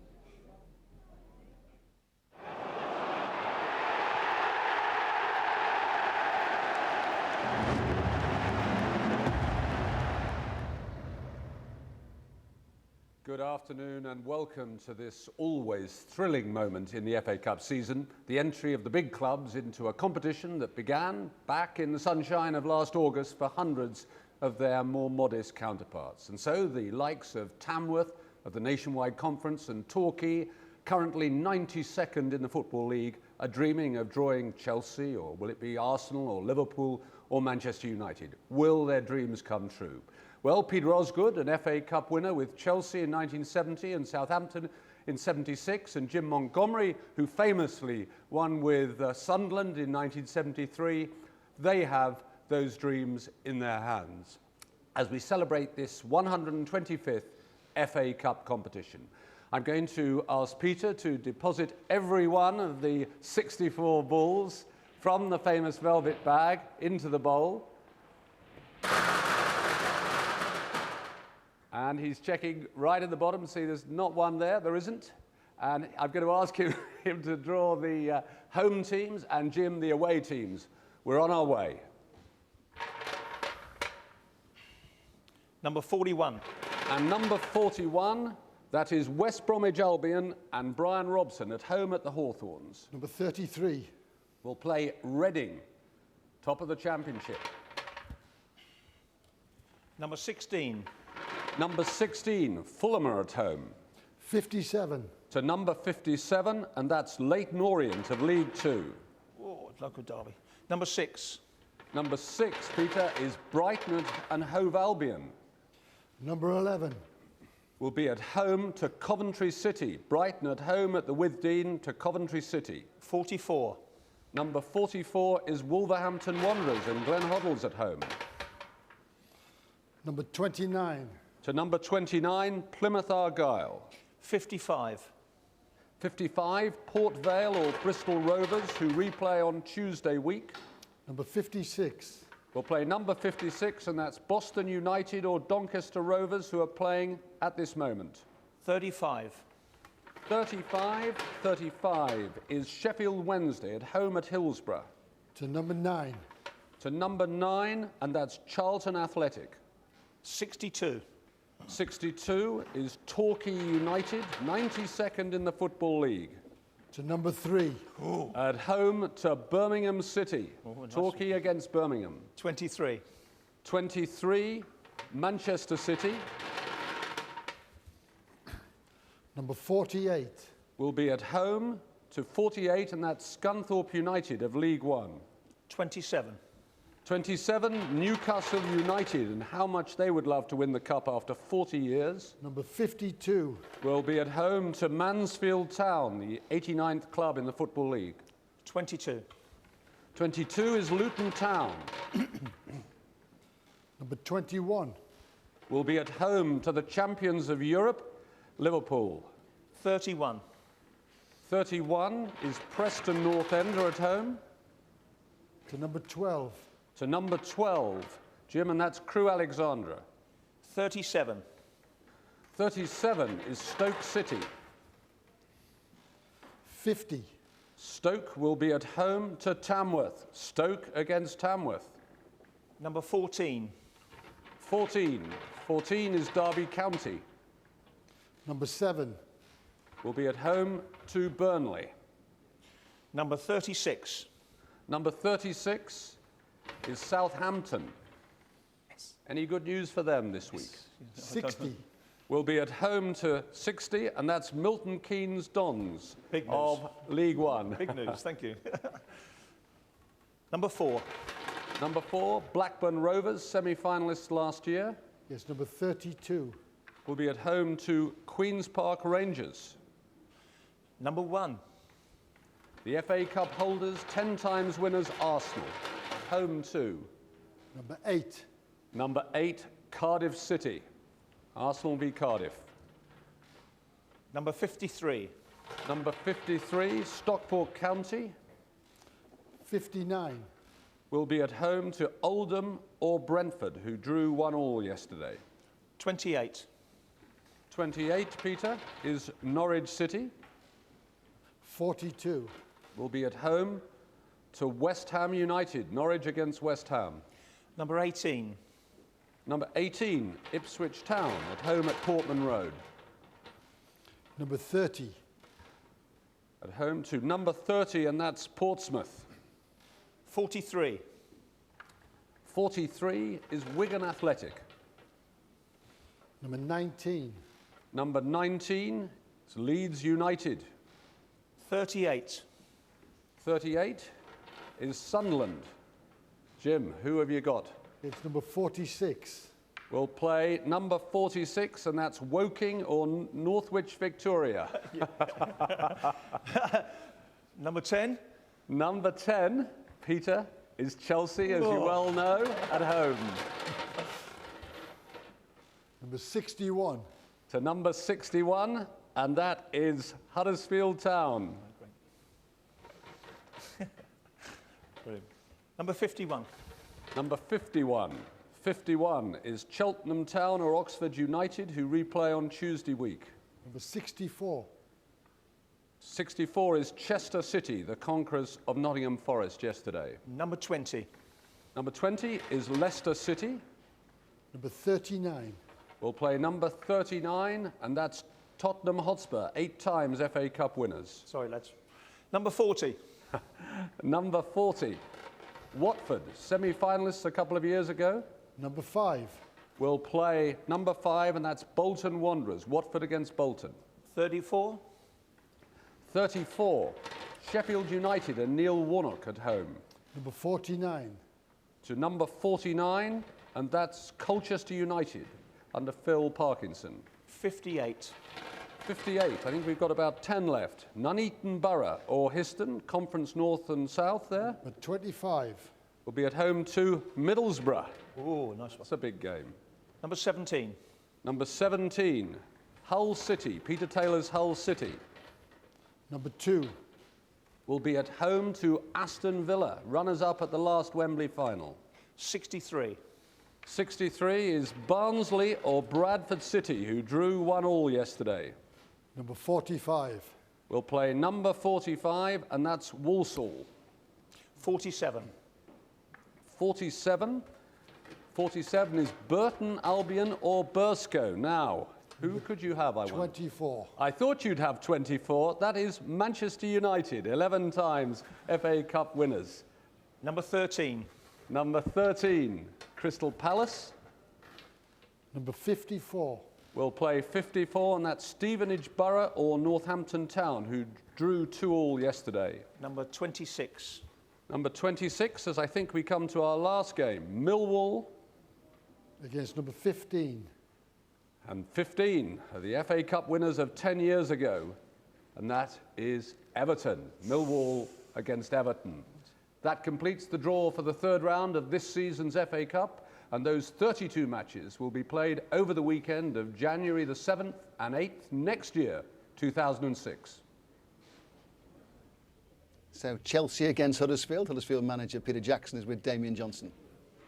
S15: Good afternoon and welcome to this always thrilling moment in the FA Cup season, the entry of the big clubs into a competition that began back in the sunshine of last August for hundreds of their more modest counterparts. And so the likes of Tamworth, of the Nationwide Conference, and Torquay, currently 92nd in the Football League, are dreaming of drawing Chelsea, or will it be Arsenal or Liverpool or Manchester United? Will their dreams come true? Well, Peter Osgood, an FA Cup winner with Chelsea in 1970 and Southampton in 76, and Jim Montgomery, who famously won with Sunderland in 1973, they have those dreams in their hands as we celebrate this 125th FA Cup competition. I'm going to ask Peter to deposit every one of the 64 balls from the famous velvet bag into the bowl. And he's checking right at the bottom. See, there's not one there. There isn't. And I'm going to ask him to draw the home teams and Jim the away teams. We're on our way.
S10: Number 41.
S15: And number 41, that is West Bromwich Albion and Brian Robson at home at the Hawthorns.
S17: Number 33.
S15: Will play Reading, top of the Championship.
S10: Number 16.
S15: Number 16, Fulham are at home.
S17: 57.
S15: To number 57, and that's Leyton Orient of League Two.
S10: Oh, local derby. Number 6.
S15: Number 6, Peter, is Brighton and Hove Albion.
S17: Number 11.
S15: Will be at home to Coventry City. Brighton at home at the Withdean to Coventry City.
S10: 44.
S15: Number 44 is Wolverhampton Wanderers and Glen Hoddles at home.
S17: Number 29.
S15: To number 29, Plymouth Argyle.
S10: 55.
S15: 55, Port Vale or Bristol Rovers, who replay on Tuesday week.
S17: Number 56.
S15: Will play number 56, and that's Boston United or Doncaster Rovers, who are playing at this moment.
S10: 35.
S15: 35 is Sheffield Wednesday at home at Hillsborough.
S17: To number 9.
S15: To number 9, and that's Charlton Athletic.
S10: 62.
S15: 62 is Torquay United, 92nd in the Football League.
S17: To number 3.
S15: At home to Birmingham City. Torquay against Birmingham.
S18: 23.
S15: 23, Manchester City.
S17: Number 48.
S15: Will be at home to 48, and that's Scunthorpe United of League One.
S18: 27.
S15: 27, Newcastle United, and how much they would love to win the cup after 40 years.
S17: Number 52.
S15: Will be at home to Mansfield Town, the 89th club in the Football League.
S18: 22.
S15: 22 is Luton Town.
S17: Number 21.
S15: Will be at home to the champions of Europe, Liverpool.
S18: 31.
S15: 31 is Preston North End at home.
S17: To number 12.
S15: To number 12, Jim, and that's Crewe Alexandra.
S18: 37.
S15: 37 is Stoke City.
S17: 50.
S15: Stoke will be at home to Tamworth. Stoke against Tamworth.
S18: Number 14.
S15: 14. 14 is Derby County.
S17: Number 7.
S15: Will be at home to Burnley.
S18: Number 36.
S15: Number 36 is Southampton.
S18: Yes.
S15: Any good news for them this week?
S17: 60.
S15: Will be at home to 60, and that's Milton Keynes Dons
S18: Big news.
S15: of League One.
S18: Big news, thank you. Number 4.
S15: Number 4, Blackburn Rovers, semi-finalists last year.
S17: Yes, number 32.
S15: Will be at home to Queen's Park Rangers.
S18: Number 1.
S15: The FA Cup holders, 10 times winners Arsenal. Home to.
S17: Number 8.
S15: Number 8, Cardiff City. Arsenal v Cardiff.
S18: Number 53.
S15: Number 53, Stockport County.
S17: 59.
S15: Will be at home to Oldham or Brentford, who drew 1-1 yesterday.
S18: 28.
S15: 28, Peter, is Norwich City.
S17: 42.
S15: Will be at home to West Ham United. Norwich against West Ham.
S18: Number 18.
S15: Number 18, Ipswich Town, at home at Portman Road.
S17: Number 30.
S15: At home to number 30, and that's Portsmouth.
S18: 43.
S15: 43 is Wigan Athletic.
S17: Number 19.
S15: Number 19 is Leeds United.
S18: 38.
S15: 38 is Sunderland. Jim, who have you got?
S17: It's number 46.
S15: We'll play number 46, and that's Woking or Northwich Victoria.
S18: Number 10.
S15: Number 10, Peter, is Chelsea, as you well know, at home.
S17: Number 61.
S15: To number 61, and that is Huddersfield Town.
S18: Brilliant. Number 51.
S15: Number 51. 51 is Cheltenham Town or Oxford United, who replay on Tuesday week.
S17: Number 64.
S15: 64 is Chester City, the conquerors of Nottingham Forest yesterday.
S18: Number 20.
S15: Number 20 is Leicester City.
S17: Number 39.
S15: We'll play number 39, and that's Tottenham Hotspur, 8 times FA Cup winners.
S18: Sorry, lads. Number 40.
S15: Number 40, Watford, semi-finalists a couple of years ago.
S17: Number 5.
S15: We'll play number 5, and that's Bolton Wanderers, Watford against Bolton.
S18: 34.
S15: 34, Sheffield United and Neil Warnock at home.
S17: Number 49.
S15: To number 49, and that's Colchester United under Phil Parkinson.
S18: 58.
S15: 58, I think we've got about 10 left. Nuneaton Borough or Histon, Conference North and South there.
S17: Number 25.
S15: Will be at home to Middlesbrough.
S18: Oh, nice one.
S15: That's a big game.
S18: Number 17.
S15: Number 17, Hull City, Peter Taylor's Hull City.
S17: Number 2.
S15: Will be at home to Aston Villa, runners-up at the last Wembley final.
S18: 63.
S15: 63 is Barnsley or Bradford City, who drew 1-1 yesterday.
S17: Number 45.
S15: We'll play number 45, and that's Walsall.
S18: 47.
S15: 47. 47 is Burton Albion or Burscough. Now, who could you have, I wonder?
S17: 24.
S15: I thought you'd have 24. That is Manchester United, 11 times FA Cup winners.
S10: Number 13.
S15: Number 13, Crystal Palace.
S17: Number 54.
S15: Will play 54, and that's Stevenage Borough or Northampton Town, who drew 2-2 yesterday.
S10: Number 26.
S15: Number 26, as I think we come to our last game, Millwall.
S17: Against number 15.
S15: And 15 are the FA Cup winners of 10 years ago, and that is Everton. Millwall against Everton. That completes the draw for the third round of this season's FA Cup, and those 32 matches will be played over the weekend of January the 7th and 8th next year, 2006.
S1: So Chelsea against Huddersfield. Huddersfield manager Peter Jackson is with Damien Johnson.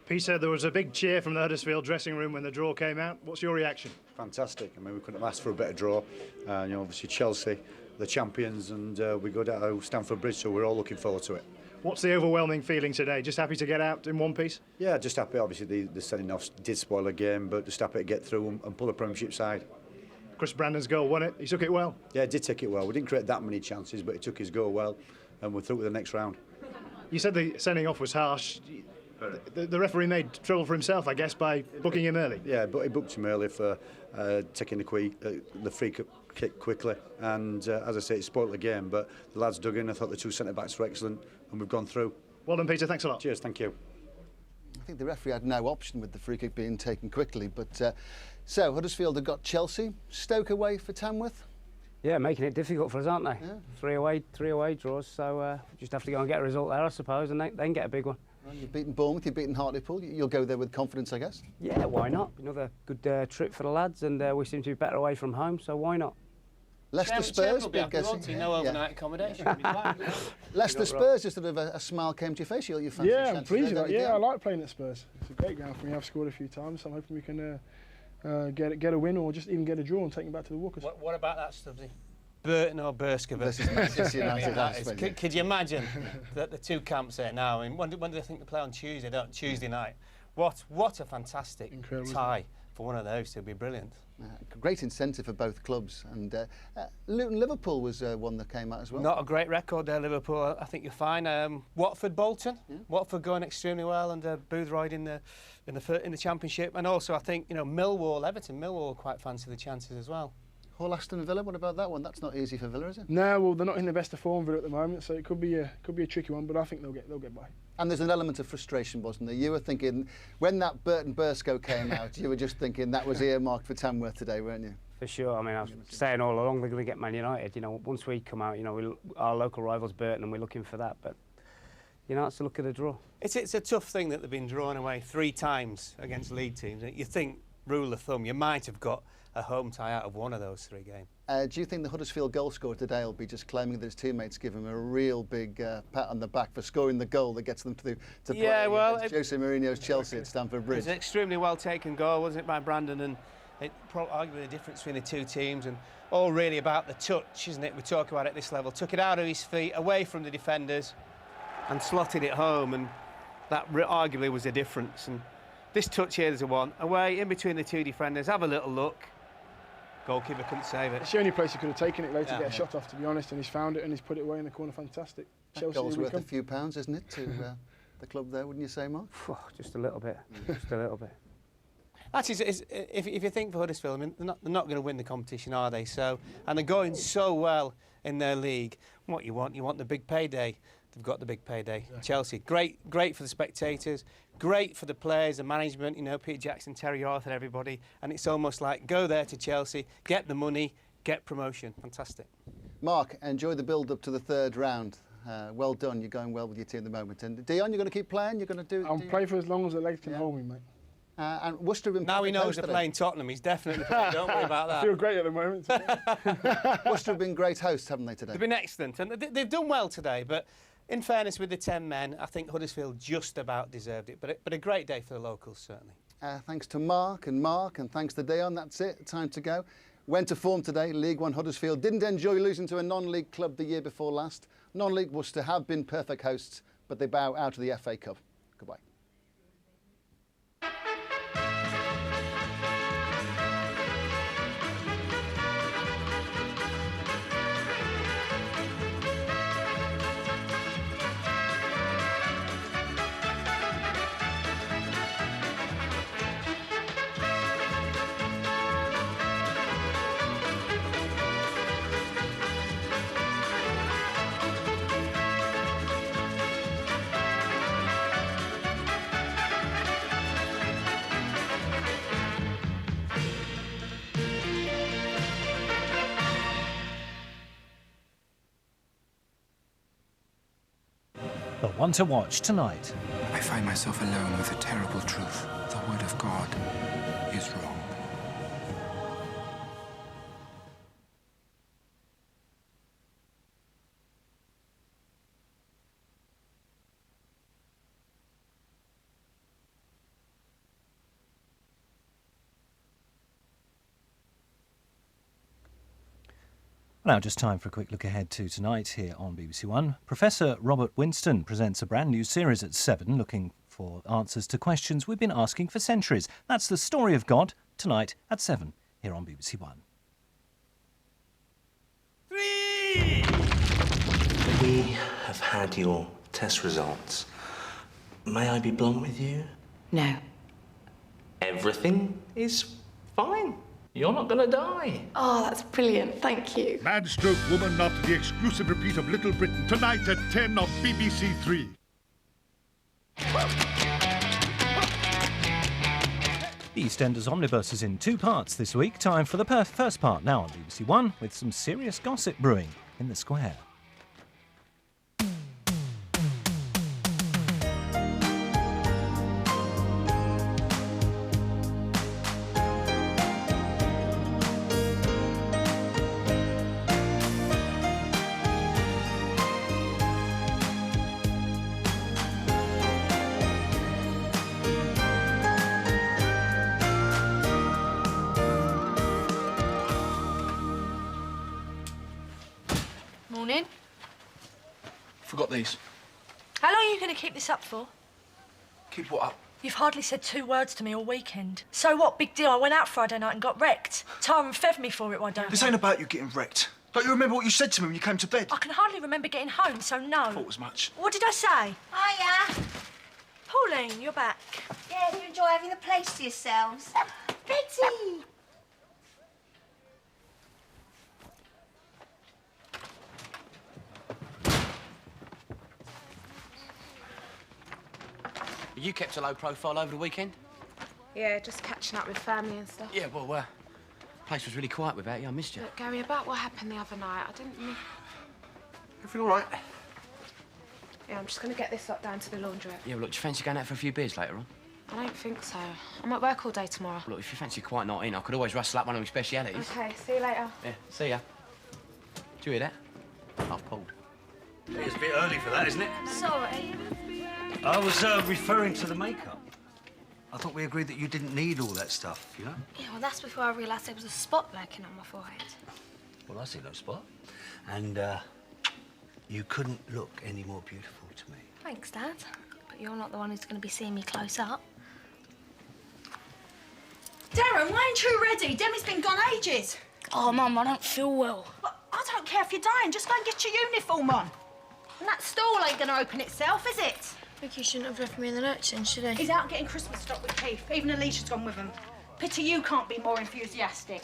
S19: Peter, there was a big cheer from the Huddersfield dressing room when the draw came out. What's your reaction?
S20: Fantastic. I mean, we couldn't have asked for a better draw. Obviously Chelsea, the champions, and we go down to Stamford Bridge, so we're all looking forward to it.
S19: What's the overwhelming feeling today? Just happy to get out in one piece?
S20: Yeah, just happy. Obviously, the sending off did spoil a game, but just happy to get through and pull a Premiership side.
S19: Chris Brandon's goal won it. He took it well.
S20: Yeah, he did take it well. We didn't create that many chances, but he took his goal well, and we're through to the next round.
S19: You said the sending off was harsh. The referee made trouble for himself, I guess, by booking him early.
S20: Yeah, but he booked him early for taking the free kick quickly. And as I say, it spoilt the game, but the lads dug in. I thought the two centre-backs were excellent, and we've gone through.
S19: Well done, Peter. Thanks a lot.
S20: Cheers, thank you.
S1: I think the referee had no option with the free kick being taken quickly. But so Huddersfield have got Chelsea. Stoke away for Tamworth.
S11: Yeah, making it difficult for us, aren't they?
S1: Yeah.
S11: Three away draws, so just have to go and get a result there, I suppose, and then get a big one.
S1: Well, you've beaten Bournemouth, you've beaten Hartlepool. You'll go there with confidence, I guess.
S11: Yeah, why not? Another good trip for the lads, and we seem to be better away from home, so why not?
S1: Leicester Spurs, big guessing.
S7: No overnight accommodation.
S1: Leicester Spurs, just sort of a smile came to your face. You fancy
S8: Yeah, I'm
S1: chances
S8: pleased there, with that. Yeah, I like playing at Spurs. It's a great ground for me. I've scored a few times, so I'm hoping we can get a win or just even get a draw and take them back to the Walkers.
S7: What about that, Stubbsy? Burton or Burscough
S1: versus Manchester United.
S7: Could you imagine that the two camps there now? I mean, when do they think they play on Tuesday? Tuesday night. What a fantastic tie for one of those two. It'd be brilliant.
S1: Great incentive for both clubs. And Luton Liverpool was one that came out as well.
S7: Not a great record there, Liverpool. I think you're fine. Watford Bolton. Yeah. Watford going extremely well, and Boothroyd in the Championship. And also I think Millwall, Everton. Millwall quite fancy the chances as well.
S1: Hull Aston Villa, what about that one? That's not easy for Villa, is it?
S8: No, well, they're not in the best of form Villa at the moment, so it could be a tricky one, but I think they'll get by.
S1: And there's an element of frustration, wasn't there? You were thinking, when that Burton Burscough came out, you were just thinking that was earmarked for Tamworth today, weren't you?
S11: For sure. I mean, I was saying all along they're going to get Man United. Once we come out, our local rivals Burton, and we're looking for that. But it's a look at the draw.
S7: It's a tough thing that they've been drawn away 3 times against league teams. You think, rule of thumb, you might have got a home tie out of one of those 3 games.
S1: Do you think the Huddersfield goal scorer today will be just claiming that his teammates give him a real big pat on the back for scoring the goal that gets them to play against Jose Mourinho's Chelsea at Stamford Bridge?
S7: It was an extremely well taken goal, wasn't it, by Brandon? And it arguably the difference between the two teams, and all really about the touch, isn't it? We talk about it at this level. Took it out of his feet, away from the defenders, and slotted it home, and that arguably was the difference. And this touch here is a one away in between the two defenders. Have a little look. Goalkeeper couldn't save it.
S8: It's the only place he could have taken it later to get a shot off, to be honest, and he's found it and he's put it away in the corner. Fantastic.
S1: That goal's worth a few pounds, isn't it, to the club there, wouldn't you say, Mark?
S11: Just a little bit. Just a little bit.
S7: Actually, if you think for Huddersfield, I mean, they're not going to win the competition, are they? So, and they're going so well in their league. What you want the big payday. They've got the big payday. Exactly. Chelsea, great for the spectators, great for the players, the management, Peter Jackson, Terry Arthur, everybody. And it's almost like go there to Chelsea, get the money, get promotion. Fantastic.
S1: Mark, enjoy the build-up to the third round. Well done. You're going well with your team at the moment. And Dion, you're going to keep playing? You're going to do?
S8: I'll play for as long as the legs can hold me, mate.
S1: And Worcester have been
S7: now he knows they're playing Tottenham. He's definitely playing. Don't worry about that.
S8: I feel great at the moment.
S1: Worcester have been great hosts, haven't they, today?
S7: They've been excellent, and they've done well today. But in fairness, with the 10 men, I think Huddersfield just about deserved it. But a great day for the locals, certainly.
S1: Thanks to Mark, and thanks to Dion. That's it. Time to go. Went to form today. League One Huddersfield didn't enjoy losing to a non-league club the year before last. Non-league Worcester have been perfect hosts, but they bow out of the FA Cup. Goodbye.
S21: but one to watch tonight.
S22: I find myself alone with a terrible truth. The word of God is wrong.
S21: Now, just time for a quick look ahead to tonight here on BBC One. Professor Robert Winston presents a brand new series at 7, looking for answers to questions we've been asking for centuries. That's The Story of God, tonight at 7, here on BBC One.
S23: We have had your test results. May I be blunt with you?
S24: No.
S23: Everything is fine. You're not going to die.
S24: Oh, that's brilliant. Thank you.
S12: Man Stroke Woman after the exclusive repeat of Little Britain tonight at 10 on BBC Three.
S21: The EastEnders Omnibus is in 2 parts this week. Time for the first part now on BBC One, with some serious gossip brewing in the square.
S25: Morning.
S26: Forgot these.
S25: How long are you going to keep this up for?
S26: Keep what up?
S25: You've hardly said 2 words to me all weekend. So what? Big deal. I went out Friday night and got wrecked. Tara fed me for it, why don't
S26: This
S25: you?
S26: ain't about you getting wrecked. Don't you remember what you said to me when you came to bed?
S25: I can hardly remember getting home, so no.
S26: Thought as much.
S25: What did I say?
S27: Hiya.
S25: Pauline, you're back.
S27: Yeah, do you enjoy having the place to yourselves? Betty!
S28: You kept a low profile over the weekend?
S24: Yeah, just catching up with family and stuff.
S28: Yeah, well, the place was really quiet without you. I missed you.
S24: Look, Gary, about what happened the other night, I didn't mean...
S28: Everything all right?
S24: Yeah, I'm just going to get this up down to the laundrette.
S28: Yeah, well, look, do you fancy going out for a few beers later on?
S24: I don't think so. I'm at work all day tomorrow.
S28: Look, if you fancy quite not in, I could always rustle up one of my specialities.
S24: OK, see you later.
S28: Yeah, see ya. Do you hear that? I've pulled.
S29: It's a bit early for that, isn't it?
S25: Sorry.
S29: I was referring to the makeup. I thought we agreed that you didn't need all that stuff, you know?
S25: Yeah, well, that's before I realised there was a spot lurking on my forehead.
S29: Well, I see no spot. And you couldn't look any more beautiful to me.
S25: Thanks, Dad. But you're not the one who's going to be seeing me close up.
S27: Darren, why aren't you ready? Demi's been gone ages.
S25: Oh, Mum, I don't feel well.
S27: Well, I don't care if you're dying. Just go and get your uniform on. And that stall ain't going to open itself, is it?
S25: Ricky shouldn't have left me in the lurch then, should he?
S27: He's out getting Christmas stock with Keith. Even Alicia's gone with him. Pity you can't be more enthusiastic.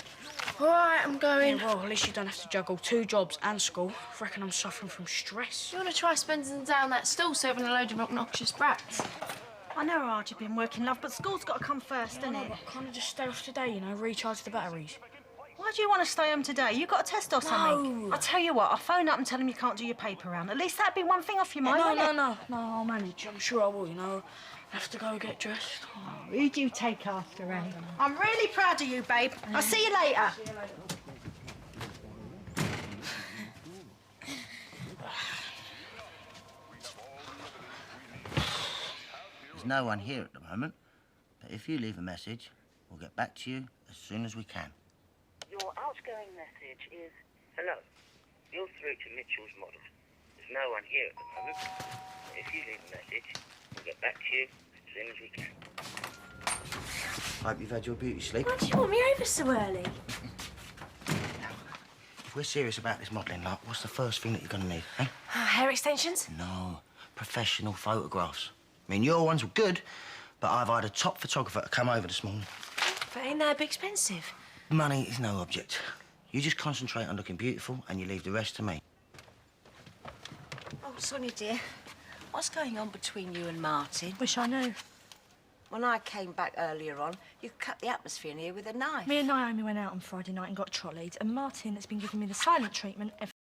S25: All right, I'm going.
S27: Yeah, well, at least you don't have to juggle 2 jobs and school. I reckon I'm suffering from stress.
S25: You want to try spending down that stall serving a load of obnoxious brats?
S27: I know how hard you've been working, love, but school's got to come first, doesn't it?
S25: Can't I just stay off today, you know, recharge the batteries?
S27: Why do you want to stay home today? You got a test or something?
S25: No.
S27: I'll tell you what, I'll phone up and tell him you can't do your paper round. At least that'd be one thing off your mind, wouldn't it?
S25: No, I'll manage. I'm sure I will, you know. I have to go get dressed.
S27: Oh, who do you take after, eh? I'm really proud of you, babe. I'll see you later.
S30: There's no one here at the moment, but if you leave a message, we'll get back to you as soon as we can.
S31: Your outgoing message is, hello, you're through to Mitchell's Models. There's no one here at the moment. If you leave a message, we'll get back to you as soon as we can.
S30: Hope you've had your beauty sleep.
S25: Why do you want me over so early?
S30: If we're serious about this modelling lot, what's the first thing that you're going to need, eh?
S25: Hair extensions?
S30: No, professional photographs. I mean, your ones were good, but I've hired a top photographer to come over this morning.
S25: But ain't that expensive?
S30: Money is no object. You just concentrate on looking beautiful and you leave the rest to me.
S27: Oh, Sonia, dear. What's going on between you and Martin?
S25: Wish I knew.
S27: When I came back earlier on, you cut the atmosphere in here with a knife.
S25: Me and Naomi went out on Friday night and got trolleyed, and Martin has been giving me the silent treatment ever